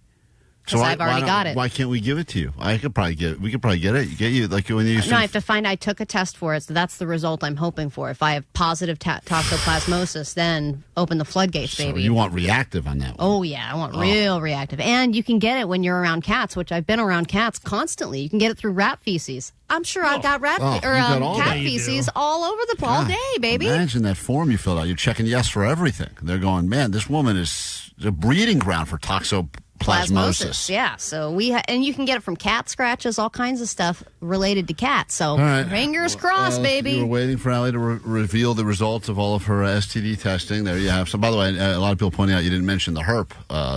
because I've already got it. Why can't we give it to you? We could probably get it. Get you like when you. No, I have to find. I took a test for it, so that's the result I'm hoping for. If I have positive toxoplasmosis, then open the floodgates, So baby. you want reactive on that one? Oh yeah, I want real reactive, and you can get it when you're around cats, which I've been around cats constantly. You can get it through rat feces. I'm sure I've got cat feces all over all day, baby. Imagine that form you filled out. You're checking yes for everything. They're going, man, this woman is a breeding ground for toxoplasmosis. Yeah, so and you can get it from cat scratches, all kinds of stuff related to cats. So fingers crossed, baby. You were waiting for Allie to reveal the results of all of her STD testing. There you have. So, by the way, a lot of people pointing out you didn't mention the herp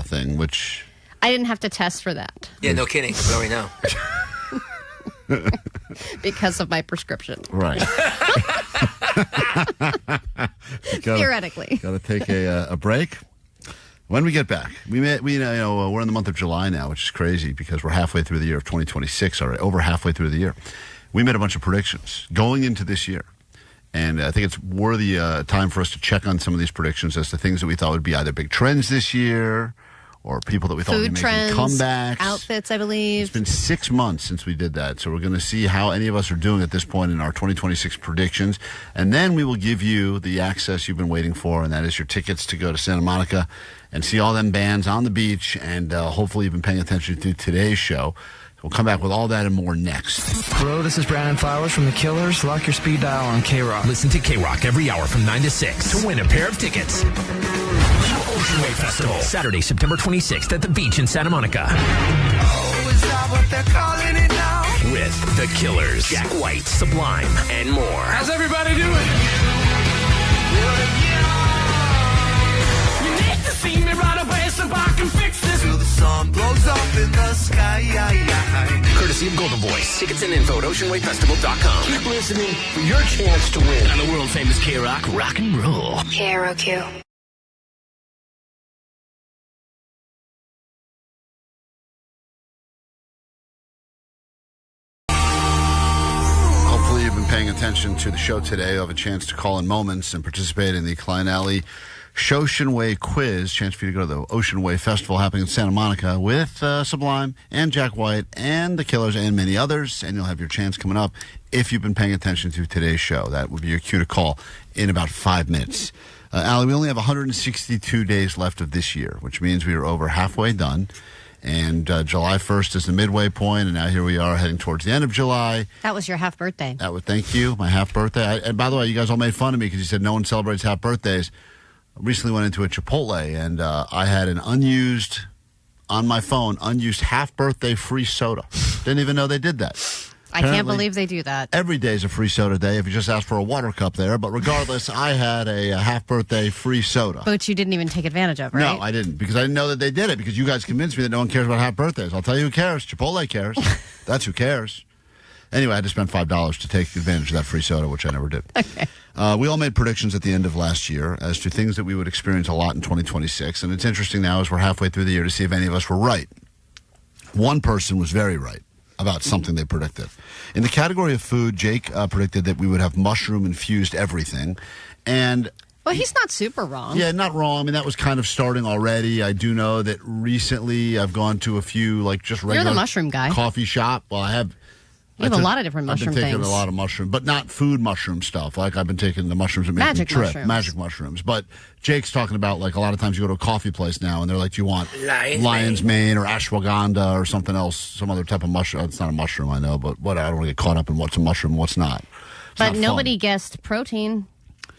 thing, which I didn't have to test for that. Yeah, no kidding. We already know. Because of my prescription. Right. Theoretically. Got to take a break. When we get back, we're in the month of July now, which is crazy because we're halfway through the year of 2026 already, over halfway through the year. We made a bunch of predictions going into this year. And I think it's worthy time for us to check on some of these predictions as to things that we thought would be either big trends this year or people that we thought would be making comebacks. Outfits, I believe. It's been 6 months since we did that, so we're going to see how any of us are doing at this point in our 2026 predictions. And then we will give you the access you've been waiting for, and that is your tickets to go to Santa Monica and see all them bands on the beach, and hopefully you've been paying attention to today's show. We'll come back with all that and more next. Hello, this is Brandon Flowers from The Killers. Lock your speed dial on KROQ. Listen to KROQ every hour from 9 to 6 to win a pair of tickets to Ocean Wave Festival, Saturday, September 26th at the beach in Santa Monica. Oh, is that what they're calling it now? With The Killers, Jack White, Sublime, and more. How's everybody doing? You need to see me run away so I can fix this. Till the sun blows up in the sky. Courtesy of Golden Voice. Tickets and info at OceanWaveFestival.com. Keep listening for your chance to win. On the world famous KROQ Rock and Roll. KROQ. Hopefully you've been paying attention to the show today. You have a chance to call in moments and participate in the Klein Alley Ocean Way quiz. Chance for you to go to the Ocean Way Festival happening in Santa Monica with Sublime and Jack White and the Killers and many others. And you'll have your chance coming up if you've been paying attention to today's show. That would be your cue to call in about 5 minutes. Allie, we only have 162 days left of this year, which means we are over halfway done. And July 1st is the midway point, and now here we are heading towards the end of July. That was your half birthday. Thank you, my half birthday. And by the way, you guys all made fun of me because you said no one celebrates half birthdays. I recently went into a Chipotle, and I had an unused half birthday free soda. Didn't even know they did that. I can't believe they do that. Every day is a free soda day if you just ask for a water cup there. But regardless, I had a half birthday free soda. But you didn't even take advantage of, right? No, I didn't, because I didn't know that they did it, because you guys convinced me that no one cares about half birthdays. I'll tell you who cares. Chipotle cares. That's who cares. Anyway, I had to spend $5 to take advantage of that free soda, which I never did. Okay. We all made predictions at the end of last year as to things that we would experience a lot in 2026. And it's interesting now as we're halfway through the year to see if any of us were right. One person was very right about something they predicted. In the category of food, Jake predicted that we would have mushroom-infused everything. And well, he's not super wrong. Yeah, not wrong. I mean, that was kind of starting already. I do know that recently I've gone to a few, like, just regular You're the mushroom guy. Coffee shop. Well, I have. You have a lot of different mushroom things. I've been taking things. a lot of mushroom, but not food mushroom stuff. Like I've been taking the mushrooms that make Magic me trip. mushrooms. Magic mushrooms. But Jake's talking about, like, a lot of times you go to a coffee place now and they're like, do you want lion's mane or ashwagandha or something else, some other type of mushroom? It's not a mushroom, I know, but what, I don't want to get caught up in what's a mushroom and what's not. But nobody guessed protein,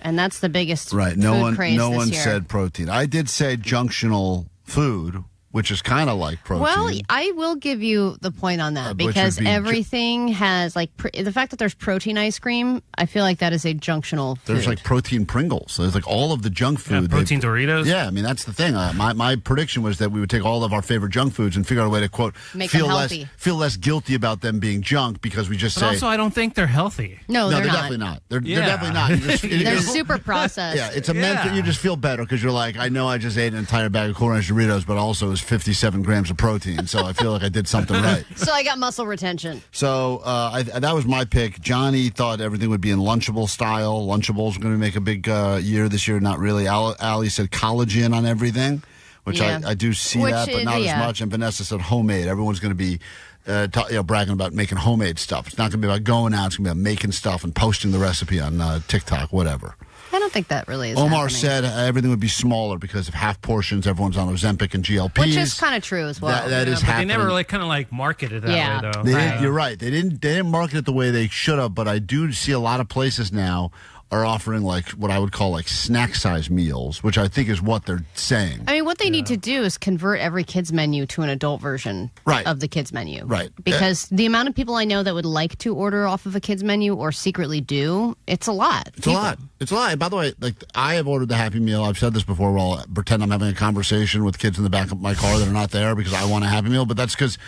and that's the biggest right. food craze No this one year. said protein. I did say junctional food, which is kind of like protein. Well, I will give you the point on that because everything has, like, the fact that there's protein ice cream, I feel like that is a junctional food. There's like protein Pringles. There's like all of the junk food. Yeah, protein Doritos. Yeah, I mean, that's the thing. My prediction was that we would take all of our favorite junk foods and figure out a way to, quote, Make them healthy. feel less guilty about them being junk because we just But say. also, I don't think they're healthy. No, they're not. definitely not. They're definitely not. You just, They're super processed. Yeah, it's a mental. You just feel better because you're like, I know I just ate an entire bag of Cool Ranch Doritos, but also it was 57 grams of protein, so I feel like I did something right. So I got muscle retention. So that was my pick. Johnny thought everything would be in Lunchable style. Lunchables were going to make a big year this year. Not really. Allie said collagen on everything, which Yeah. I do see Which that, but is- not yeah. as much. And Vanessa said homemade. Everyone's going to be bragging about making homemade stuff. It's not going to be about going out. It's going to be about making stuff and posting the recipe on TikTok, whatever. I don't think that really is Omar happening. said everything would be smaller because of half portions. Everyone's on Ozempic and GLPs. Which is kind of true as well. That is but happening. they never really kind of like marketed it that way, though. You're right. They didn't market it the way they should have, but I do see a lot of places now are offering like what I would call like snack size meals, which I think is what they're saying. I mean, what they need to do is convert every kids menu to an adult version of the kids menu. Right. Because the amount of people I know that would like to order off of a kids menu or secretly do, it's a lot. It's a lot. It's a lot. By the way, like I have ordered the Happy Meal. I've said this before. Where I'll pretend I'm having a conversation with kids in the back of my car that are not there because I want a Happy Meal. But that's because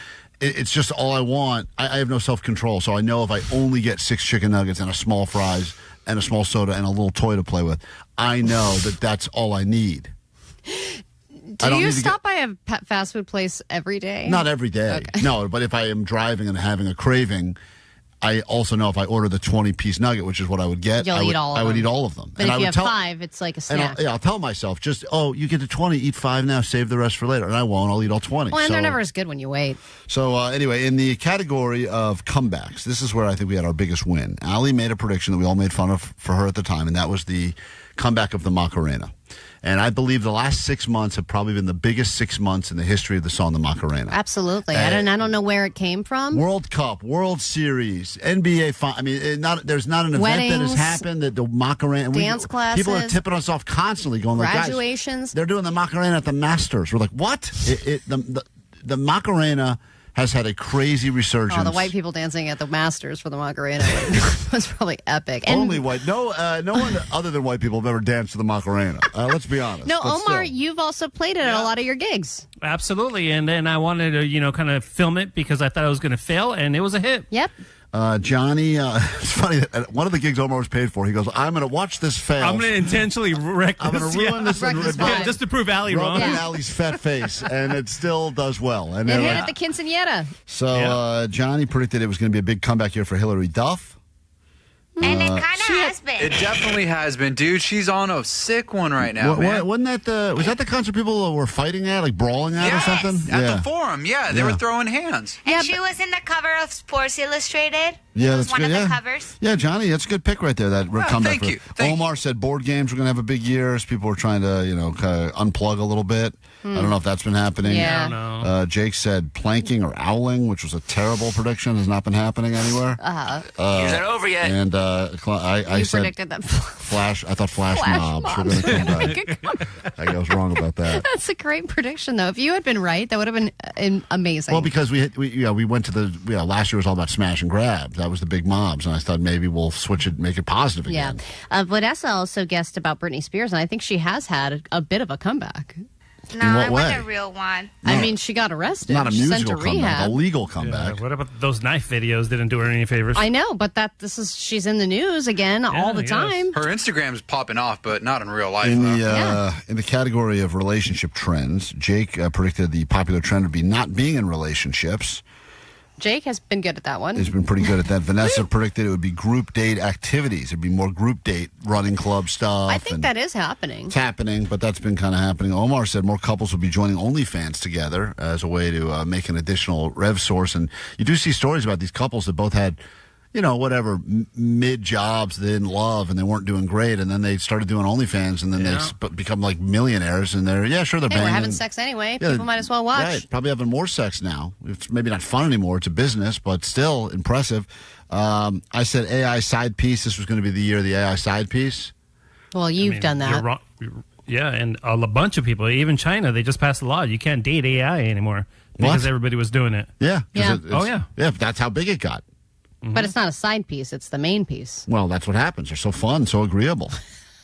it's just all I want. I have no self-control. So I know if I only get 6 chicken nuggets and a small fries and a small soda and a little toy to play with, I know that that's all I need. Do you stop by a fast food place every day? Not every day. Okay. No, but if I am driving and having a craving, I also know if I order the 20-piece nugget, which is what I would get, You'll eat all of I would them. eat all of them. But And if I you would have 5, it's like a And snack. I'll tell myself, you get to 20, eat 5 now, save the rest for later. And I won't. I'll eat all 20. Well, and they're never as good when you wait. So anyway, in the category of comebacks, this is where I think we had our biggest win. Ali made a prediction that we all made fun of for her at the time, and that was the comeback of the Macarena. And I believe the last 6 months have probably been the biggest 6 months in the history of the song, the Macarena. Absolutely. I don't know where it came from. World Cup, World Series, NBA. I mean, there's not an event that Weddings, has happened that the Macarena. dance classes, people are tipping us off constantly, going like, graduations. Guys, they're doing the Macarena at the Masters. We're like, what? The Macarena has had a crazy resurgence. Oh, the white people dancing at the Masters for the Macarena was probably epic. And Only white. No one other than white people have ever danced to the Macarena. Let's be honest. no, But Omar, still. you've also played it at a lot of your gigs. Absolutely. And then I wanted to, kind of film it because I thought it was going to fail, and it was a hit. Yep. Johnny, it's funny that at one of the gigs Omar was paid for, he goes, I'm going to watch this fail. I'm going to intentionally wreck this. I'm going to ruin this. Yeah, just to prove Ali wrong. Rubbing Ali's fat face, and it still does well. And It they're hit like- at the quinceanera. So Johnny predicted it was going to be a big comeback year for Hillary Duff. And it kind of has been. It definitely has been, dude. She's on a sick one right now, man. Wasn't that was that the concert people were fighting at, like brawling at or something? At the Forum, they were throwing hands. And she was in the cover of Sports Illustrated. Yeah, It was that's one good. of yeah. the covers. Yeah, Johnny, that's a good pick right there. That comeback. thank for- you. Omar said board games were going to have a big year as people were trying to, kind of unplug a little bit. I don't know if that's been happening. Yeah. I don't Jake said planking or owling, which was a terrible prediction, has not been happening anywhere. Is that over yet? And I You said predicted that. flash. I thought flash mobs were mobs. going to come back. I was wrong about that. That's a great prediction, though. If you had been right, that would have been amazing. Well, because we went to the last year was all about smash and grab. That was the big mobs, and I thought maybe we'll switch it, make it positive yeah. again. Vanessa also guessed about Britney Spears, and I think she has had a bit of a comeback. No, In what it wasn't way? a real one. I mean, she got arrested. Not a She's sent musical to comeback, rehab. a legal comeback. What about those knife videos? Didn't do her any favors. I know, but she's in the news again all the time. Her Instagram's popping off, but not in real life. In though. the category of relationship trends, Jake predicted the popular trend would be not being in relationships. Jake has been good at that one. He's been pretty good at that. Vanessa predicted it would be group date activities. It'd be more group date running club stuff. I think that is happening. It's happening, but that's been kind of happening. Omar said more couples will be joining OnlyFans together as a way to make an additional rev source. And you do see stories about these couples that both had, whatever mid jobs they didn't love and they weren't doing great, and then they started doing OnlyFans, and then they become like millionaires. And they're Hey, banging. we're having sex anyway. Yeah, People might as well watch. Right, probably having more sex now. It's maybe not fun anymore. It's a business, but still impressive. I said AI side piece. This was going to be the year of the AI side piece. Well, you've done that. You're wrong. Yeah, and a bunch of people, even China, they just passed a law. You can't date AI anymore because everybody was doing it. Yeah. Yeah. Yeah, that's how big it got. But it's not a side piece, it's the main piece. Well, that's what happens. They're so fun, so agreeable.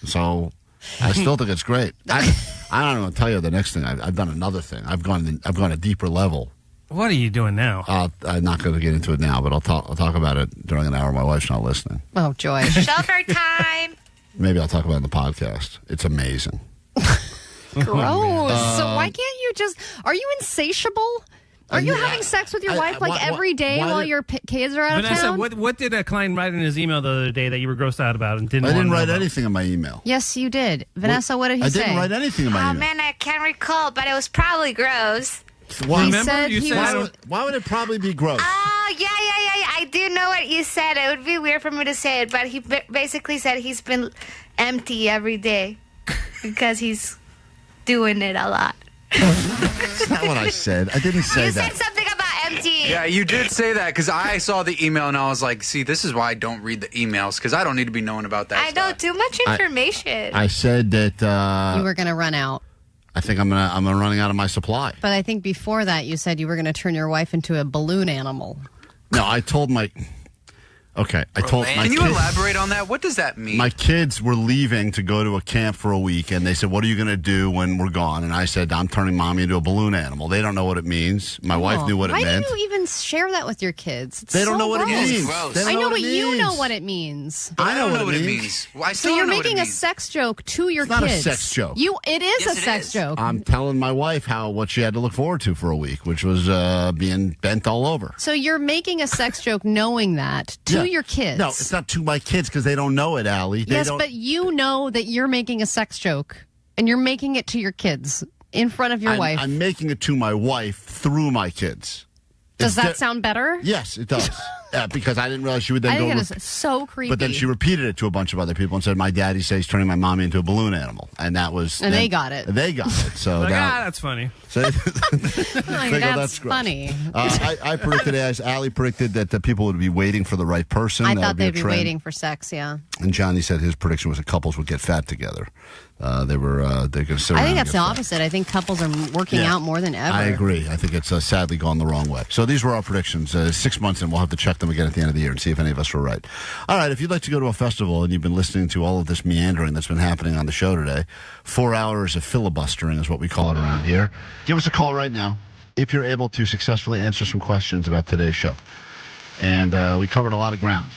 So I still think it's great. I don't know. I'll tell you the next thing. I've done another thing. I've gone a deeper level. What are you doing now? I'm not going to get into it now, but I'll talk about it during an hour. My wife's not listening. Oh, joy. Shelter time. Maybe I'll talk about it in the podcast. It's amazing. Gross. So why can't you just... Are you insatiable? Are you having sex with your wife every day while your kids are out of Vanessa, town? what did Klein write in his email the other day that you were grossed out about and didn't? I didn't want to write know anything in my email. Yes, you did. Vanessa, what did he say? I didn't write anything in my Oh email. man, I can't recall, but it was probably gross. Why, Why would it probably be gross? Oh, yeah. I do know what you said. It would be weird for me to say it, but he basically said he's been empty every day because he's doing it a lot. That's not what I said. I didn't say that. You said something about empty. Yeah, you did say that because I saw the email and I was like, see, this is why I don't read the emails because I don't need to be knowing about that I know too much information. I said that you were going to run out. I think I'm running out of my supply. But I think before that, you said you were going to turn your wife into a balloon animal. No, I told my... Okay, I told my Can you kids, elaborate on that? What does that mean? My kids were leaving to go to a camp for a week, and they said, what are you going to do when we're gone? And I said, I'm turning mommy into a balloon animal. They don't know what it means. My wife knew what it meant. Why do you even share that with your kids? It's They don't so know what it gross. means. They don't I know, know but what it you means. know what it means. I know what it means. Well, I So still you're don't know what making it a means. sex joke to your It's not kids. a sex joke. It is a sex joke. I'm telling my wife what she had to look forward to for a week, which was being bent all over. So you're making a sex joke knowing that to your kids. No, it's not to my kids because they don't know it, Allie. They Yes, don't... but you know that you're making a sex joke and you're making it to your kids in front of your wife. I'm making it to my wife through my kids. Does that sound better? Yes, it does. Because I didn't realize she would then I go... think it is so creepy. But then she repeated it to a bunch of other people and said, my daddy says he's turning my mommy into a balloon animal. And that was... And they got it. They got it. So Like, that, that's funny. So that's gross. funny. I predicted, as Allie predicted, that the people would be waiting for the right person. I That thought would be a they'd be trend. waiting for sex, yeah. And Johnny said his prediction was that couples would get fat together. They're going to sit around I think and that's get the fat. opposite. I think couples are working Yeah. out more than ever. I agree. I think it's sadly gone the wrong way. So these were our predictions. 6 months in, we'll have to check them again at the end of the year and see if any of us were right. All right, if you'd like to go to a festival and you've been listening to all of this meandering that's been happening on the show today, 4 hours of filibustering is what we call it around here. Give us a call right now if you're able to successfully answer some questions about today's show. And we covered a lot of ground.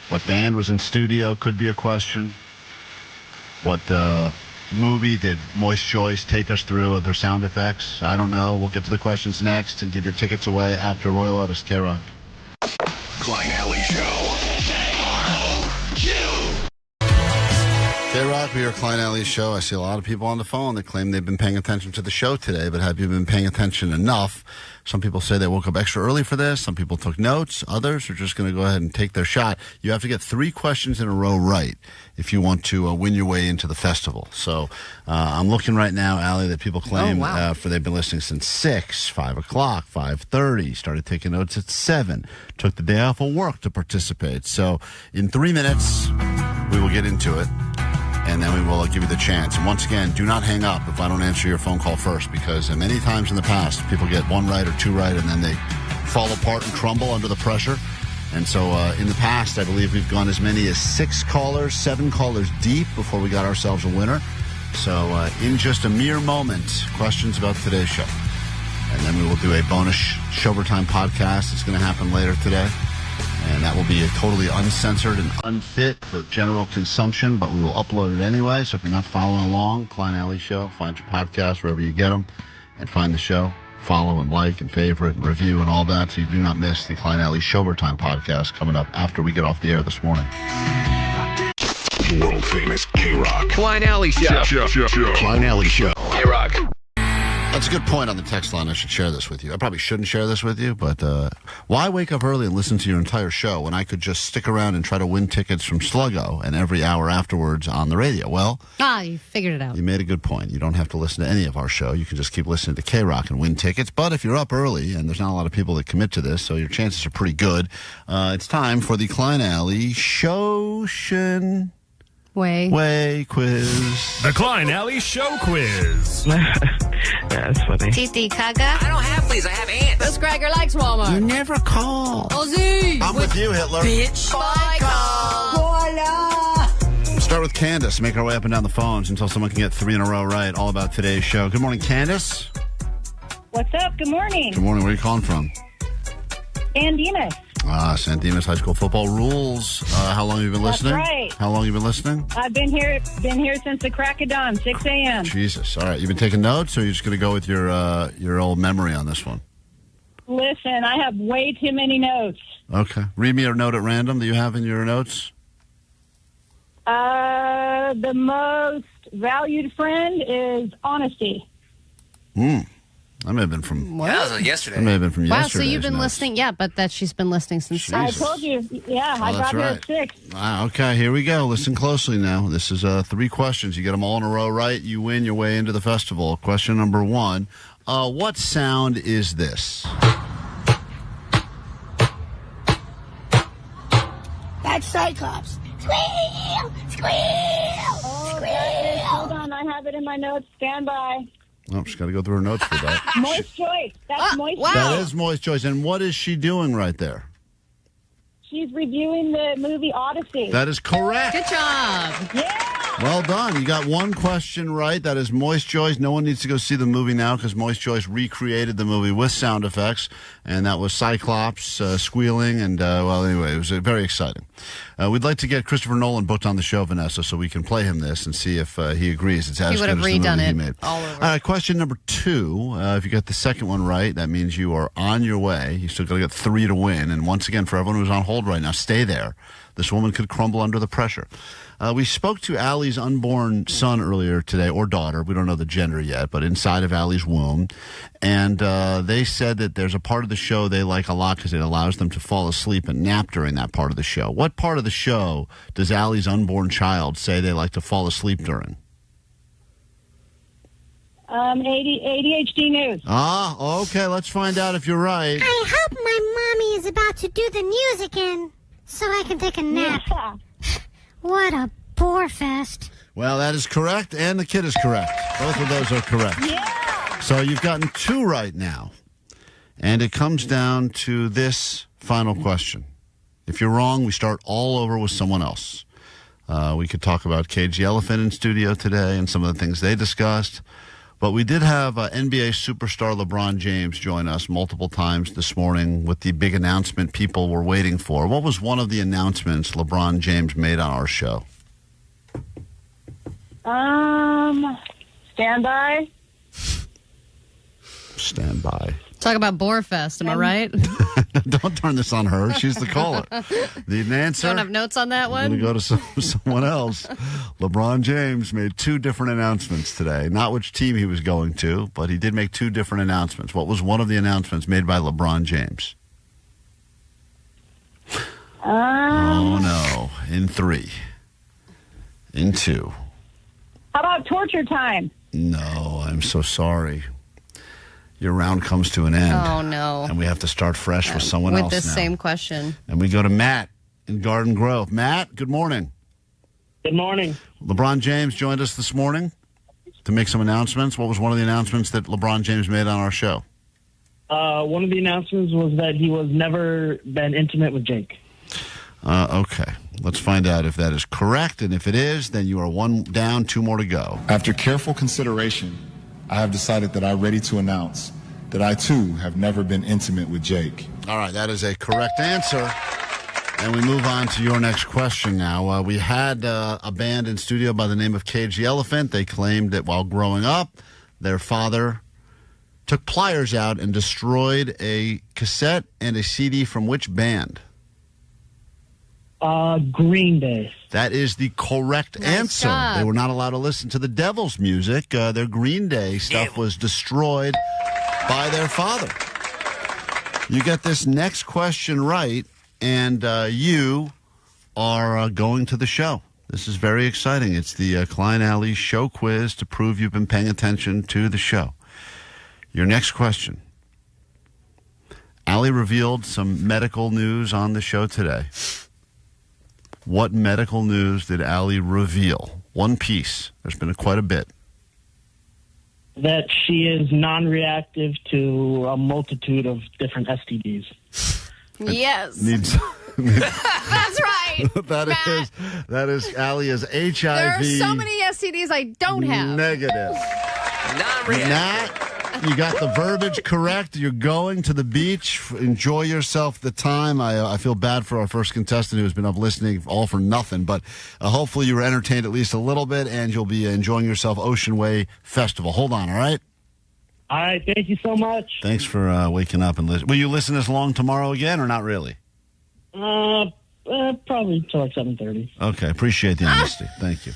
What band was in studio could be a question. What movie did Moist Joyce take us through with their sound effects? I don't know. We'll get to the questions next and give your tickets away after Rou-lettuce, KROQ. Klein Alley Show. KROQ, we are Klein Alley's show. I see a lot of people on the phone that claim they've been paying attention to the show today, but have you been paying attention enough? Some people say they woke up extra early for this. Some people took notes. Others are just going to go ahead and take their shot. You have to get 3 questions in a row right if you want to win your way into the festival. So I'm looking right now, Allie, that people claim for they've been listening since 6, 5 o'clock, 5:30, started taking notes at 7, took the day off of work to participate. So in 3 minutes, we will get into it. And then we will give you the chance. And once again, do not hang up if I don't answer your phone call first, because many times in the past, people get 1 right or 2 right, and then they fall apart and crumble under the pressure. And so in the past, I believe we've gone as many as 6 callers, 7 callers deep before we got ourselves a winner. So in just a mere moment, questions about today's show. And then we will do a bonus Showtime podcast. It's going to happen later today. And that will be totally uncensored and unfit for general consumption, but we will upload it anyway. So if you're not following along, Klein Alley Show, find your podcast wherever you get them and find the show. Follow and like and favorite and review and all that so you do not miss the Klein Alley Showtime podcast coming up after we get off the air this morning. World famous KROQ. Klein Alley Show. Klein Alley Show. KROQ. That's a good point on the text line. I should share this with you. I probably shouldn't share this with you, but why wake up early and listen to your entire show when I could just stick around and try to win tickets from Sluggo and every hour afterwards on the radio? Well, you figured it out. you made a good point. You don't have to listen to any of our show. You can just keep listening to KROQ and win tickets. But if you're up early, and there's not a lot of people that commit to this, so your chances are pretty good, it's time for the Klein Alley Way quiz. The Klein Alley Show Quiz. That's funny. Titi Kaga. I don't have fleas. I have ants. This Gregor likes Walmart. You never call. Ozzy. I'm with you, Hitler. Bitch. We'll start with Candace. Make our way up and down the phones until someone can get 3 in a row right, all about today's show. Good morning, Candace. What's up? Good morning. Good morning. Where are you calling from? San Dimas. San Dimas High School football rules. How long have you been listening? That's right. How long have you been listening? I've been here since the crack of dawn, 6 a.m. Jesus. All right. You've been taking notes, or are you just going to go with your old memory on this one? listen, I have way too many notes. Okay. Read me a note at random that you have in your notes. The most valued friend is honesty. That may have been from... Yeah, that was yesterday. That may have been from Wow, yesterday. so you've been listening. Yeah, but she's been listening since. I told you. Yeah, I got here at 6. Okay, here we go. Listen closely now. This is 3 questions. You get them all in a row right, you win your way into the festival. Question number 1. What sound is this? That's Cyclops. Squeal! Squeal! Squeal! Hold on, I have it in my notes. Stand by. Oh, she's got to go through her notes for that. Moist Joyce. That's Moist Joyce. That is Moist Joyce. And what is she doing right there? She's reviewing the movie Odyssey. That is correct. Good job. Yeah. Well done. You got one question right. That is Moist Joyce. No one needs to go see the movie now because Moist Joyce recreated the movie with sound effects, and that was Cyclops squealing. And, well, anyway, it was very exciting. We'd like to get Christopher Nolan booked on the show, Vanessa, so we can play him this and see if he agrees. It's as He would good have as the redone movie he it made. all over. All right, question number 2. If you get the second one right, that means you are on your way. You still got to get 3 to win. And once again, for everyone who's on hold right now, stay there. This woman could crumble under the pressure. We spoke to Allie's unborn son earlier today, or daughter. We don't know the gender yet, but inside of Allie's womb. And they said that there's a part of the show they like a lot because it allows them to fall asleep and nap during that part of the show. What part of the show does Allie's unborn child say they like to fall asleep during? ADHD news. Ah, okay. Let's find out if you're right. I hope my mommy is about to do the news again so I can take a nap. Yeah. What a bore fest. Well, that is correct, and the kid is correct. Both of those are correct. Yeah. So you've gotten 2 right now. And it comes down to this final question. If you're wrong, we start all over with someone else. We could talk about Cage the Elephant in studio today and some of the things they discussed. But we did have NBA superstar LeBron James join us multiple times this morning with the big announcement people were waiting for. What was one of the announcements LeBron James made on our show? Stand by. Stand by. Talk about Borefest, am I right? Don't turn this on her. She's the caller. The answer? Don't have notes on that one? I'm going to go to someone else. LeBron James made 2 different announcements today. Not which team he was going to, but he did make 2 different announcements. What was one of the announcements made by LeBron James? Oh, no. In 3. In 2. How about torture time? No, I'm so sorry. Your round comes to an end. Oh, no. And we have to start fresh with someone With else this now. same question. And we go to Matt in Garden Grove. Matt, good morning. Good morning. LeBron James joined us this morning to make some announcements. What was one of the announcements that LeBron James made on our show? One of the announcements was that he was never been intimate with Jake. Okay. Let's find out if that is correct. And if it is, then you are 1 down, 2 more to go. After careful consideration, I have decided that I'm ready to announce that I, too, have never been intimate with Jake. All right, that is a correct answer. And we move on to your next question now. We had a band in studio by the name of Cage the Elephant. They claimed that while growing up, their father took pliers out and destroyed a cassette and a CD from which band? Green Day. That is the correct answer. job. They were not allowed to listen to the Devil's music. Their Green Day stuff was destroyed by their father. You get this next question right, and you are going to the show. This is very exciting. It's the Klein Alley show quiz to prove you've been paying attention to the show. Your next question. Allie revealed some medical news on the show today. What medical news did Allie reveal? One piece. There's been quite a bit. That she is non-reactive to a multitude of different STDs. Yes. Needs. That's right. that is Allie is HIV. There are so many STDs I don't have. Negative. Matt, you got the verbiage correct. You're going to the beach. Enjoy yourself the time. I feel bad for our first contestant who's been up listening all for nothing, but hopefully you were entertained at least a little bit, and you'll be enjoying yourself Ocean Way Festival. Hold on, all right? All right, thank you so much. Thanks for waking up and listening. Will you listen this long tomorrow again or not really? Probably till like 7:30. Okay, appreciate the honesty. Thank you.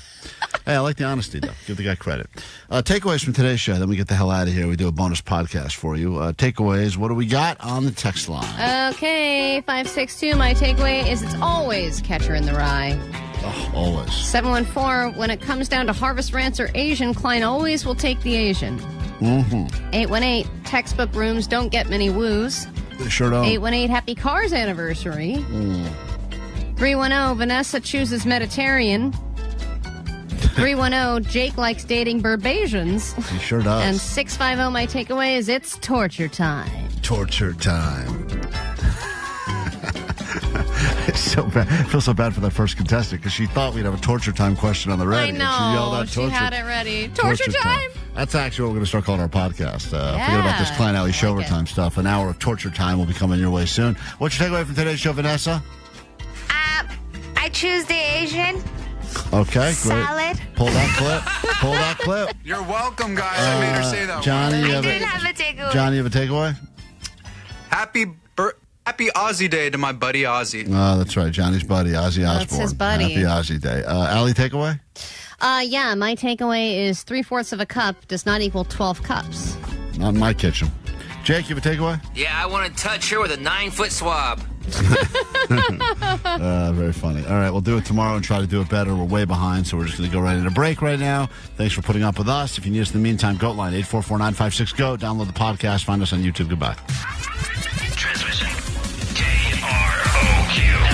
Hey, I like the honesty, though. Give the guy credit. Takeaways from today's show, then we get the hell out of here. We do a bonus podcast for you. Takeaways, what do we got on the text line? Okay, 562, my takeaway is it's always Catcher in the Rye. Oh, always. 714, when it comes down to Harvest Rants or Asian, Klein always will take the Asian. 818, textbook rooms don't get many woos. They sure don't. 818, happy Cars anniversary. 310, Vanessa chooses Mediterranean. 310, Jake likes dating Barbasians. He sure does. And 650, my takeaway is it's torture time. Torture time. It's so bad. I feel so bad for that first contestant because she thought we'd have a torture time question on the ready. I know. And she yelled out torture. She had it ready. Torture time. That's actually what we're going to start calling our podcast. Forget about this Klein Alley show overtime stuff. An hour of torture time will be coming your way soon. What's your takeaway from today's show, Vanessa? I choose the Asian. Okay, great. Salad. Pull that clip. Pull that clip. You're welcome, guys. I made her say that. Johnny, I did have a takeaway. Johnny, you have a takeaway? Happy Ozzy Day to my buddy Ozzy. Oh, that's right. Johnny's buddy, Ozzy Osbourne. That's his buddy. Happy Ozzy Day. Allie, takeaway? Yeah, my takeaway is 3/4 of a cup does not equal 12 cups. Not in my kitchen. Jake, you have a takeaway? Yeah, I want to touch her with a 9-foot swab. Very funny. All right, we'll do it tomorrow and try to do it better. We're way behind, so we're just going to go right into break right now. Thanks for putting up with us. If you need us in the meantime, Goat Line, 844-956-GO. Download the podcast. Find us on YouTube. Goodbye. Transmission. KROQ.